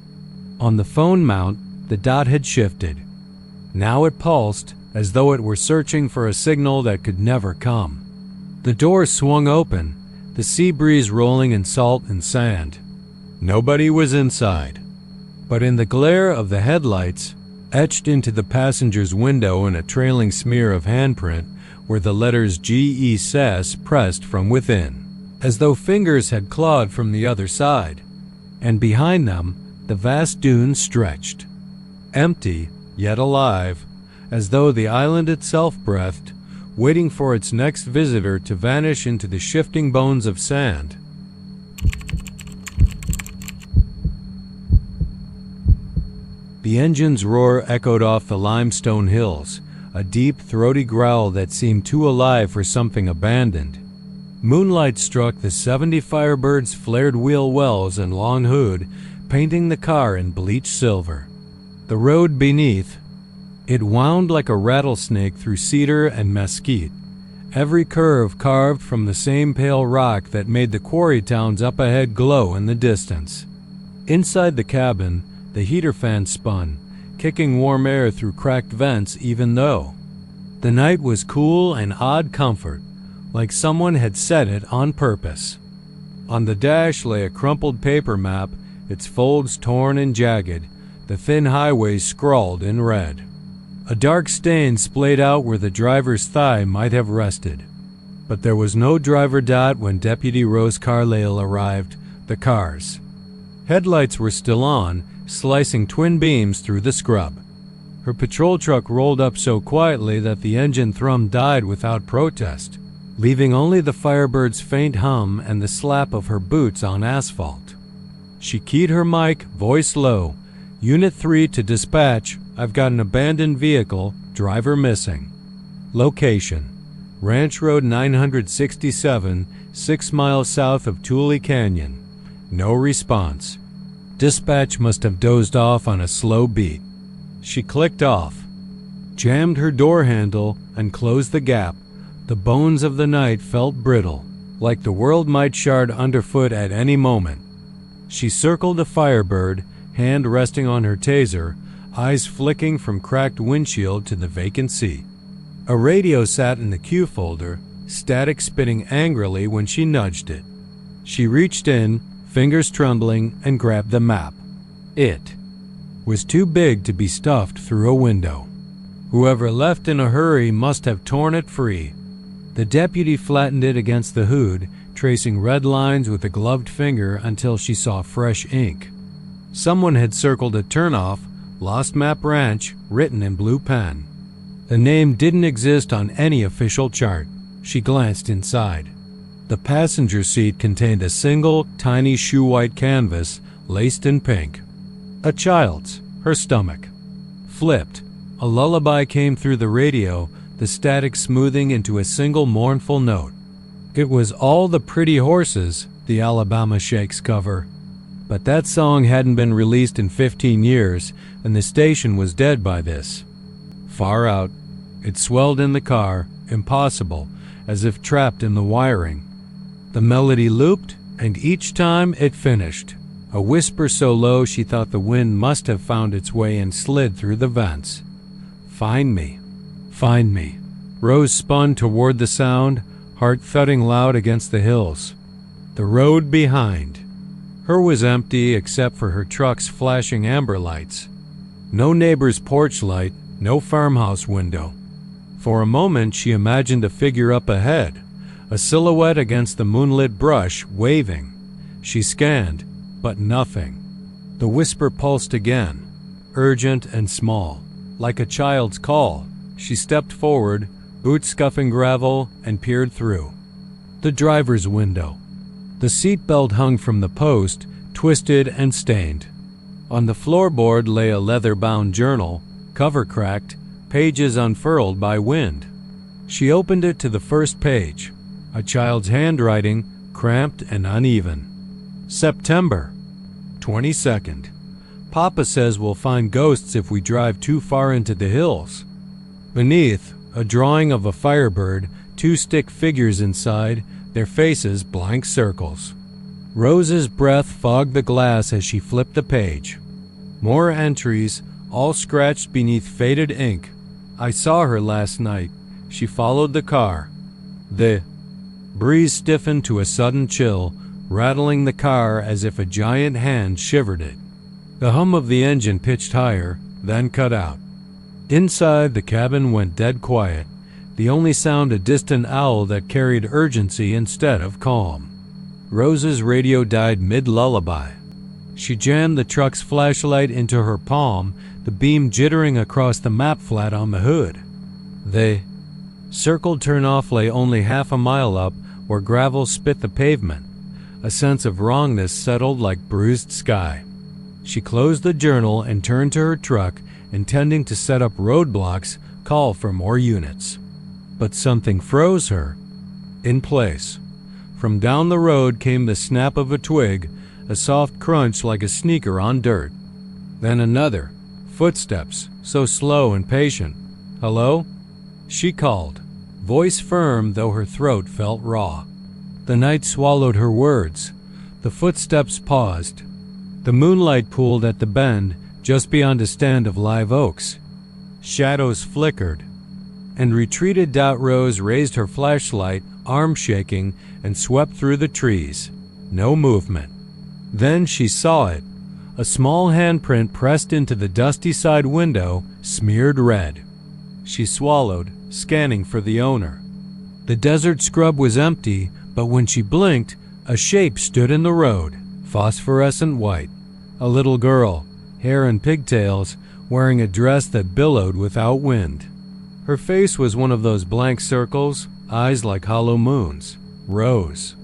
On the phone mount, the dot had shifted. Now it pulsed, as though it were searching for a signal that could never come. The door swung open, the sea breeze rolling in salt and sand. Nobody was inside. But in the glare of the headlights, etched into the passenger's window in a trailing smear of handprint, were the letters G.E. Sass pressed from within. as though fingers had clawed from the other side. And behind them, the vast dunes stretched, empty yet alive, as though the island itself breathed, waiting for its next visitor to vanish into the shifting bones of sand. The engine's roar echoed off the limestone hills, a deep, throaty growl that seemed too alive for something abandoned. Moonlight struck the 70 Firebird's flared wheel wells and long hood, painting the car in bleached silver. The road beneath, it wound like a rattlesnake through cedar and mesquite, every curve carved from the same pale rock that made the quarry towns up ahead glow in the distance. Inside the cabin, the heater fan spun, kicking warm air through cracked vents even though the night was cool and odd comfort, like someone had set it on purpose. On the dash lay a crumpled paper map, its folds torn and jagged, the thin highways scrawled in red. A dark stain splayed out where the driver's thigh might have rested. But there was no driver dot when Deputy Rose Carlyle arrived, the car's headlights were still on, slicing twin beams through the scrub. Her patrol truck rolled up so quietly that the engine thrum died without protest, leaving only the Firebird's faint hum and the slap of her boots on asphalt. She keyed her mic, voice low. Unit 3 to dispatch. I've got an abandoned vehicle, driver missing. Location: Ranch Road 967, 6 miles south of Tule Canyon. No response. Dispatch must have dozed off on a slow beat. She clicked off, jammed her door handle, and closed the gap. The bones of the night felt brittle, like the world might shard underfoot at any moment. She circled a Firebird, hand resting on her taser, eyes flicking from cracked windshield to the vacant seat. A radio sat in the cue folder, static spitting angrily when she nudged it. She reached in, fingers trembling, and grabbed the map. It was too big to be stuffed through a window. Whoever left in a hurry must have torn it free. The deputy flattened it against the hood, tracing red lines with a gloved finger until she saw fresh ink. Someone had circled a turnoff, Lost Map Ranch, written in blue pen. The name didn't exist on any official chart. She glanced inside. The passenger seat contained a single, tiny shoe-white canvas, laced in pink. A child's, her stomach. Flipped, a lullaby came through the radio, the static smoothing into a single mournful note. It was All the Pretty Horses, the Alabama Shakes cover. But that song hadn't been released in 15 years, and the station was dead by this. Far out, it swelled in the car, impossible, as if trapped in the wiring. The melody looped, and each time it finished. A whisper so low she thought the wind must have found its way and slid through the vents. Find me. Find me. Rose spun toward the sound, heart thudding loud against the hills. The road behind. Her was empty except for her truck's flashing amber lights. No neighbor's porch light, no farmhouse window. For a moment she imagined a figure up ahead, a silhouette against the moonlit brush, waving. She scanned, but nothing. The whisper pulsed again, urgent and small, like a child's call. She stepped forward, boots scuffing gravel, and peered through. The driver's window. The seatbelt hung from the post, twisted and stained. On the floorboard lay a leather-bound journal, cover cracked, pages unfurled by wind. She opened it to the first page, a child's handwriting, cramped and uneven. September 22nd. Papa says we'll find ghosts if we drive too far into the hills. Beneath, a drawing of a Firebird, 2 stick figures inside, their faces blank circles. Rose's breath fogged the glass as she flipped the page. More entries, all scratched beneath faded ink. I saw her last night. She followed the car. The breeze stiffened to a sudden chill, rattling the car as if a giant hand shivered it. The hum of the engine pitched higher, then cut out. Inside, the cabin went dead quiet, the only sound a distant owl that carried urgency instead of calm. Rose's radio died mid-lullaby. She jammed the truck's flashlight into her palm, the beam jittering across the map flat on the hood. The circled turnoff lay only half a mile up, where gravel spit the pavement. A sense of wrongness settled like bruised sky. She closed the journal and turned to her truck, intending to set up roadblocks, call for more units. But something froze her in place. From down the road came the snap of a twig, a soft crunch like a sneaker on dirt. Then another. Footsteps, so slow and patient. "Hello?" she called, voice firm though her throat felt raw. The night swallowed her words. The footsteps paused. The moonlight pooled at the bend, just beyond a stand of live oaks. Shadows flickered. And retreated. Rose raised her flashlight, arm shaking, and swept through the trees. No movement. Then she saw it. A small handprint pressed into the dusty side window, smeared red. She swallowed, scanning for the owner. The desert scrub was empty, but when she blinked, a shape stood in the road, phosphorescent white. A little girl, hair in pigtails, wearing a dress that billowed without wind. Her face was one of those blank circles, eyes like hollow moons. Rose.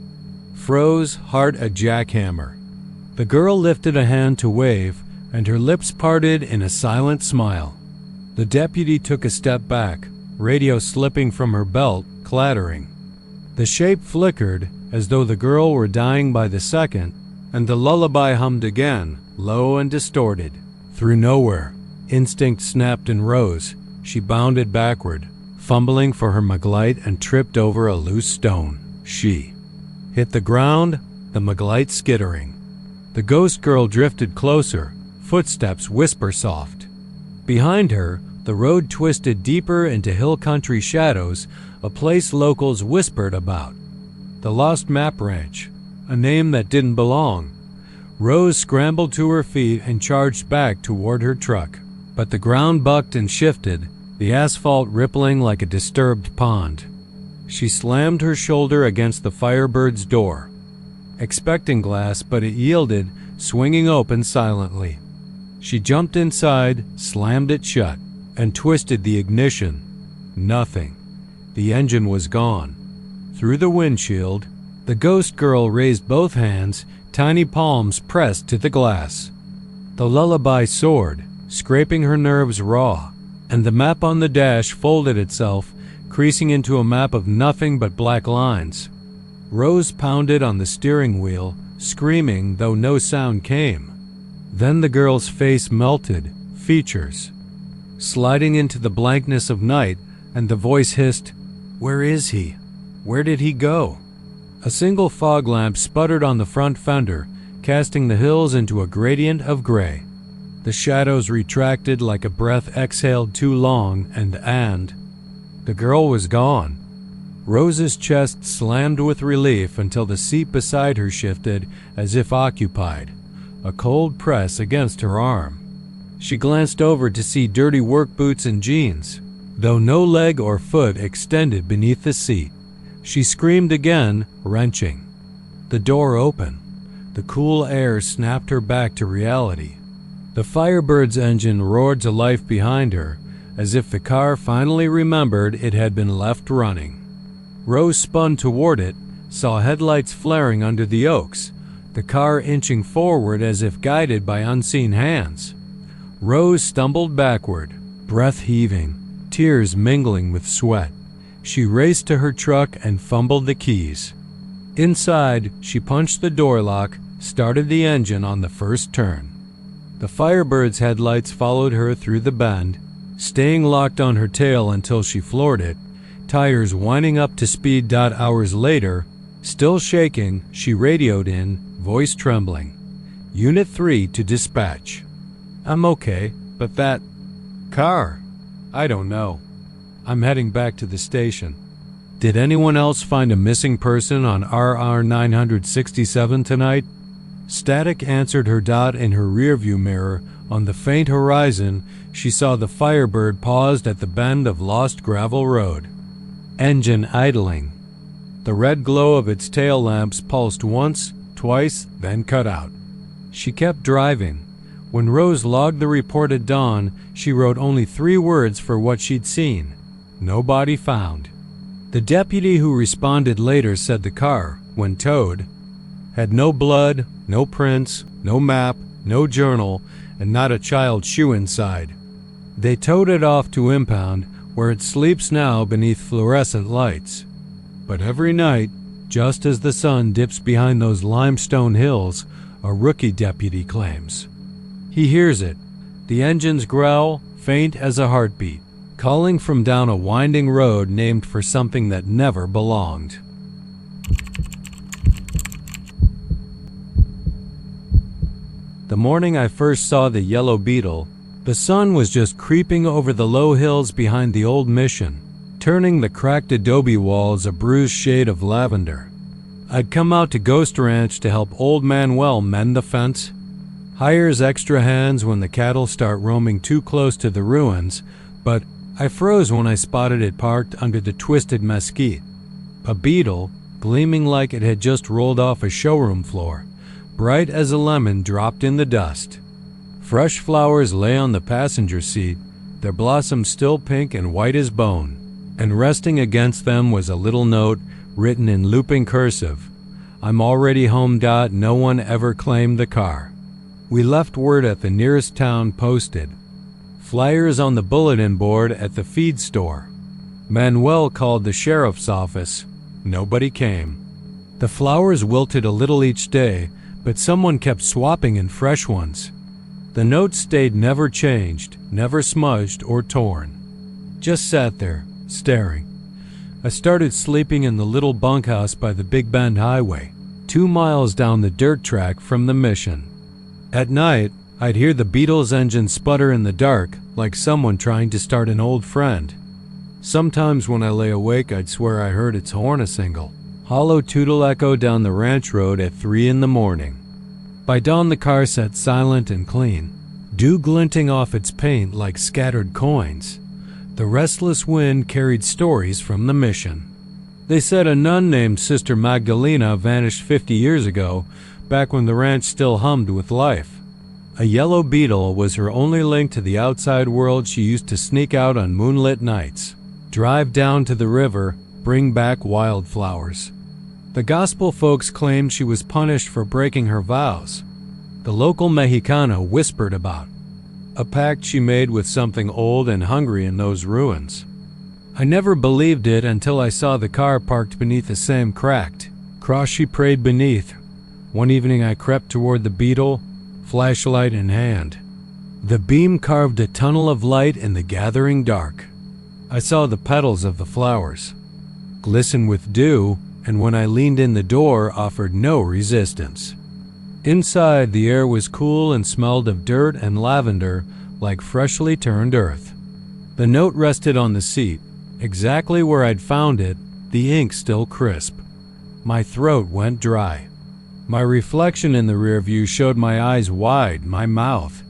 Froze, heart a jackhammer. The girl lifted a hand to wave, and her lips parted in a silent smile. The deputy took a step back, radio slipping from her belt, clattering. The shape flickered, as though the girl were dying by the second, and the lullaby hummed again, low and distorted. Through nowhere. Instinct snapped in Rose. She bounded backward, fumbling for her maglite, and tripped over a loose stone. She hit the ground, the maglite skittering. The ghost girl drifted closer, footsteps whisper soft. Behind her, the road twisted deeper into hill country shadows, a place locals whispered about. The Lost Map Ranch, a name that didn't belong. Rose scrambled to her feet and charged back toward her truck. But the ground bucked and shifted, the asphalt rippling like a disturbed pond. She slammed her shoulder against the Firebird's door, expecting glass, but it yielded, swinging open silently. She jumped inside, slammed it shut, and twisted the ignition. Nothing. The engine was gone. Through the windshield, the ghost girl raised both hands, tiny palms pressed to the glass. The lullaby soared, scraping her nerves raw, and the map on the dash folded itself, creasing into a map of nothing but black lines. Rose pounded on the steering wheel, screaming though no sound came. Then the girl's face melted, features sliding into the blankness of night, and the voice hissed, "Where is he? Where did he go?" A single fog lamp sputtered on the front fender, casting the hills into a gradient of gray. The shadows retracted like a breath exhaled too long, and the girl was gone. Rose's chest slammed with relief until the seat beside her shifted as if occupied, a cold press against her arm. She glanced over to see dirty work boots and jeans, though no leg or foot extended beneath the seat. She screamed again, wrenching. The door opened. The cool air snapped her back to reality. The Firebird's engine roared to life behind her, as if the car finally remembered it had been left running. Rose spun toward it, saw headlights flaring under the oaks, the car inching forward as if guided by unseen hands. Rose stumbled backward, breath heaving, tears mingling with sweat. She raced to her truck and fumbled the keys. Inside, she punched the door lock, started the engine on the first turn. The Firebird's headlights followed her through the bend, staying locked on her tail until she floored it, tires winding up to speed. Hours later, still shaking, she radioed in, voice trembling. Unit 3 to dispatch. "I'm okay, but that car, I don't know. I'm heading back to the station. Did anyone else find a missing person on RR 967 tonight?" Static answered her. In her rearview mirror, on the faint horizon, she saw the Firebird paused at the bend of lost gravel road. Engine idling. The red glow of its tail lamps pulsed once, twice, then cut out. She kept driving. When Rose logged the report at dawn, she wrote only 3 words for what she'd seen. No body found. The deputy who responded later said the car, when towed, had no blood, no prints, no map, no journal, and not a child's shoe inside. They towed it off to impound, where it sleeps now beneath fluorescent lights. But every night, just as the sun dips behind those limestone hills, a rookie deputy claims. He hears it, the engine's growl, faint as a heartbeat, calling from down a winding road named for something that never belonged. The morning I first saw the yellow beetle, the sun was just creeping over the low hills behind the old mission, turning the cracked adobe walls a bruised shade of lavender. I'd come out to Ghost Ranch to help old Manuel mend the fence. Hires extra hands when the cattle start roaming too close to the ruins, but I froze when I spotted it parked under the twisted mesquite. A beetle, gleaming like it had just rolled off a showroom floor, bright as a lemon, dropped in the dust. Fresh flowers lay on the passenger seat, their blossoms still pink and white as bone, and resting against them was a little note written in looping cursive. I'm already home. No one ever claimed the car. We left word at the nearest town posted. Flyers on the bulletin board at the feed store. Manuel called the sheriff's office. Nobody came. The flowers wilted a little each day, but someone kept swapping in fresh ones. The note stayed never changed, never smudged or torn. Just sat there, staring. I started sleeping in the little bunkhouse by the Big Bend Highway, 2 miles down the dirt track from the mission. At night, I'd hear the beetle's engine sputter in the dark, like someone trying to start an old friend. Sometimes when I lay awake, I'd swear I heard its horn a single, hollow tootle echo down the ranch road at 3 in the morning. By dawn the car sat silent and clean, dew glinting off its paint like scattered coins. The restless wind carried stories from the mission. They said a nun named Sister Magdalena vanished 50 years ago, back when the ranch still hummed with life. A yellow beetle was her only link to the outside world. She used to sneak out on moonlit nights, drive down to the river, bring back wildflowers. The gospel folks claimed she was punished for breaking her vows. The local Mexicana whispered about a pact she made with something old and hungry in those ruins. I never believed it until I saw the car parked beneath the same cracked cross she prayed beneath. One evening I crept toward the beetle, flashlight in hand. The beam carved a tunnel of light in the gathering dark. I saw the petals of the flowers glisten with dew, and when I leaned in, the door offered no resistance. Inside, the air was cool and smelled of dirt and lavender like freshly turned earth. The note rested on the seat, exactly where I'd found it, the ink still crisp. My throat went dry. My reflection in the rear view showed my eyes wide, my mouth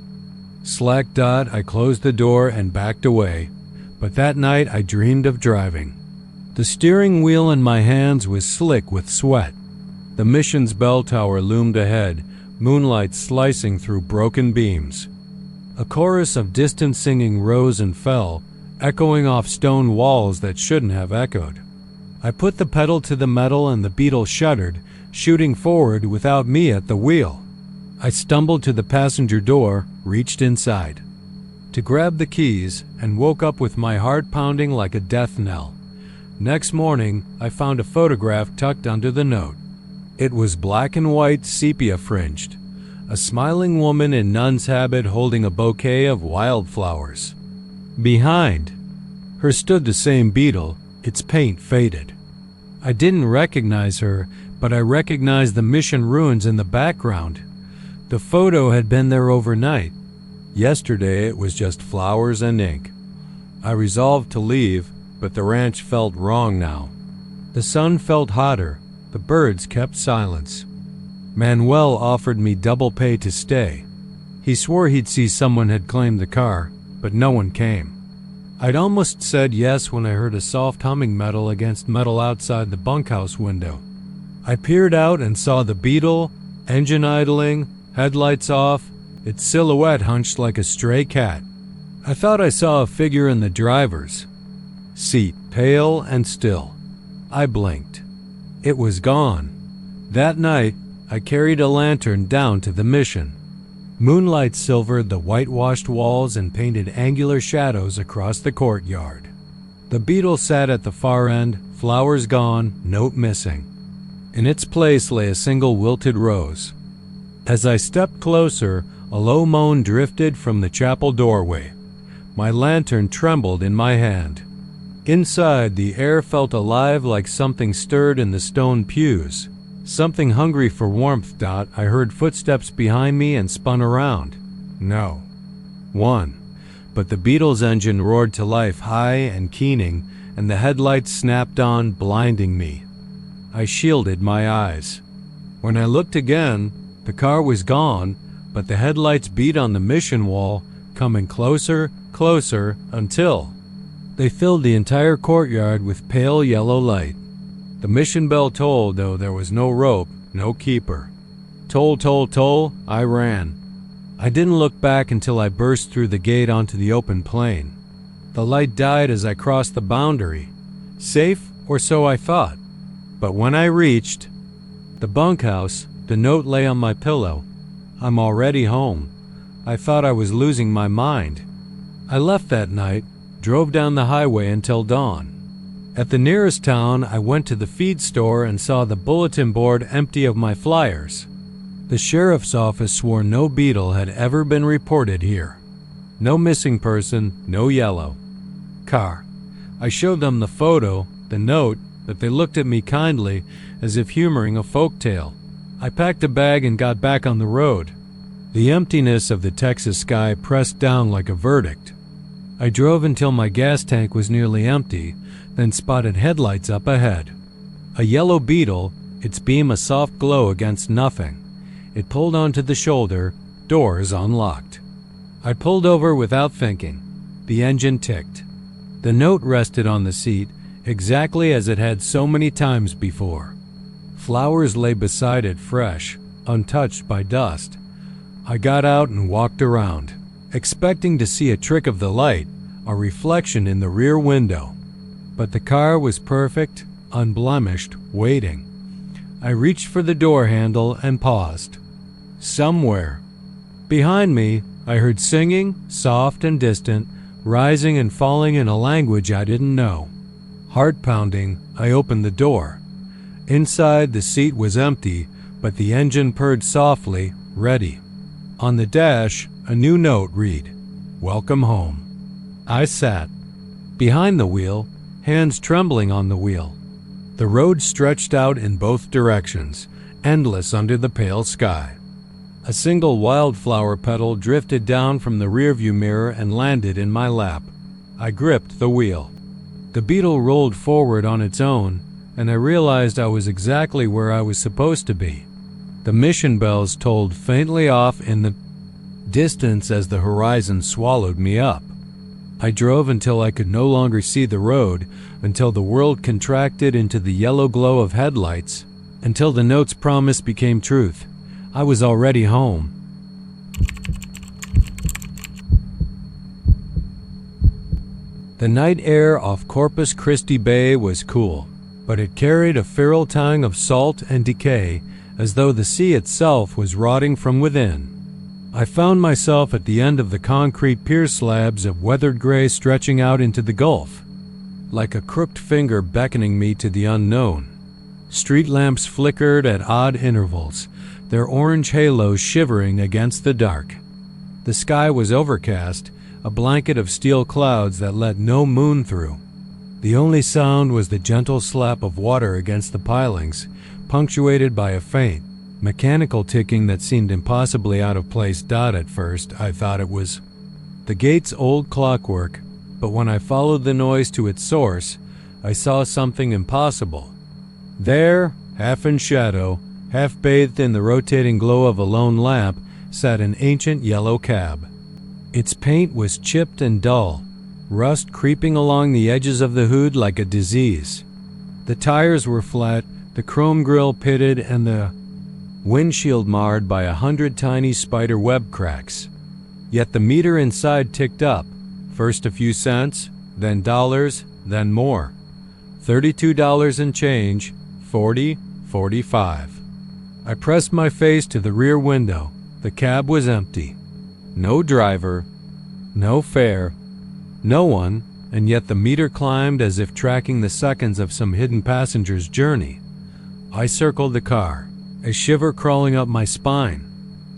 slack. I closed the door and backed away, but that night I dreamed of driving. The steering wheel in my hands was slick with sweat. The mission's bell tower loomed ahead, moonlight slicing through broken beams. A chorus of distant singing rose and fell, echoing off stone walls that shouldn't have echoed. I put the pedal to the metal and the beetle shuddered, shooting forward without me at the wheel. I stumbled to the passenger door, reached inside to grab the keys, and woke up with my heart pounding like a death knell. Next morning, I found a photograph tucked under the note. It was black and white, sepia-fringed, a smiling woman in nun's habit holding a bouquet of wildflowers. Behind her stood the same beetle, its paint faded. I didn't recognize her, but I recognized the mission ruins in the background. The photo had been there overnight. Yesterday it was just flowers and ink. I resolved to leave, but the ranch felt wrong now. The sun felt hotter. The birds kept silence. Manuel offered me double pay to stay. He swore he'd see someone had claimed the car, but no one came. I'd almost said yes when I heard a soft humming metal against metal outside the bunkhouse window. I peered out and saw the Beetle, engine idling, headlights off, its silhouette hunched like a stray cat. I thought I saw a figure in the driver's seat, pale and still. I blinked. It was gone. That night, I carried a lantern down to the mission. Moonlight silvered the whitewashed walls and painted angular shadows across the courtyard. The Beetle sat at the far end, flowers gone, note missing. In its place lay a single wilted rose. As I stepped closer, a low moan drifted from the chapel doorway. My lantern trembled in my hand. Inside, the air felt alive like something stirred in the stone pews. Something hungry for warmth. I heard footsteps behind me and spun around. No. One. But the Beetle's engine roared to life, high and keening, and the headlights snapped on, blinding me. I shielded my eyes. When I looked again, the car was gone, but the headlights beat on the mission wall, coming closer, closer, until they filled the entire courtyard with pale yellow light. The mission bell tolled, though there was no rope, no keeper. Toll, toll, toll, I ran. I didn't look back until I burst through the gate onto the open plain. The light died as I crossed the boundary. Safe, or so I thought. But when I reached the bunkhouse, the note lay on my pillow. I'm already home. I thought I was losing my mind. I left that night, drove down the highway until dawn. At the nearest town, I went to the feed store and saw the bulletin board empty of my flyers. The sheriff's office swore no Beetle had ever been reported here. No missing person, no yellow car. I showed them the photo, the note, but they looked at me kindly, as if humoring a folk tale. I packed a bag and got back on the road. The emptiness of the Texas sky pressed down like a verdict. I drove until my gas tank was nearly empty, then spotted headlights up ahead. A yellow Beetle, its beam a soft glow against nothing. It pulled onto the shoulder, doors unlocked. I pulled over without thinking. The engine ticked. The note rested on the seat, exactly as it had so many times before. Flowers lay beside it fresh, untouched by dust. I got out and walked around, expecting to see a trick of the light, a reflection in the rear window. But the car was perfect, unblemished, waiting. I reached for the door handle and paused. Somewhere behind me, I heard singing, soft and distant, rising and falling in a language I didn't know. Heart pounding, I opened the door. Inside, the seat was empty, but the engine purred softly, ready. On the dash, a new note read, "Welcome home." I sat behind the wheel, hands trembling on the wheel. The road stretched out in both directions, endless under the pale sky. A single wildflower petal drifted down from the rearview mirror and landed in my lap. I gripped the wheel. The Beetle rolled forward on its own, and I realized I was exactly where I was supposed to be. The mission bells tolled faintly off in the distance as the horizon swallowed me up. I drove until I could no longer see the road, until the world contracted into the yellow glow of headlights, until the note's promise became truth. I was already home. The night air off Corpus Christi Bay was cool, but it carried a feral tang of salt and decay, as though the sea itself was rotting from within. I found myself at the end of the concrete pier slabs of weathered gray stretching out into the Gulf, like a crooked finger beckoning me to the unknown. Street lamps flickered at odd intervals, their orange halos shivering against the dark. The sky was overcast, a blanket of steel clouds that let no moon through. The only sound was the gentle slap of water against the pilings, punctuated by a faint, mechanical ticking that seemed impossibly out of place. At first, I thought it was the gate's old clockwork, but when I followed the noise to its source, I saw something impossible. There, half in shadow, half bathed in the rotating glow of a lone lamp, sat an ancient yellow cab. Its paint was chipped and dull. rust creeping along the edges of the hood like a disease. The tires were flat, the chrome grille pitted, and the windshield marred by 100 tiny spider web cracks. Yet the meter inside ticked up, first a few cents, then dollars, then more. $32 and change, 40, 45. I pressed my face to the rear window. The cab was empty. No driver, no fare, no one, and yet the meter climbed as if tracking the seconds of some hidden passenger's journey. I circled the car, a shiver crawling up my spine.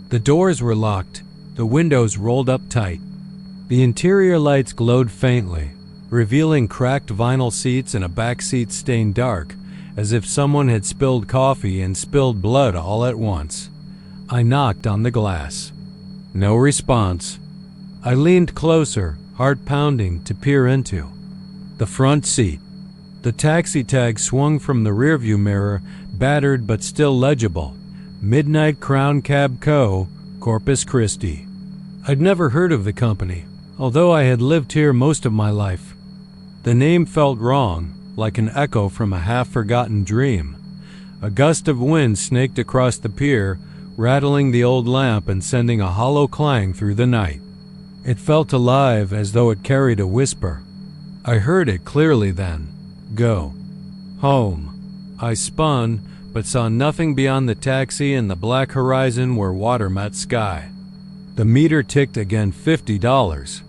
The doors were locked, the windows rolled up tight. The interior lights glowed faintly, revealing cracked vinyl seats and a back seat stained dark, as if someone had spilled coffee and spilled blood all at once. I knocked on the glass. No response. I leaned closer, heart pounding, to peer into the front seat. The taxi tag swung from the rearview mirror, battered but still legible. Midnight Crown Cab Co., Corpus Christi. I'd never heard of the company, although I had lived here most of my life. The name felt wrong, like an echo from a half-forgotten dream. A gust of wind snaked across the pier, rattling the old lamp and sending a hollow clang through the night. It felt alive, as though it carried a whisper. I heard it clearly then. Go. Home. I spun, but saw nothing beyond the taxi and the black horizon where water met sky. The meter ticked again, $50.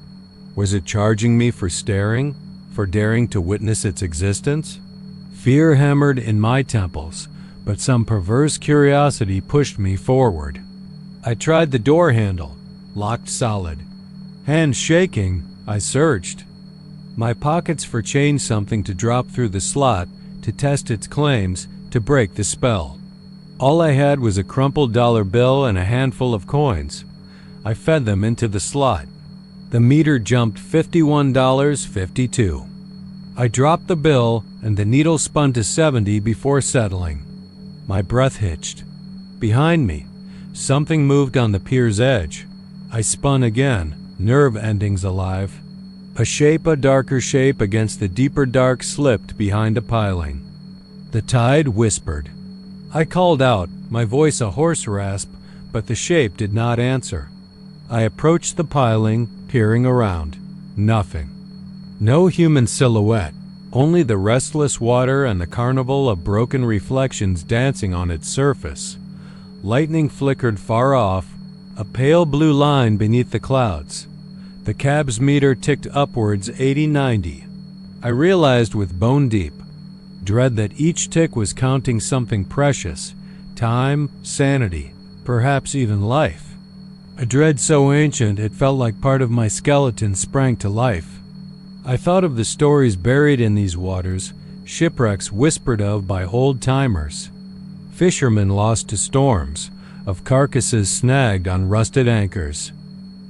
Was it charging me for staring? For daring to witness its existence? Fear hammered in my temples, but some perverse curiosity pushed me forward. I tried the door handle, locked solid. Hands shaking, I searched. My pockets for change, something to drop through the slot, to test its claims, to break the spell. All I had was a crumpled dollar bill and a handful of coins. I fed them into the slot. The meter jumped $51.52. I dropped the bill, and the needle spun to 70 before settling. My breath hitched. Behind me, something moved on the pier's edge. I spun again, nerve endings alive. A darker shape against the deeper dark slipped behind a piling. The tide whispered. I called out, my voice a hoarse rasp, but the shape did not answer. I approached the piling, peering around. Nothing. No human silhouette, only the restless water and the carnival of broken reflections dancing on its surface. Lightning flickered far off, a pale blue line beneath the clouds. The cab's meter ticked upwards 80-90. I realized with bone-deep dread that each tick was counting something precious, time, sanity, perhaps even life. A dread so ancient it felt like part of my skeleton sprang to life. I thought of the stories buried in these waters, shipwrecks whispered of by old-timers, fishermen lost to storms, of carcasses snagged on rusted anchors.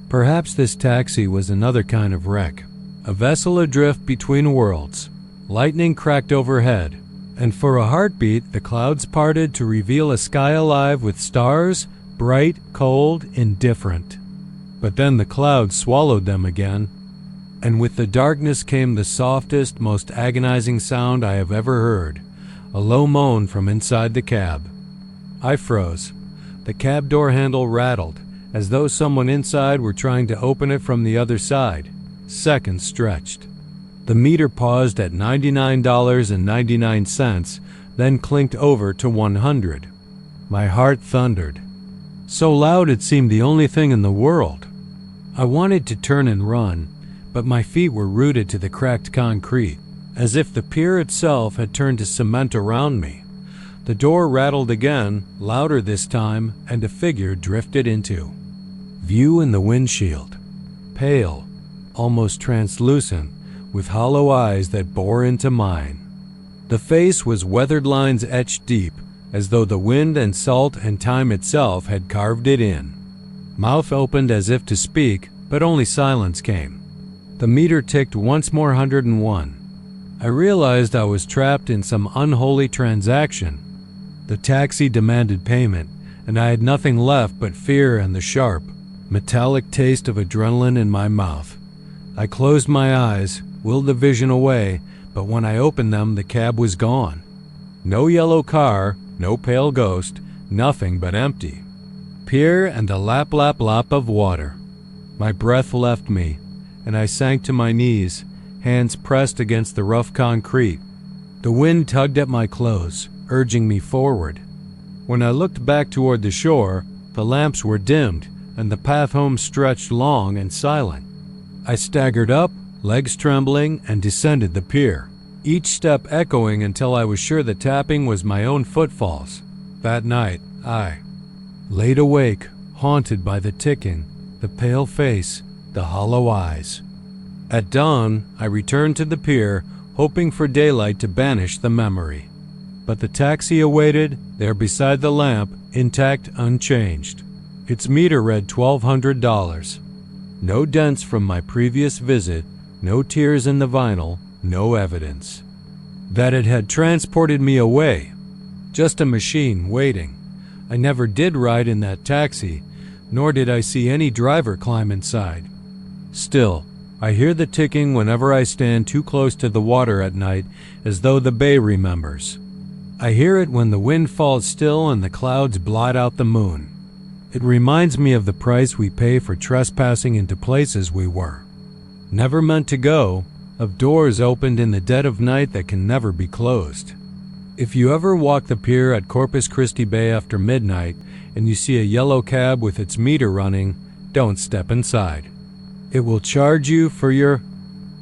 Perhaps this taxi was another kind of wreck, a vessel adrift between worlds. Lightning cracked overhead, and for a heartbeat the clouds parted to reveal a sky alive with stars, bright, cold, indifferent. But then the clouds swallowed them again, and with the darkness came the softest, most agonizing sound I have ever heard, a low moan from inside the cab. I froze. The cab door handle rattled, as though someone inside were trying to open it from the other side. Seconds stretched. The meter paused at $99.99, then clinked over to 100. My heart thundered. So loud it seemed the only thing in the world. I wanted to turn and run, but my feet were rooted to the cracked concrete, as if the pier itself had turned to cement around me. The door rattled again, louder this time, and a figure drifted into view in the windshield. Pale, almost translucent, with hollow eyes that bore into mine. The face was weathered lines etched deep, as though the wind and salt and time itself had carved it in. Mouth opened as if to speak, but only silence came. The meter ticked once more, 101. I realized I was trapped in some unholy transaction. The taxi demanded payment, and I had nothing left but fear and the sharp, metallic taste of adrenaline in my mouth. I closed my eyes, willed the vision away, but when I opened them, the cab was gone. No yellow car, no pale ghost, nothing but empty. Pier and a lap lap lap of water. My breath left me, and I sank to my knees, hands pressed against the rough concrete. The wind tugged at my clothes, urging me forward. When I looked back toward the shore, the lamps were dimmed, and the path home stretched long and silent. I staggered up, legs trembling, and descended the pier, each step echoing until I was sure the tapping was my own footfalls. That night, I laid awake, haunted by the ticking, the pale face, the hollow eyes. At dawn, I returned to the pier, hoping for daylight to banish the memory. But the taxi awaited, there beside the lamp, intact, unchanged. Its meter read $1,200. No dents from my previous visit, no tears in the vinyl, no evidence that it had transported me away. Just a machine waiting. I never did ride in that taxi, nor did I see any driver climb inside. Still, I hear the ticking whenever I stand too close to the water at night, as though the bay remembers. I hear it when the wind falls still and the clouds blot out the moon. It reminds me of the price we pay for trespassing into places we were never meant to go, of doors opened in the dead of night that can never be closed. If you ever walk the pier at Corpus Christi Bay after midnight and you see a yellow cab with its meter running, don't step inside. It will charge you for your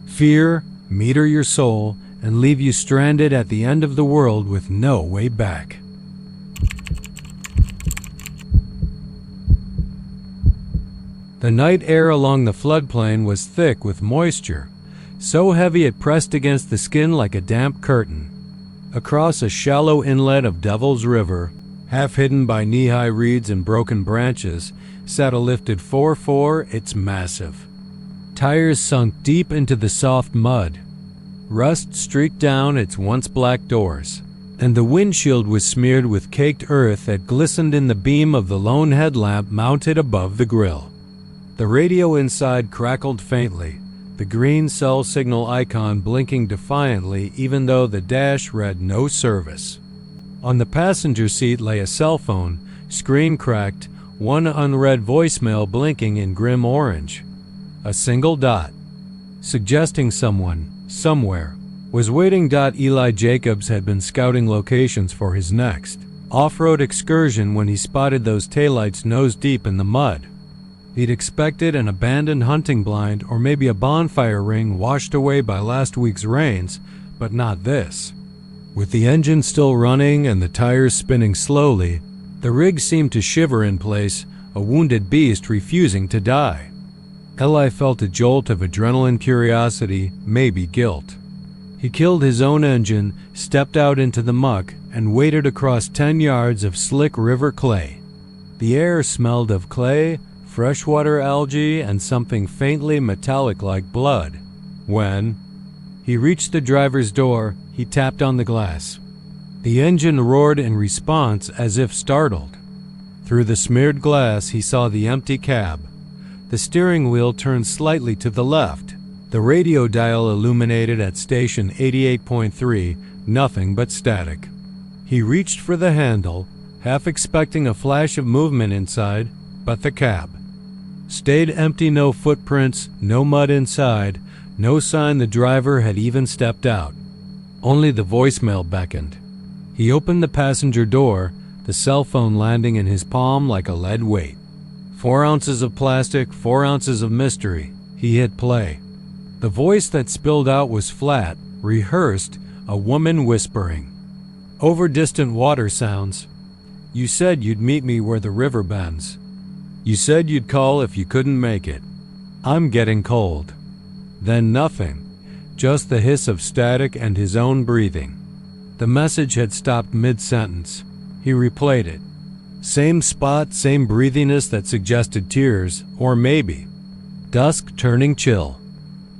fear, meter your soul, and leave you stranded at the end of the world with no way back. The night air along the floodplain was thick with moisture, so heavy it pressed against the skin like a damp curtain. Across a shallow inlet of Devil's River, half hidden by knee-high reeds and broken branches, sat a lifted 4x4. It's massive. Tires sunk deep into the soft mud. Rust streaked down its once black doors, and the windshield was smeared with caked earth that glistened in the beam of the lone headlamp mounted above the grill. The radio inside crackled faintly, the green cell signal icon blinking defiantly even though the dash read no service. On the passenger seat lay a cell phone, screen cracked, one unread voicemail blinking in grim orange. A single dot, suggesting someone, somewhere, was waiting. Eli Jacobs had been scouting locations for his next off-road excursion when he spotted those taillights nose deep in the mud. He'd expected an abandoned hunting blind or maybe a bonfire ring washed away by last week's rains, but not this. With the engine still running and the tires spinning slowly, the rig seemed to shiver in place, a wounded beast refusing to die. Eli felt a jolt of adrenaline curiosity, maybe guilt. He killed his own engine, stepped out into the muck, and waded across 10 yards of slick river clay. The air smelled of clay, freshwater algae, and something faintly metallic like blood. When he reached the driver's door, he tapped on the glass. The engine roared in response as if startled. Through the smeared glass, he saw the empty cab. The steering wheel turned slightly to the left. The radio dial illuminated at station 88.3, nothing but static. He reached for the handle, half expecting a flash of movement inside, but the cab stayed empty. No footprints, no mud inside, no sign the driver had even stepped out. Only the voicemail beckoned. He opened the passenger door, the cell phone landing in his palm like a lead weight. 4 ounces of plastic, 4 ounces of mystery. He hit play. The voice that spilled out was flat, rehearsed, a woman whispering. Over distant water sounds. You said you'd meet me where the river bends. You said you'd call if you couldn't make it. I'm getting cold. Then nothing, just the hiss of static and his own breathing. The message had stopped mid-sentence. He replayed it. Same spot, same breathiness that suggested tears, or maybe dusk turning chill.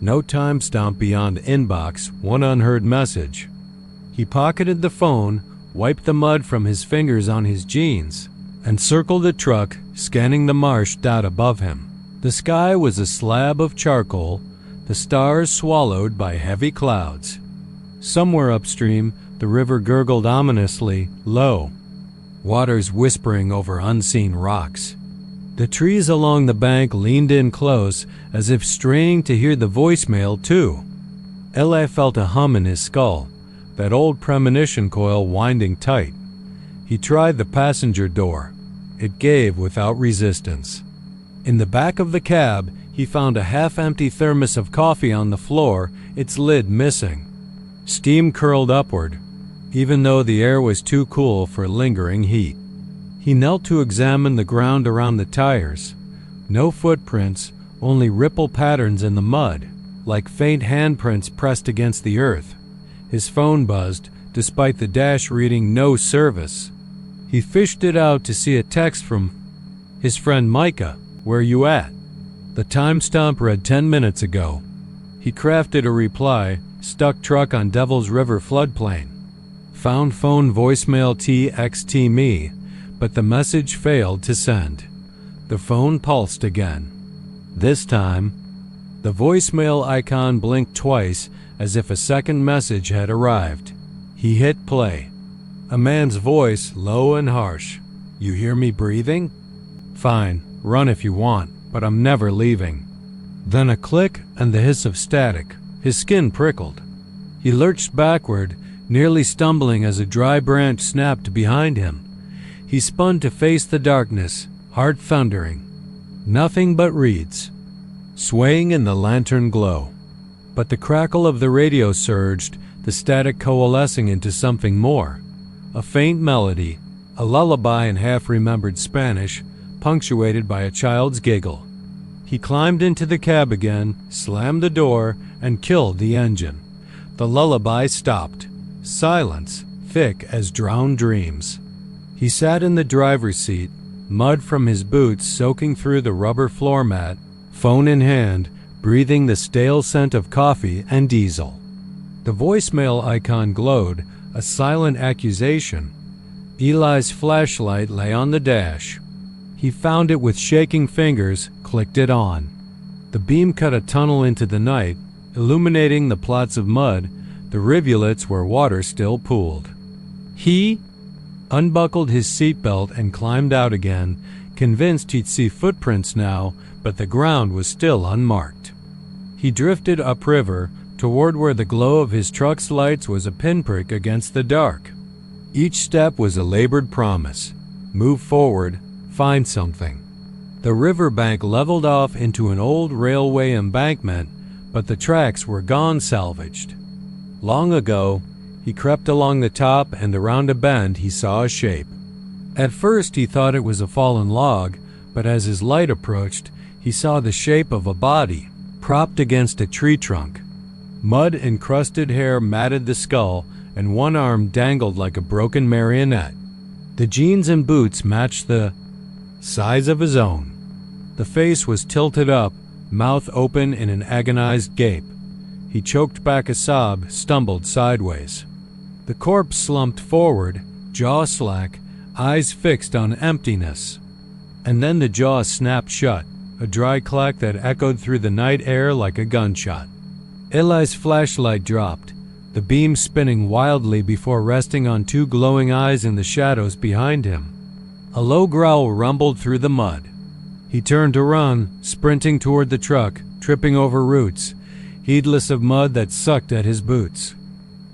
No timestamp beyond inbox, one unheard message. He pocketed the phone, wiped the mud from his fingers on his jeans, and circled the truck, scanning the marsh dot above him. The sky was a slab of charcoal, the the stars swallowed by heavy clouds. Somewhere upstream, the river gurgled ominously, low, waters whispering over unseen rocks. The trees along the bank leaned in close, as if straining to hear the voicemail too. Eli felt a hum in his skull, that old premonition coil winding tight. He tried the passenger door. It gave without resistance. In the back of the cab, he found a half-empty thermos of coffee on the floor, its lid missing. Steam curled upward, even though the air was too cool for lingering heat. He knelt to examine the ground around the tires. No footprints, only ripple patterns in the mud, like faint handprints pressed against the earth. His phone buzzed, despite the dash reading no service. He fished it out to see a text from his friend Micah. "Where you at?" The timestamp read 10 minutes ago. He crafted a reply, "Stuck truck on Devil's River floodplain. Found phone voicemail TXT me," but the message failed to send. The phone pulsed again. This time, the voicemail icon blinked twice as if a second message had arrived. He hit play. A man's voice, low and harsh. "You hear me breathing? Fine, run if you want, but I'm never leaving." Then a click and the hiss of static. His skin prickled. He lurched backward, nearly stumbling as a dry branch snapped behind him. He spun to face the darkness, heart thundering. Nothing but reeds, swaying in the lantern glow. But the crackle of the radio surged, the static coalescing into something more. A faint melody, a lullaby in half-remembered Spanish, punctuated by a child's giggle. He climbed into the cab again, slammed the door, and killed the engine. The lullaby stopped. Silence, thick as drowned dreams. He sat in the driver's seat, mud from his boots soaking through the rubber floor mat, phone in hand, breathing the stale scent of coffee and diesel. The voicemail icon glowed, a silent accusation. Eli's flashlight lay on the dash. He found it with shaking fingers, clicked it on. The beam cut a tunnel into the night, illuminating the plots of mud, the rivulets where water still pooled. He unbuckled his seatbelt and climbed out again, convinced he'd see footprints now, but the ground was still unmarked. He drifted upriver, toward where the glow of his truck's lights was a pinprick against the dark. Each step was a labored promise. Move forward, find something. The riverbank leveled off into an old railway embankment, but the tracks were gone salvaged. Long ago, he crept along the top, and around a bend he saw a shape. At first he thought it was a fallen log, but as his light approached, he saw the shape of a body, propped against a tree trunk. Mud-encrusted hair matted the skull, and one arm dangled like a broken marionette. The jeans and boots matched the size of his own. The face was tilted up, mouth open in an agonized gape. He choked back a sob, stumbled sideways. The corpse slumped forward, jaw slack, eyes fixed on emptiness. And then the jaw snapped shut, a dry clack that echoed through the night air like a gunshot. Eli's flashlight dropped, the beam spinning wildly before resting on two glowing eyes in the shadows behind him. A low growl rumbled through the mud. He turned to run, sprinting toward the truck, tripping over roots, heedless of mud that sucked at his boots.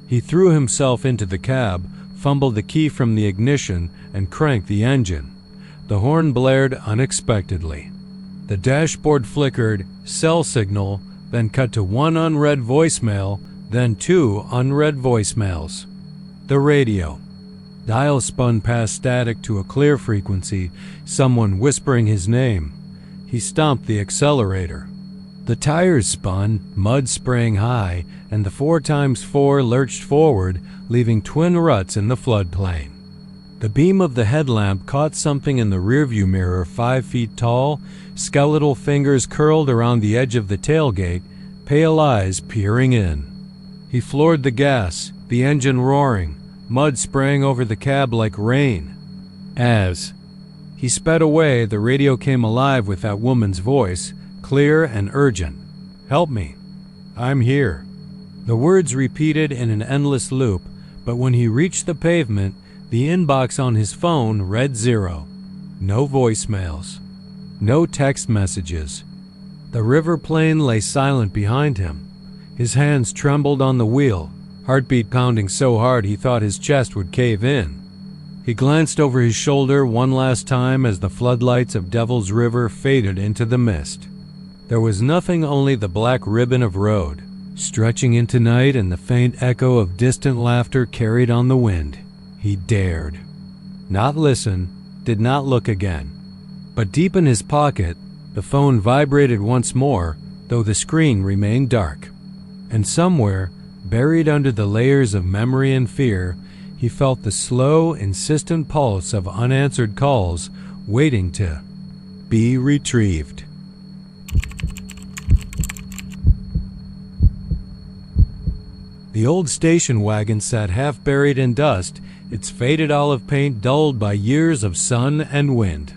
He threw himself into the cab, fumbled the key from the ignition, and cranked the engine. The horn blared unexpectedly. The dashboard flickered, cell signal, then cut to one unread voicemail, then two unread voicemails. The radio. Dial spun past static to a clear frequency, someone whispering his name. He stomped the accelerator. The tires spun, mud spraying high, and the 4x4 lurched forward, leaving twin ruts in the floodplain. The beam of the headlamp caught something in the rearview mirror 5 feet tall, skeletal fingers curled around the edge of the tailgate, pale eyes peering in. He floored the gas, the engine roaring, mud spraying over the cab like rain. As he sped away, the radio came alive with that woman's voice, clear and urgent. "Help me." I'm here." The words repeated in an endless loop, but when he reached the pavement, the inbox on his phone read 0. No voicemails. No text messages. The river plain lay silent behind him. His hands trembled on the wheel, heartbeat pounding so hard he thought his chest would cave in. He glanced over his shoulder one last time as the floodlights of Devil's River faded into the mist. There was nothing, only the black ribbon of road, stretching into night, and the faint echo of distant laughter carried on the wind. He dared not listen, did not look again. But deep in his pocket, the phone vibrated once more, though the screen remained dark. And somewhere, buried under the layers of memory and fear, he felt the slow, insistent pulse of unanswered calls waiting to be retrieved. The old station wagon sat half buried in dust, its faded olive paint dulled by years of sun and wind.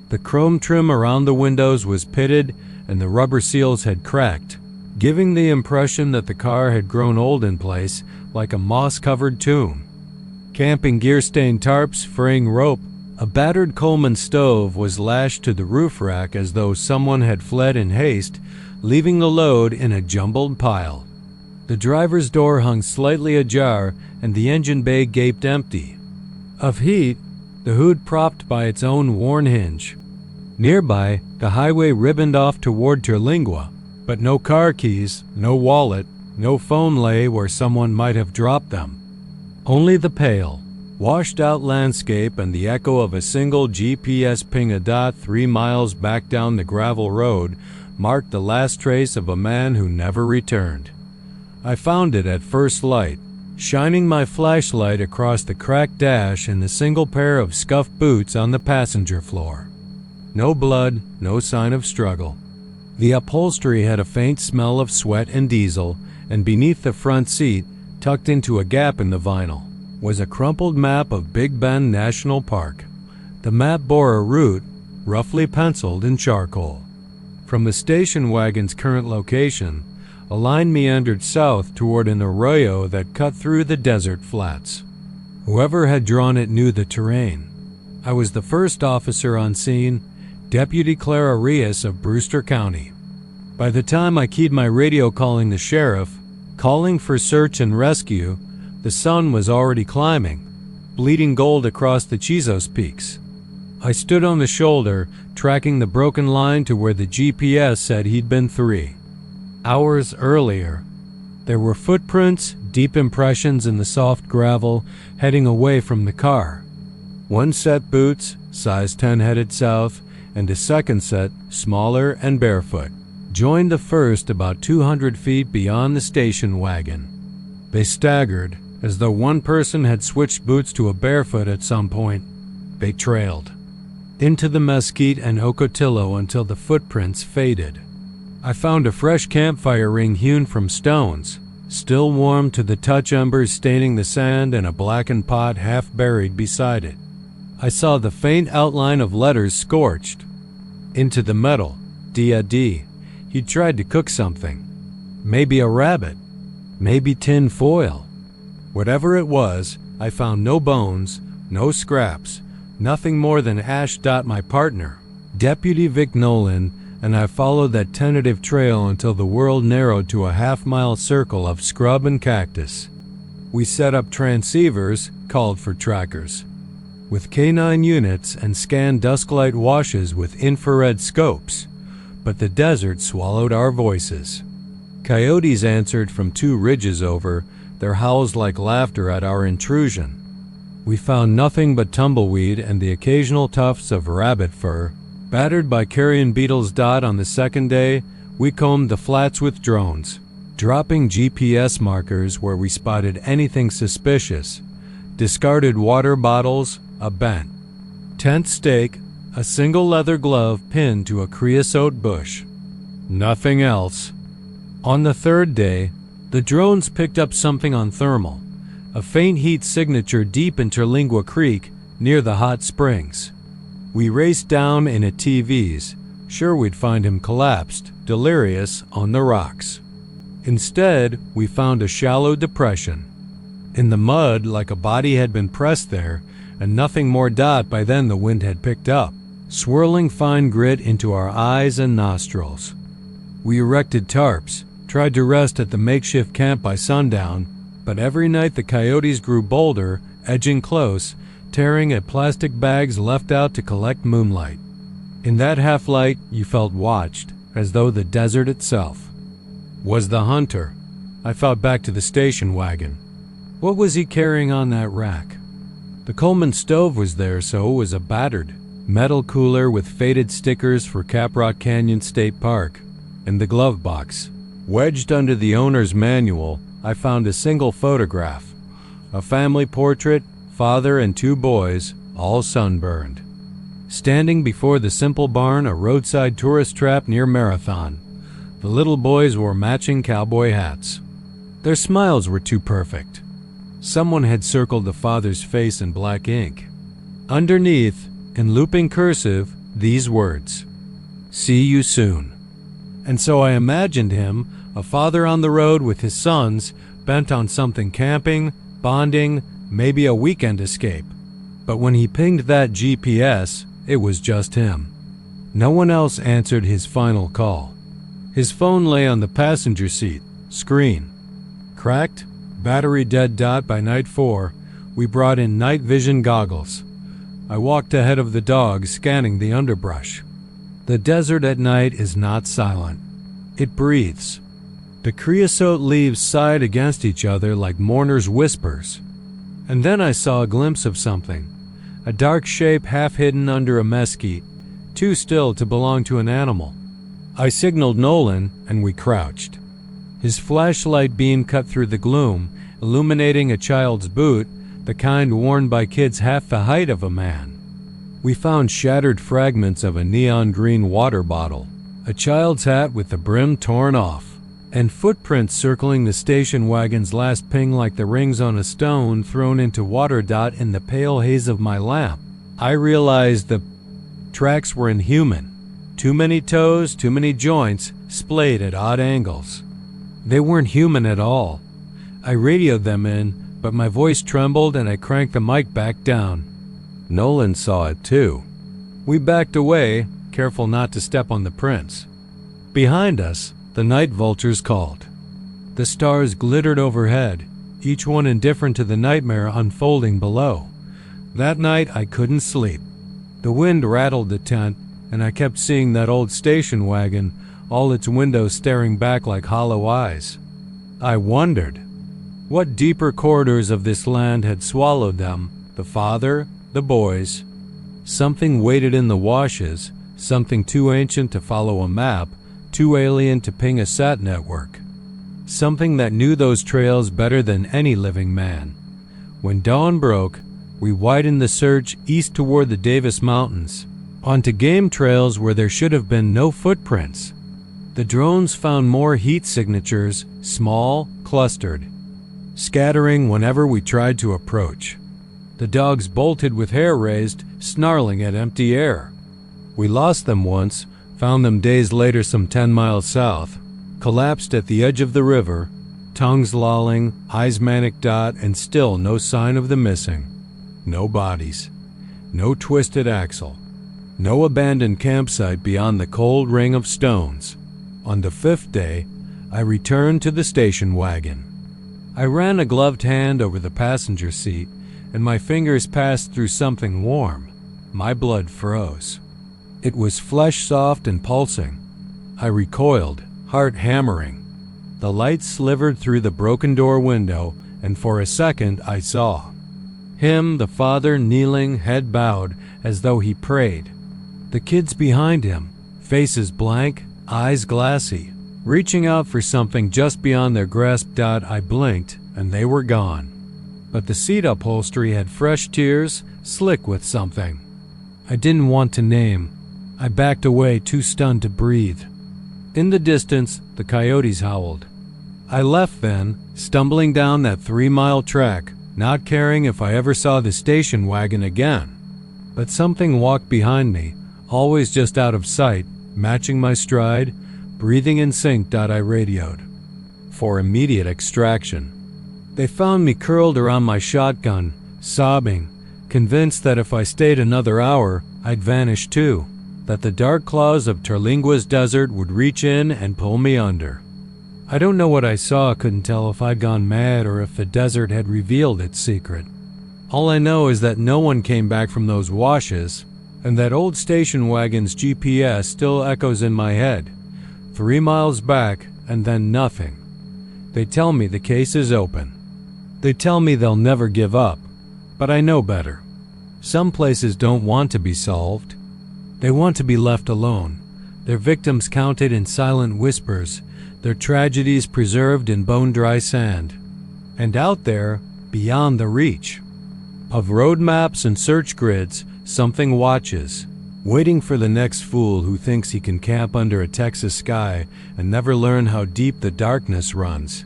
The chrome trim around the windows was pitted, and the rubber seals had cracked, giving the impression that the car had grown old in place, like a moss-covered tomb. Camping gear-stained tarps, fraying rope, a battered Coleman stove was lashed to the roof rack as though someone had fled in haste, leaving the load in a jumbled pile. The driver's door hung slightly ajar, and the engine bay gaped empty. Of heat, the hood propped by its own worn hinge. Nearby, the highway ribboned off toward Terlingua, but no car keys, no wallet, no phone lay where someone might have dropped them. Only the pale, washed-out landscape and the echo of a single GPS ping-a-dot 3 miles back down the gravel road marked the last trace of a man who never returned. I found it at first light, shining my flashlight across the cracked dash and the single pair of scuffed boots on the passenger floor. No blood, no sign of struggle. The upholstery had a faint smell of sweat and diesel, and beneath the front seat, tucked into a gap in the vinyl, was a crumpled map of Big Bend National Park. The map bore a route, roughly penciled in charcoal. From the station wagon's current location, a line meandered south toward an arroyo that cut through the desert flats. Whoever had drawn it knew the terrain. I was the first officer on scene, Deputy Clara Rios of Brewster County. By the time I keyed my radio calling the sheriff, calling for search and rescue, the sun was already climbing, bleeding gold across the Chizos Peaks. I stood on the shoulder, tracking the broken line to where the GPS said he'd been 3 hours earlier. There were footprints, deep impressions in the soft gravel, heading away from the car. One set boots, size 10, headed south, and a second set, smaller and barefoot, joined the first about 200 feet beyond the station wagon. They staggered, as though one person had switched boots to a barefoot at some point. They trailed into the mesquite and ocotillo until the footprints faded. I found a fresh campfire ring hewn from stones, still warm to the touch, embers staining the sand, and a blackened pot half buried beside it. I saw the faint outline of letters scorched into the metal. D. He'd tried to cook something. Maybe a rabbit. Maybe tin foil. Whatever it was, I found no bones, no scraps, nothing more than ash. My partner, Deputy Vic Nolan, and I followed that tentative trail until the world narrowed to a half-mile circle of scrub and cactus. We set up transceivers, called for trackers with K9 units, and scanned dusklight washes with infrared scopes, but the desert swallowed our voices. Coyotes answered from 2 ridges over, their howls like laughter at our intrusion. We found nothing but tumbleweed and the occasional tufts of rabbit fur. Battered by carrion beetles. On the second day, we combed the flats with drones, dropping GPS markers where we spotted anything suspicious. Discarded water bottles, a bent tent stake, a single leather glove pinned to a creosote bush. Nothing else. On the third day, the drones picked up something on thermal, a faint heat signature deep in Terlingua Creek near the hot springs. We raced down in ATVs, sure we'd find him collapsed, delirious, on the rocks. Instead, we found a shallow depression. In the mud, like a body had been pressed there, and nothing more. By then the wind had picked up, swirling fine grit into our eyes and nostrils. We erected tarps, tried to rest at the makeshift camp by sundown, but every night the coyotes grew bolder, edging close, tearing at plastic bags left out to collect moonlight. In that half-light, you felt watched, as though the desert itself was the hunter. I thought back to the station wagon. What was he carrying on that rack? The Coleman stove was there, so it was a battered metal cooler with faded stickers for Caprock Canyon State Park. In the glove box, wedged under the owner's manual, I found a single photograph. A family portrait, father and 2 boys, all sunburned. Standing before the simple barn, a roadside tourist trap near Marathon. The little boys wore matching cowboy hats. Their smiles were too perfect. Someone had circled the father's face in black ink. Underneath, in looping cursive, these words, "See you soon." And so I imagined him, a father on the road with his sons, bent on something: camping, bonding, maybe a weekend escape. But when he pinged that GPS, it was just him. No one else answered his final call. His phone lay on the passenger seat, screen cracked, battery dead. By night 4, we brought in night vision goggles. I walked ahead of the dog, scanning the underbrush. The desert at night is not silent. It breathes. The creosote leaves sighed against each other like mourners' whispers. And then I saw a glimpse of something, a dark shape half hidden under a mesquite, too still to belong to an animal. I signaled Nolan, and we crouched. His flashlight beam cut through the gloom, illuminating a child's boot, the kind worn by kids half the height of a man. We found shattered fragments of a neon green water bottle, a child's hat with the brim torn off, and footprints circling the station wagon's last ping like the rings on a stone thrown into water. In the pale haze of my lamp, I realized the tracks were inhuman. Too many toes, too many joints, splayed at odd angles. They weren't human at all. I radioed them in, but my voice trembled and I cranked the mic back down. Nolan saw it too. We backed away, careful not to step on the prints. Behind us, the night vultures called. The stars glittered overhead, each one indifferent to the nightmare unfolding below. That night I couldn't sleep. The wind rattled the tent, and I kept seeing that old station wagon, all its windows staring back like hollow eyes. I wondered what deeper corridors of this land had swallowed them, the father, the boys. Something waited in the washes, something too ancient to follow a map, too alien to ping a sat network. Something that knew those trails better than any living man. When dawn broke, we widened the search east toward the Davis Mountains, onto game trails where there should have been no footprints. The drones found more heat signatures, small, clustered, scattering whenever we tried to approach. The dogs bolted with hair raised, snarling at empty air. We lost them once, found them days later some 10 miles south, collapsed at the edge of the river, tongues lolling, eyes manic. And still no sign of the missing. No bodies. No twisted axle. No abandoned campsite beyond the cold ring of stones. On the 5th day, I returned to the station wagon. I ran a gloved hand over the passenger seat, and my fingers passed through something warm. My blood froze. It was flesh-soft and pulsing. I recoiled, heart hammering. The light slivered through the broken door window, and for a second I saw him, the father, kneeling, head bowed, as though he prayed. The kids behind him, faces blank, eyes glassy, reaching out for something just beyond their grasp. I blinked, and they were gone. But the seat upholstery had fresh tears, slick with something I didn't want to name. I backed away, too stunned to breathe. In the distance, the coyotes howled. I left then, stumbling down that 3-mile track, not caring if I ever saw the station wagon again. But something walked behind me, always just out of sight, matching my stride, breathing in sync. I radioed. for immediate extraction. They found me curled around my shotgun, sobbing, convinced that if I stayed another hour, I'd vanish too, that the dark claws of Terlingua's desert would reach in and pull me under. I don't know what I saw, couldn't tell if I'd gone mad or if the desert had revealed its secret. All I know is that no one came back from those washes, and that old station wagon's GPS still echoes in my head. 3 miles back, and then nothing. They tell me the case is open. They tell me they'll never give up, but I know better. Some places don't want to be solved. They want to be left alone, their victims counted in silent whispers, their tragedies preserved in bone-dry sand. And out there, beyond the reach of road maps and search grids, something watches, waiting for the next fool who thinks he can camp under a Texas sky and never learn how deep the darkness runs.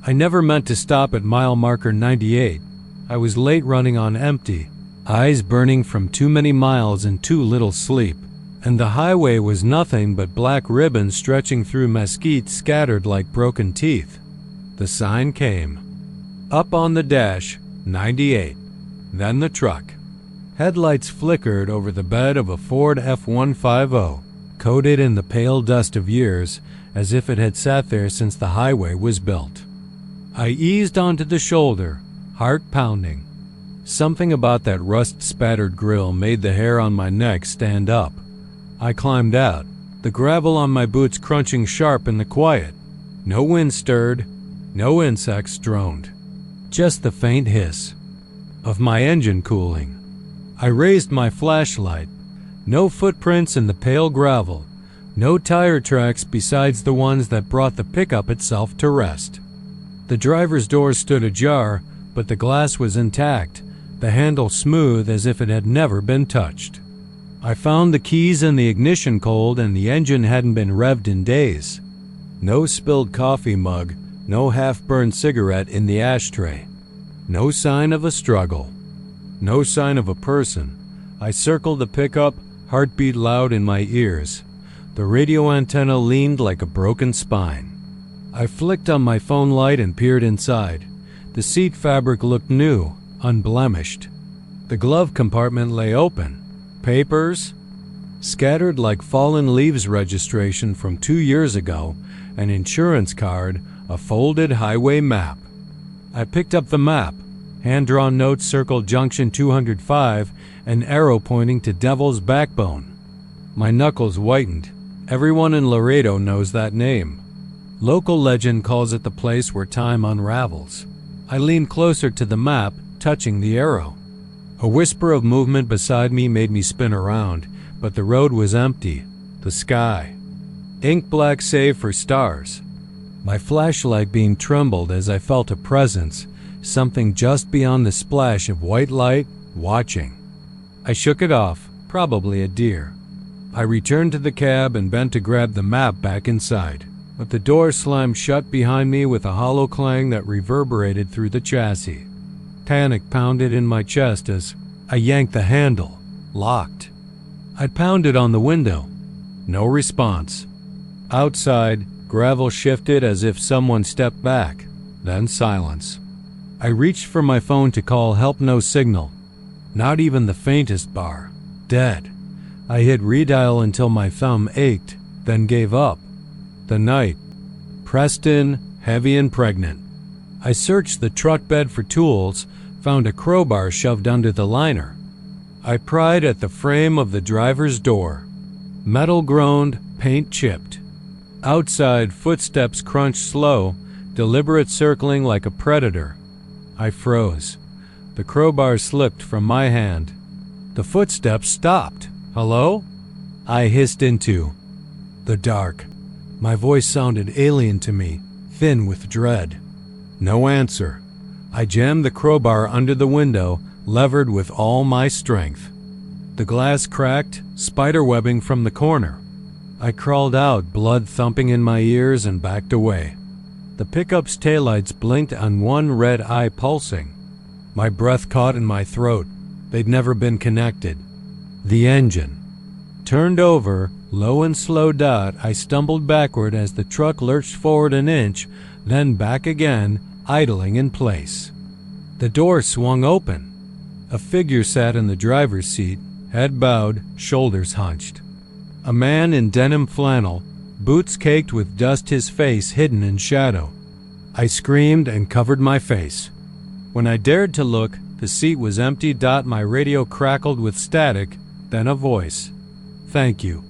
I never meant to stop at mile marker 98. I was late running on empty, eyes burning from too many miles and too little sleep, and the highway was nothing but black ribbons stretching through mesquite scattered like broken teeth. The sign came. Up on the dash, 98. Then the truck. Headlights flickered over the bed of a Ford F-150, coated in the pale dust of years, as if it had sat there since the highway was built. I eased onto the shoulder, heart pounding. Something about that rust-spattered grill made the hair on my neck stand up. I climbed out, the gravel on my boots crunching sharp in the quiet. No wind stirred, no insects droned. Just the faint hiss of my engine cooling. I raised my flashlight. No footprints in the pale gravel. No tire tracks besides the ones that brought the pickup itself to rest. The driver's door stood ajar, but the glass was intact, the handle smooth as if it had never been touched. I found the keys in the ignition cold and the engine hadn't been revved in days. No spilled coffee mug, no half-burned cigarette in the ashtray. No sign of a struggle. No sign of a person. I circled the pickup, heartbeat loud in my ears. The radio antenna leaned like a broken spine. I flicked on my phone light and peered inside. The seat fabric looked new, unblemished. The glove compartment lay open. Papers? Scattered like fallen leaves registration from 2 years ago, an insurance card, a folded highway map. I picked up the map. Hand-drawn notes circled Junction 205, an arrow pointing to Devil's Backbone. My knuckles whitened. Everyone in Laredo knows that name. Local legend calls it the place where time unravels. I leaned closer to the map, touching the arrow. A whisper of movement beside me made me spin around, but the road was empty. The sky, ink black save for stars. My flashlight beam trembled as I felt a presence, something just beyond the splash of white light, watching. I shook it off, probably a deer. I returned to the cab and bent to grab the map back inside, but the door slammed shut behind me with a hollow clang that reverberated through the chassis. Panic pounded in my chest as I yanked the handle, locked. I'd pounded on the window. No response. Outside, gravel shifted as if someone stepped back, then silence. I reached for my phone to call help, no signal. Not even the faintest bar. Dead. I hit redial until my thumb ached, then gave up. The night. Pressed in, heavy and pregnant. I searched the truck bed for tools, found a crowbar shoved under the liner. I pried at the frame of the driver's door. Metal groaned, paint chipped. Outside, footsteps crunched slow, deliberate circling like a predator. I froze. The crowbar slipped from my hand. The footsteps stopped. Hello? I hissed into the dark. My voice sounded alien to me, thin with dread. No answer. I jammed the crowbar under the window, levered with all my strength. The glass cracked, spiderwebbing from the corner. I crawled out, blood thumping in my ears, and backed away. The pickup's taillights blinked on one red eye pulsing. My breath caught in my throat. They'd never been connected. The engine. Turned over, Low and slow dot, I stumbled backward as the truck lurched forward an inch, then back again, idling in place. The door swung open. A figure sat in the driver's seat, head bowed, shoulders hunched. A man in denim flannel, boots caked with dust, his face hidden in shadow. I screamed and covered my face. When I dared to look, the seat was empty. My radio crackled with static, then a voice. "Thank you."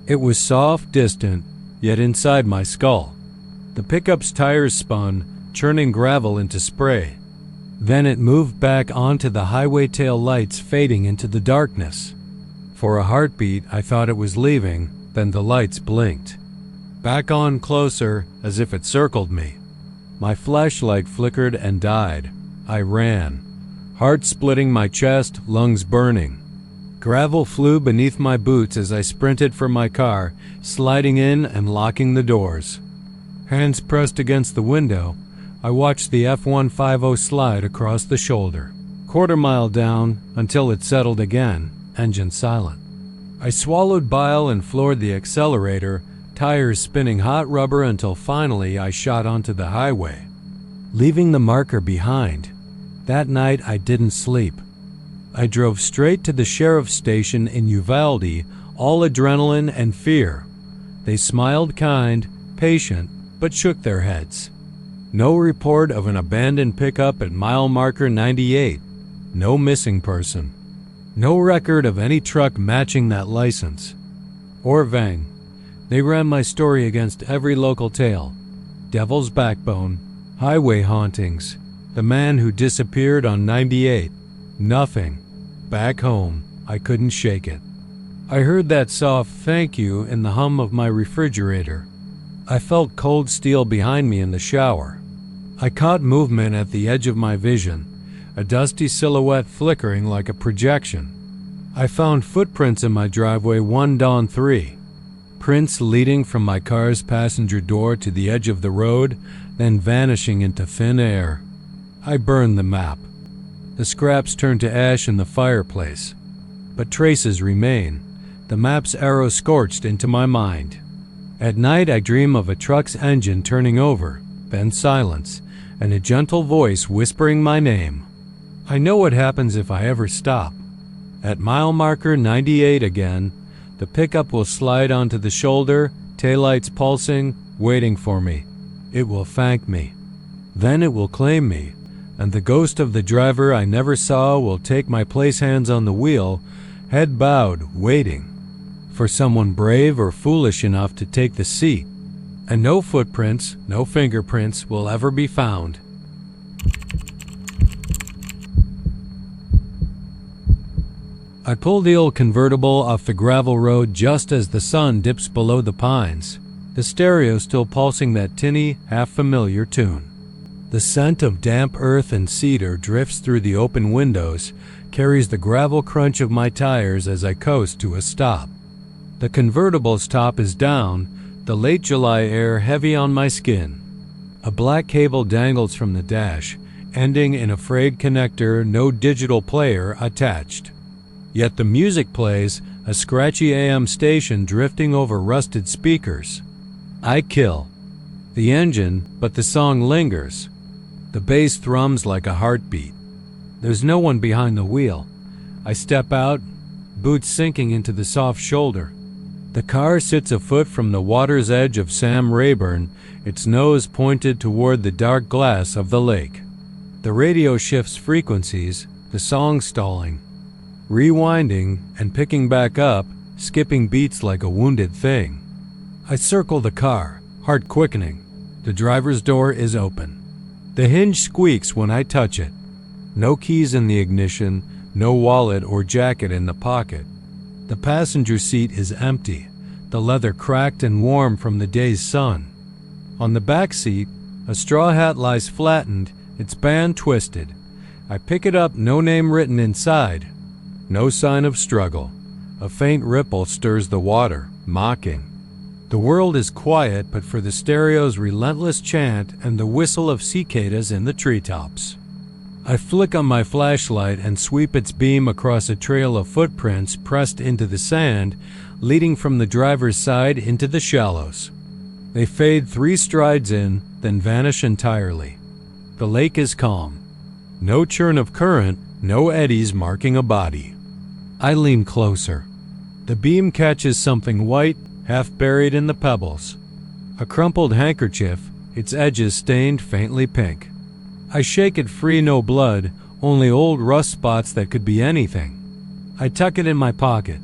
It was soft, distant, yet inside my skull. The pickup's tires spun, churning gravel into spray. Then it moved back onto the highway, tail lights fading into the darkness. For a heartbeat, I thought it was leaving, then the lights blinked. Back on, closer, as if it circled me. My flashlight flickered and died. I ran. Heart splitting my chest, lungs burning. Gravel flew beneath my boots as I sprinted for my car, sliding in and locking the doors. Hands pressed against the window, I watched the F-150 slide across the shoulder. Quarter mile down, until it settled again, engine silent. I swallowed bile and floored the accelerator, tires spinning hot rubber until finally I shot onto the highway, leaving the marker behind. That night I didn't sleep. I drove straight to the sheriff's station in Uvalde, all adrenaline and fear. They smiled kind, patient, but shook their heads. No report of an abandoned pickup at mile marker 98. No missing person. No record of any truck matching that license. Or Vang. They ran my story against every local tale. Devil's Backbone, highway hauntings, the man who disappeared on 98. Nothing. Back home, I couldn't shake it. I heard that soft thank you in the hum of my refrigerator. I felt cold steel behind me in the shower. I caught movement at the edge of my vision, a dusty silhouette flickering like a projection. I found footprints in my driveway one dawn 3. Prints leading from my car's passenger door to the edge of the road, then vanishing into thin air. I burned the map. The scraps turned to ash in the fireplace. But traces remain, the map's arrow scorched into my mind. At night I dream of a truck's engine turning over, then silence, and a gentle voice whispering my name. I know what happens if I ever stop. At mile marker 98 again, the pickup will slide onto the shoulder, taillights pulsing, waiting for me. It will thank me. Then it will claim me, and the ghost of the driver I never saw will take my place, hands on the wheel, head bowed, waiting for someone brave or foolish enough to take the seat. And no footprints, no fingerprints will ever be found. I pull the old convertible off the gravel road just as the sun dips below the pines, the stereo still pulsing that tinny, half-familiar tune. The scent of damp earth and cedar drifts through the open windows, carries the gravel crunch of my tires as I coast to a stop. The convertible's top is down, the late July air heavy on my skin. A black cable dangles from the dash, ending in a frayed connector, no digital player attached. Yet the music plays, a scratchy AM station drifting over rusted speakers. I kill the engine, but the song lingers. The bass thrums like a heartbeat. There's no one behind the wheel. I step out, boots sinking into the soft shoulder. The car sits a foot from the water's edge of Sam Rayburn, its nose pointed toward the dark glass of the lake. The radio shifts frequencies, the song stalling, rewinding and picking back up, skipping beats like a wounded thing. I circle the car, heart quickening. The driver's door is open. The hinge squeaks when I touch it. No keys in the ignition, no wallet or jacket in the pocket. The passenger seat is empty, the leather cracked and warm from the day's sun. On the back seat, a straw hat lies flattened, its band twisted. I pick it up, no name written inside. No sign of struggle. A faint ripple stirs the water, mocking. The world is quiet but for the stereo's relentless chant and the whistle of cicadas in the treetops. I flick on my flashlight and sweep its beam across a trail of footprints pressed into the sand, leading from the driver's side into the shallows. They fade 3 strides in, then vanish entirely. The lake is calm. No churn of current, no eddies marking a body. I lean closer. The beam catches something white, half buried in the pebbles. A crumpled handkerchief, its edges stained faintly pink. I shake it free, no blood, only old rust spots that could be anything. I tuck it in my pocket.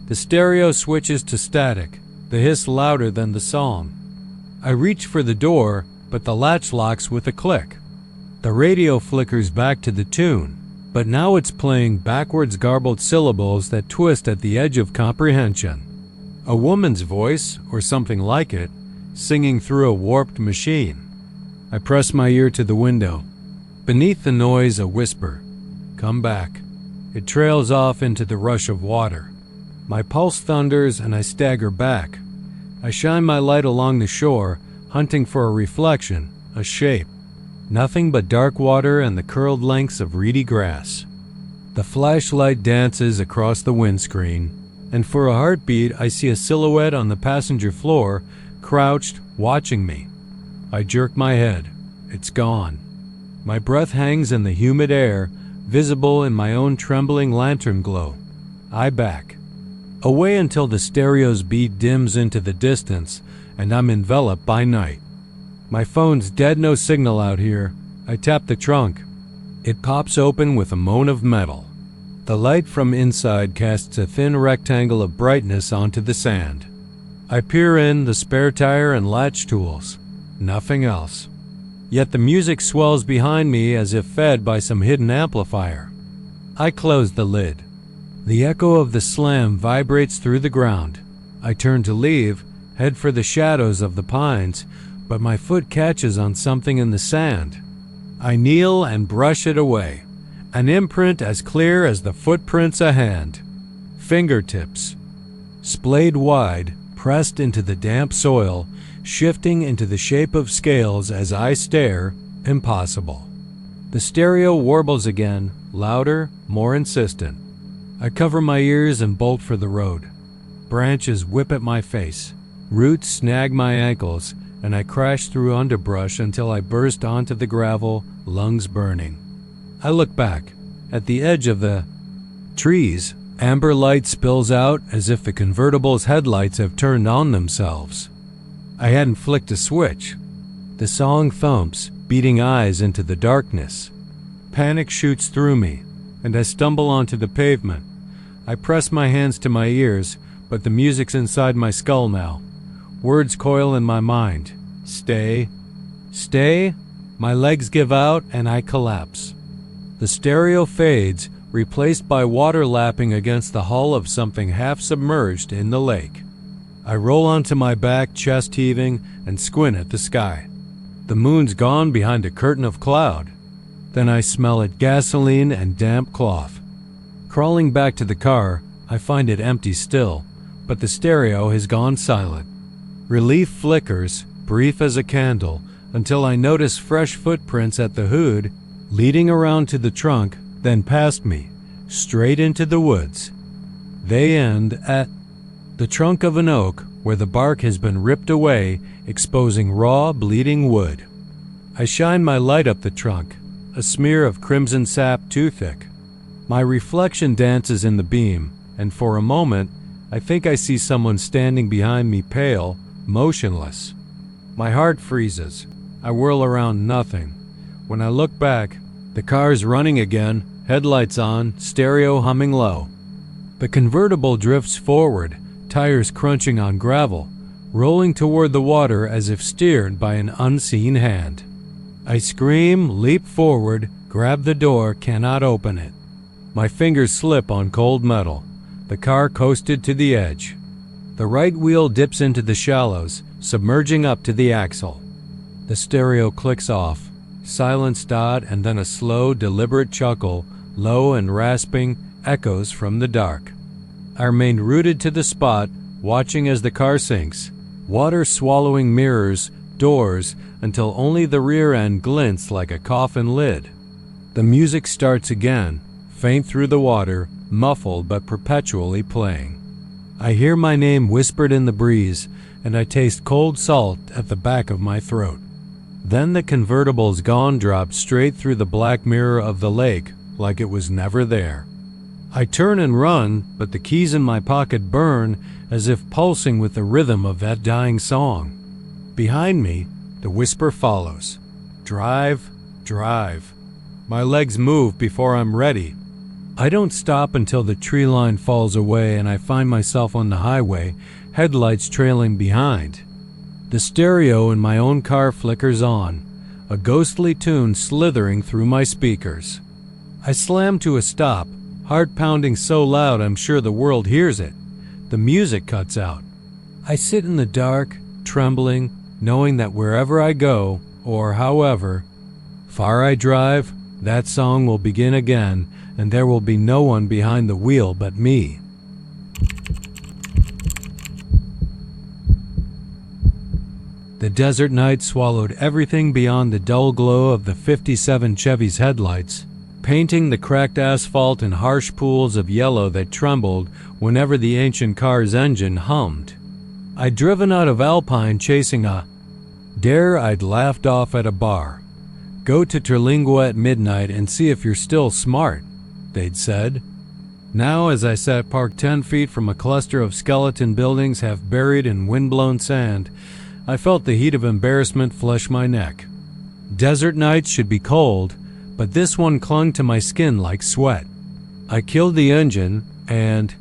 The stereo switches to static, the hiss louder than the song. I reach for the door, but the latch locks with a click. The radio flickers back to the tune, but now it's playing backwards garbled syllables that twist at the edge of comprehension. A woman's voice, or something like it, singing through a warped machine. I press my ear to the window. Beneath the noise, a whisper. Come back. It trails off into the rush of water. My pulse thunders and I stagger back. I shine my light along the shore, hunting for a reflection, a shape. Nothing but dark water and the curled lengths of reedy grass. The flashlight dances across the windscreen, and for a heartbeat I see a silhouette on the passenger floor, crouched, watching me. I jerk my head. It's gone. My breath hangs in the humid air, visible in my own trembling lantern glow. I back. Away until the stereo's beat dims into the distance, and I'm enveloped by night. My phone's dead, no signal out here. I tap the trunk. It pops open with a moan of metal. The light from inside casts a thin rectangle of brightness onto the sand. I peer in, the spare tire and latch tools. Nothing else. Yet the music swells behind me as if fed by some hidden amplifier. I close the lid. The echo of the slam vibrates through the ground. I turn to leave, head for the shadows of the pines, but my foot catches on something in the sand. I kneel and brush it away. An imprint as clear as the footprints a hand. Fingertips. Splayed wide, pressed into the damp soil, shifting into the shape of scales as I stare, impossible. The stereo warbles again, louder, more insistent. I cover my ears and bolt for the road. Branches whip at my face. Roots snag my ankles, and I crash through underbrush until I burst onto the gravel, lungs burning. I look back. At the edge of the trees, amber light spills out as if the convertible's headlights have turned on themselves. I hadn't flicked a switch. The song thumps, beating eyes into the darkness. Panic shoots through me, and I stumble onto the pavement. I press my hands to my ears, but the music's inside my skull now. Words coil in my mind. Stay. Stay. My legs give out and I collapse. The stereo fades, replaced by water lapping against the hull of something half submerged in the lake. I roll onto my back, chest heaving, and squint at the sky. The moon's gone behind a curtain of cloud. Then I smell it, gasoline and damp cloth. Crawling back to the car, I find it empty still, but the stereo has gone silent. Relief flickers, brief as a candle, until I notice fresh footprints at the hood, leading around to the trunk, then past me, straight into the woods. They end at the trunk of an oak where the bark has been ripped away, exposing raw, bleeding wood. I shine my light up the trunk, a smear of crimson sap too thick. My reflection dances in the beam, and for a moment, I think I see someone standing behind me, pale, motionless. My heart freezes. I whirl around, nothing. When I look back, the car's running again, headlights on, stereo humming low. The convertible drifts forward, tires crunching on gravel, rolling toward the water as if steered by an unseen hand. I scream, leap forward, grab the door, cannot open it. My fingers slip on cold metal. The car coasted to the edge. The right wheel dips into the shallows, submerging up to the axle. The stereo clicks off. Silence dot and then a slow, deliberate chuckle, low and rasping, echoes from the dark. I remained rooted to the spot, watching as the car sinks, water swallowing mirrors, doors, until only the rear end glints like a coffin lid. The music starts again, faint through the water, muffled but perpetually playing. I hear my name whispered in the breeze, and I taste cold salt at the back of my throat. Then the convertible's gone dropped straight through the black mirror of the lake, like it was never there. I turn and run, but the keys in my pocket burn as if pulsing with the rhythm of that dying song. Behind me, the whisper follows. Drive, drive. My legs move before I'm ready. I don't stop until the tree line falls away and I find myself on the highway, headlights trailing behind. The stereo in my own car flickers on, a ghostly tune slithering through my speakers. I slam to a stop, heart pounding so loud I'm sure the world hears it. The music cuts out. I sit in the dark, trembling, knowing that wherever I go, or however far I drive, that song will begin again, and there will be no one behind the wheel but me. The desert night swallowed everything beyond the dull glow of the '57 Chevy's headlights, painting the cracked asphalt in harsh pools of yellow that trembled whenever the ancient car's engine hummed. I'd driven out of Alpine chasing a dare I'd laughed off at a bar. Go to Terlingua at midnight and see if you're still smart, they'd said. Now, as I sat parked 10 feet from a cluster of skeleton buildings half buried in windblown sand, I felt the heat of embarrassment flush my neck. Desert nights should be cold, but this one clung to my skin like sweat. I killed the engine, and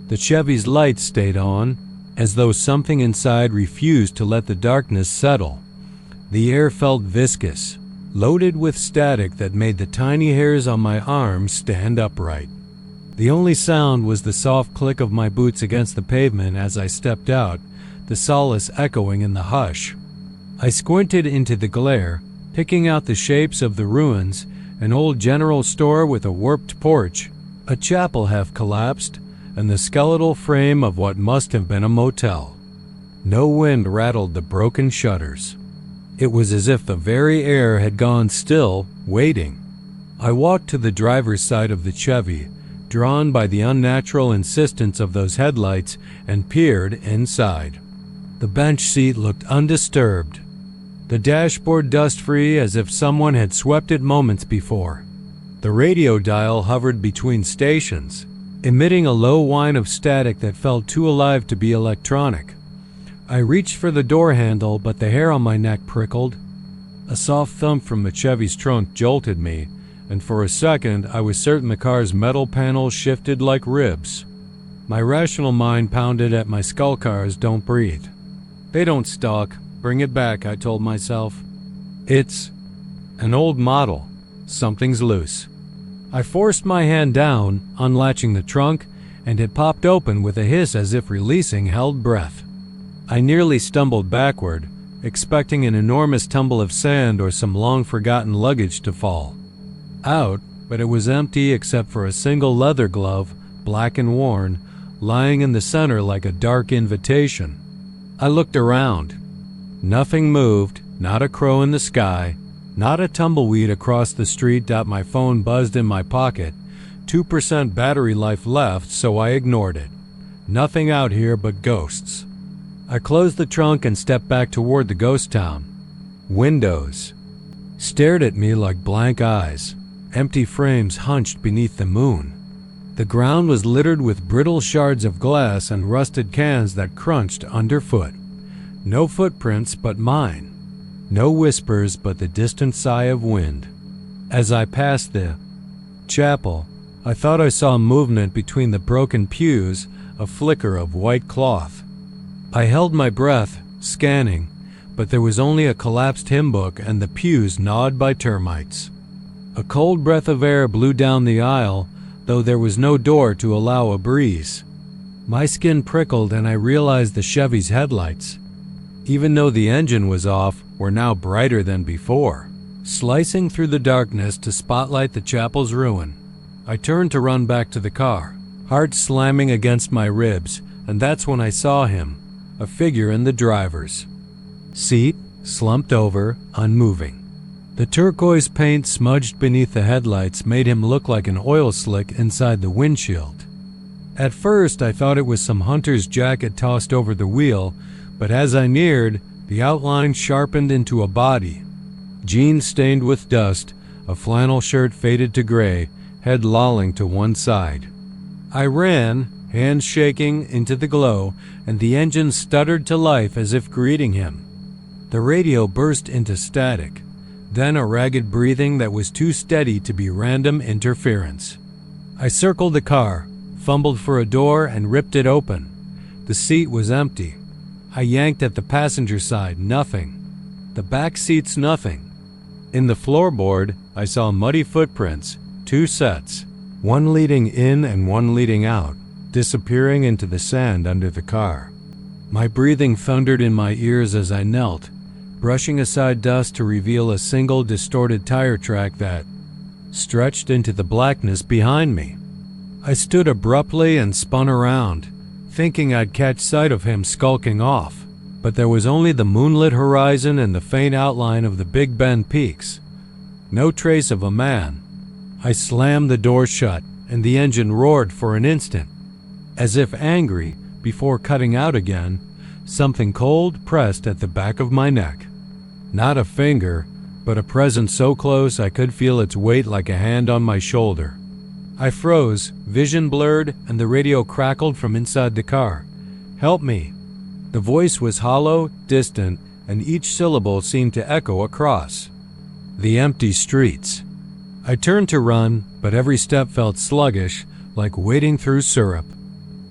the Chevy's lights stayed on, as though something inside refused to let the darkness settle. The air felt viscous, loaded with static that made the tiny hairs on my arms stand upright. The only sound was the soft click of my boots against the pavement as I stepped out, the solace echoing in the hush. I squinted into the glare, picking out the shapes of the ruins, an old general store with a warped porch, a chapel half collapsed, and the skeletal frame of what must have been a motel. No wind rattled the broken shutters. It was as if the very air had gone still, waiting. I walked to the driver's side of the Chevy, drawn by the unnatural insistence of those headlights, and peered inside. The bench seat looked undisturbed, the dashboard dust-free as if someone had swept it moments before. The radio dial hovered between stations, emitting a low whine of static that felt too alive to be electronic. I reached for the door handle, but the hair on my neck prickled. A soft thump from the Chevy's trunk jolted me, and for a second I was certain the car's metal panels shifted like ribs. My rational mind pounded at my skull cars don't breathe. They don't stalk. Bring it back, I told myself. It's an old model. Something's loose. I forced my hand down, unlatching the trunk, and it popped open with a hiss as if releasing held breath. I nearly stumbled backward, expecting an enormous tumble of sand or some long-forgotten luggage to fall out, but it was empty except for a single leather glove, black and worn, lying in the center like a dark invitation. I looked around. Nothing moved, not a crow in the sky, not a tumbleweed across the street. My phone buzzed in my pocket. 2% battery life left, so I ignored it. Nothing out here but ghosts. I closed the trunk and stepped back toward the ghost town. Windows stared at me like blank eyes, empty frames hunched beneath the moon. The ground was littered with brittle shards of glass and rusted cans that crunched underfoot. No footprints but mine. No whispers but the distant sigh of wind. As I passed the chapel, I thought I saw movement between the broken pews, a flicker of white cloth. I held my breath, scanning, but there was only a collapsed hymn book and the pews gnawed by termites. A cold breath of air blew down the aisle, though there was no door to allow a breeze. My skin prickled and I realized the Chevy's headlights, even though the engine was off, were now brighter than before, slicing through the darkness to spotlight the chapel's ruin. I turned to run back to the car, heart slamming against my ribs, and that's when I saw him, a figure in the driver's seat, slumped over, unmoving. The turquoise paint smudged beneath the headlights made him look like an oil slick inside the windshield. At first, I thought it was some hunter's jacket tossed over the wheel, but as I neared, the outline sharpened into a body. Jeans stained with dust, a flannel shirt faded to gray, head lolling to one side. I ran, hands shaking, into the glow, and the engine stuttered to life as if greeting him. The radio burst into static, then a ragged breathing that was too steady to be random interference. I circled the car, fumbled for a door, and ripped it open. The seat was empty. I yanked at the passenger side, nothing. The back seats, nothing. In the floorboard, I saw muddy footprints, 2 sets, one leading in and one leading out, disappearing into the sand under the car. My breathing thundered in my ears as I knelt, brushing aside dust to reveal a single distorted tire track that stretched into the blackness behind me. I stood abruptly and spun around, thinking I'd catch sight of him skulking off, but there was only the moonlit horizon and the faint outline of the Big Bend peaks. No trace of a man. I slammed the door shut, and the engine roared for an instant. As if angry, before cutting out again, something cold pressed at the back of my neck. Not a finger, but a presence so close I could feel its weight like a hand on my shoulder. I froze, vision blurred, and the radio crackled from inside the car. "Help me." The voice was hollow, distant, and each syllable seemed to echo across the empty streets. I turned to run, but every step felt sluggish, like wading through syrup.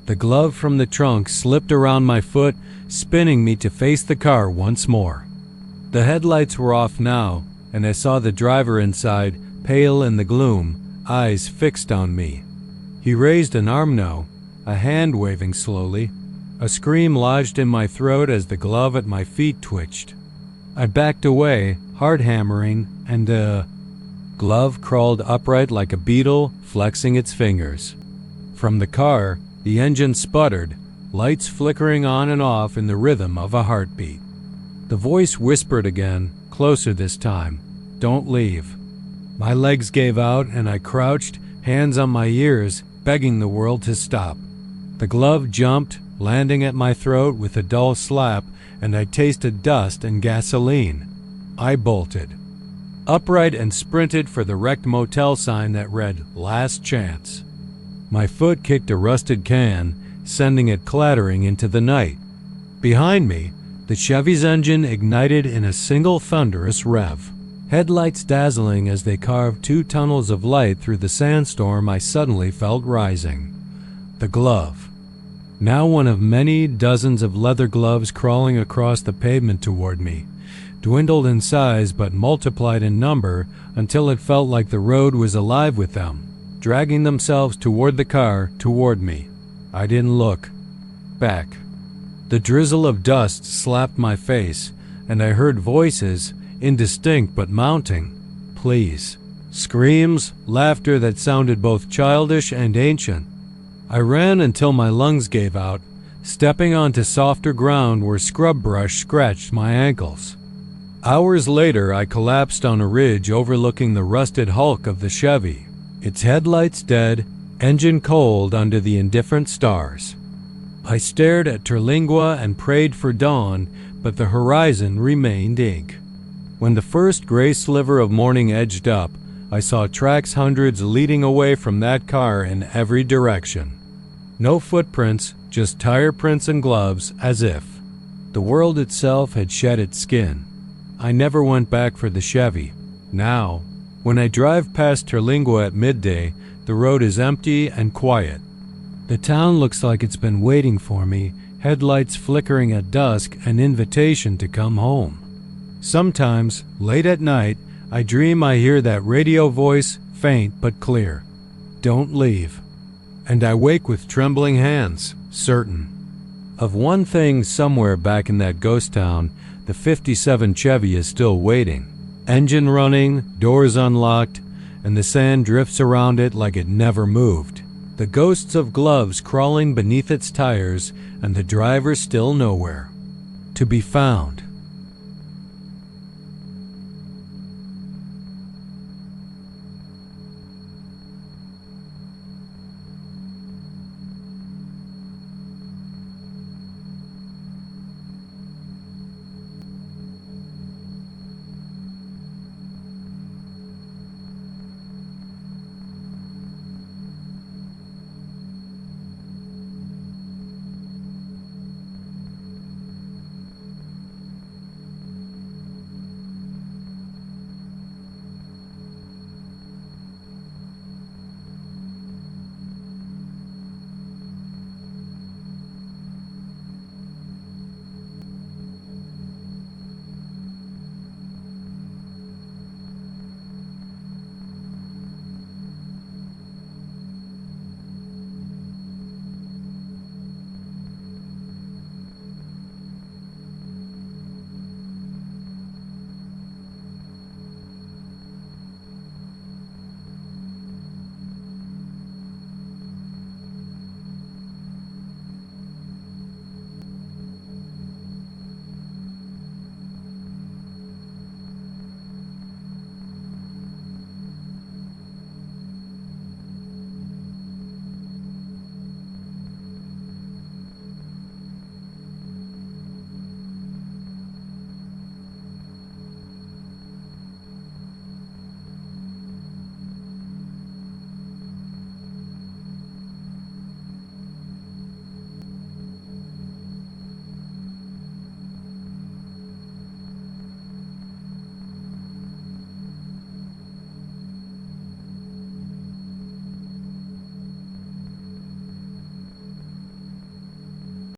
The glove from the trunk slipped around my foot, spinning me to face the car once more. The headlights were off now, and I saw the driver inside, pale in the gloom, eyes fixed on me. He raised an arm now, a hand waving slowly. A scream lodged in my throat as the glove at my feet twitched. I backed away, heart hammering, and glove crawled upright like a beetle, flexing its fingers. From the car, the engine sputtered, lights flickering on and off in the rhythm of a heartbeat. The voice whispered again, closer this time, "Don't leave." My legs gave out and I crouched, hands on my ears, begging the world to stop. The glove jumped, landing at my throat with a dull slap, and I tasted dust and gasoline. I bolted. Upright and sprinted for the wrecked motel sign that read, "Last Chance." My foot kicked a rusted can, sending it clattering into the night. Behind me, the Chevy's engine ignited in a single thunderous rev. Headlights dazzling as they carved 2 tunnels of light through the sandstorm I suddenly felt rising. The glove. Now one of many dozens of leather gloves crawling across the pavement toward me, dwindled in size but multiplied in number until it felt like the road was alive with them, dragging themselves toward the car, toward me. I didn't look back. The drizzle of dust slapped my face, and I heard voices, indistinct but mounting. Please. Screams, laughter that sounded both childish and ancient. I ran until my lungs gave out, stepping onto softer ground where scrub brush scratched my ankles. Hours later, I collapsed on a ridge overlooking the rusted hulk of the Chevy, its headlights dead, engine cold under the indifferent stars. I stared at Terlingua and prayed for dawn, but the horizon remained ink. When the first gray sliver of morning edged up, I saw tracks hundreds leading away from that car in every direction. No footprints, just tire prints and gloves, as if the world itself had shed its skin. I never went back for the Chevy. Now, when I drive past Terlingua at midday, the road is empty and quiet. The town looks like it's been waiting for me, headlights flickering at dusk, an invitation to come home. Sometimes, late at night, I dream I hear that radio voice, faint but clear. "Don't leave." And I wake with trembling hands, certain of one thing: somewhere back in that ghost town, the '57 Chevy is still waiting. Engine running, doors unlocked, and the sand drifts around it like it never moved. The ghosts of gloves crawling beneath its tires, and the driver still nowhere to be found.